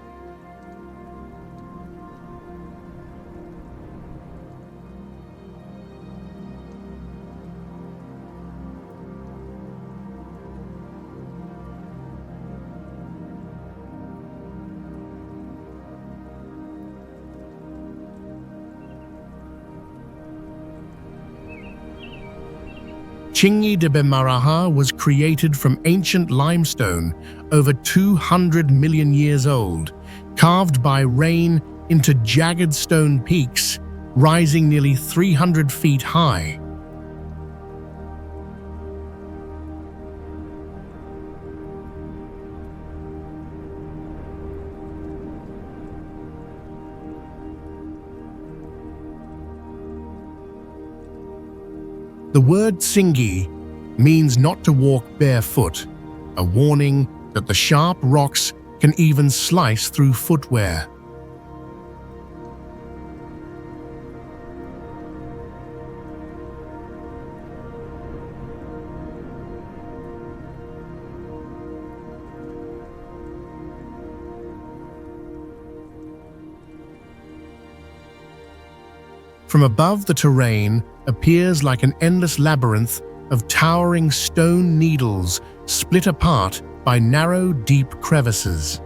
Tsingy de Bemaraha was created from ancient limestone over 200 million years old, carved by rain into jagged stone peaks rising nearly 300 feet high. The word Tsingy means not to walk barefoot, a warning that the sharp rocks can even slice through footwear. From above, the terrain appears like an endless labyrinth of towering stone needles split apart by narrow, deep crevices.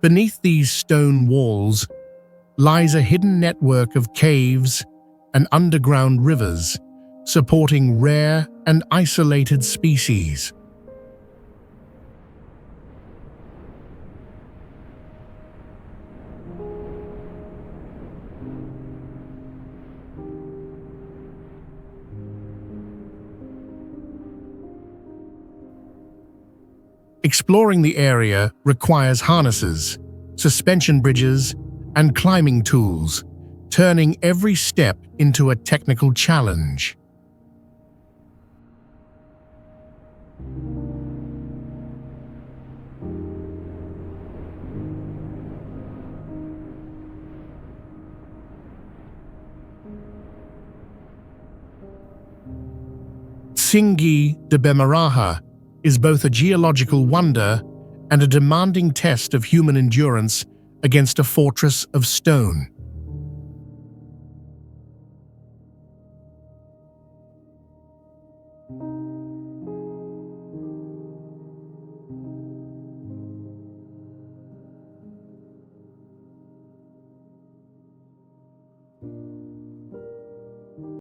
Beneath these stone walls lies a hidden network of caves and underground rivers, supporting rare and isolated species. Exploring the area requires harnesses, suspension bridges, and climbing tools, turning every step into a technical challenge. Tsingy de Bemaraha is both a geological wonder and a demanding test of human endurance against a fortress of stone.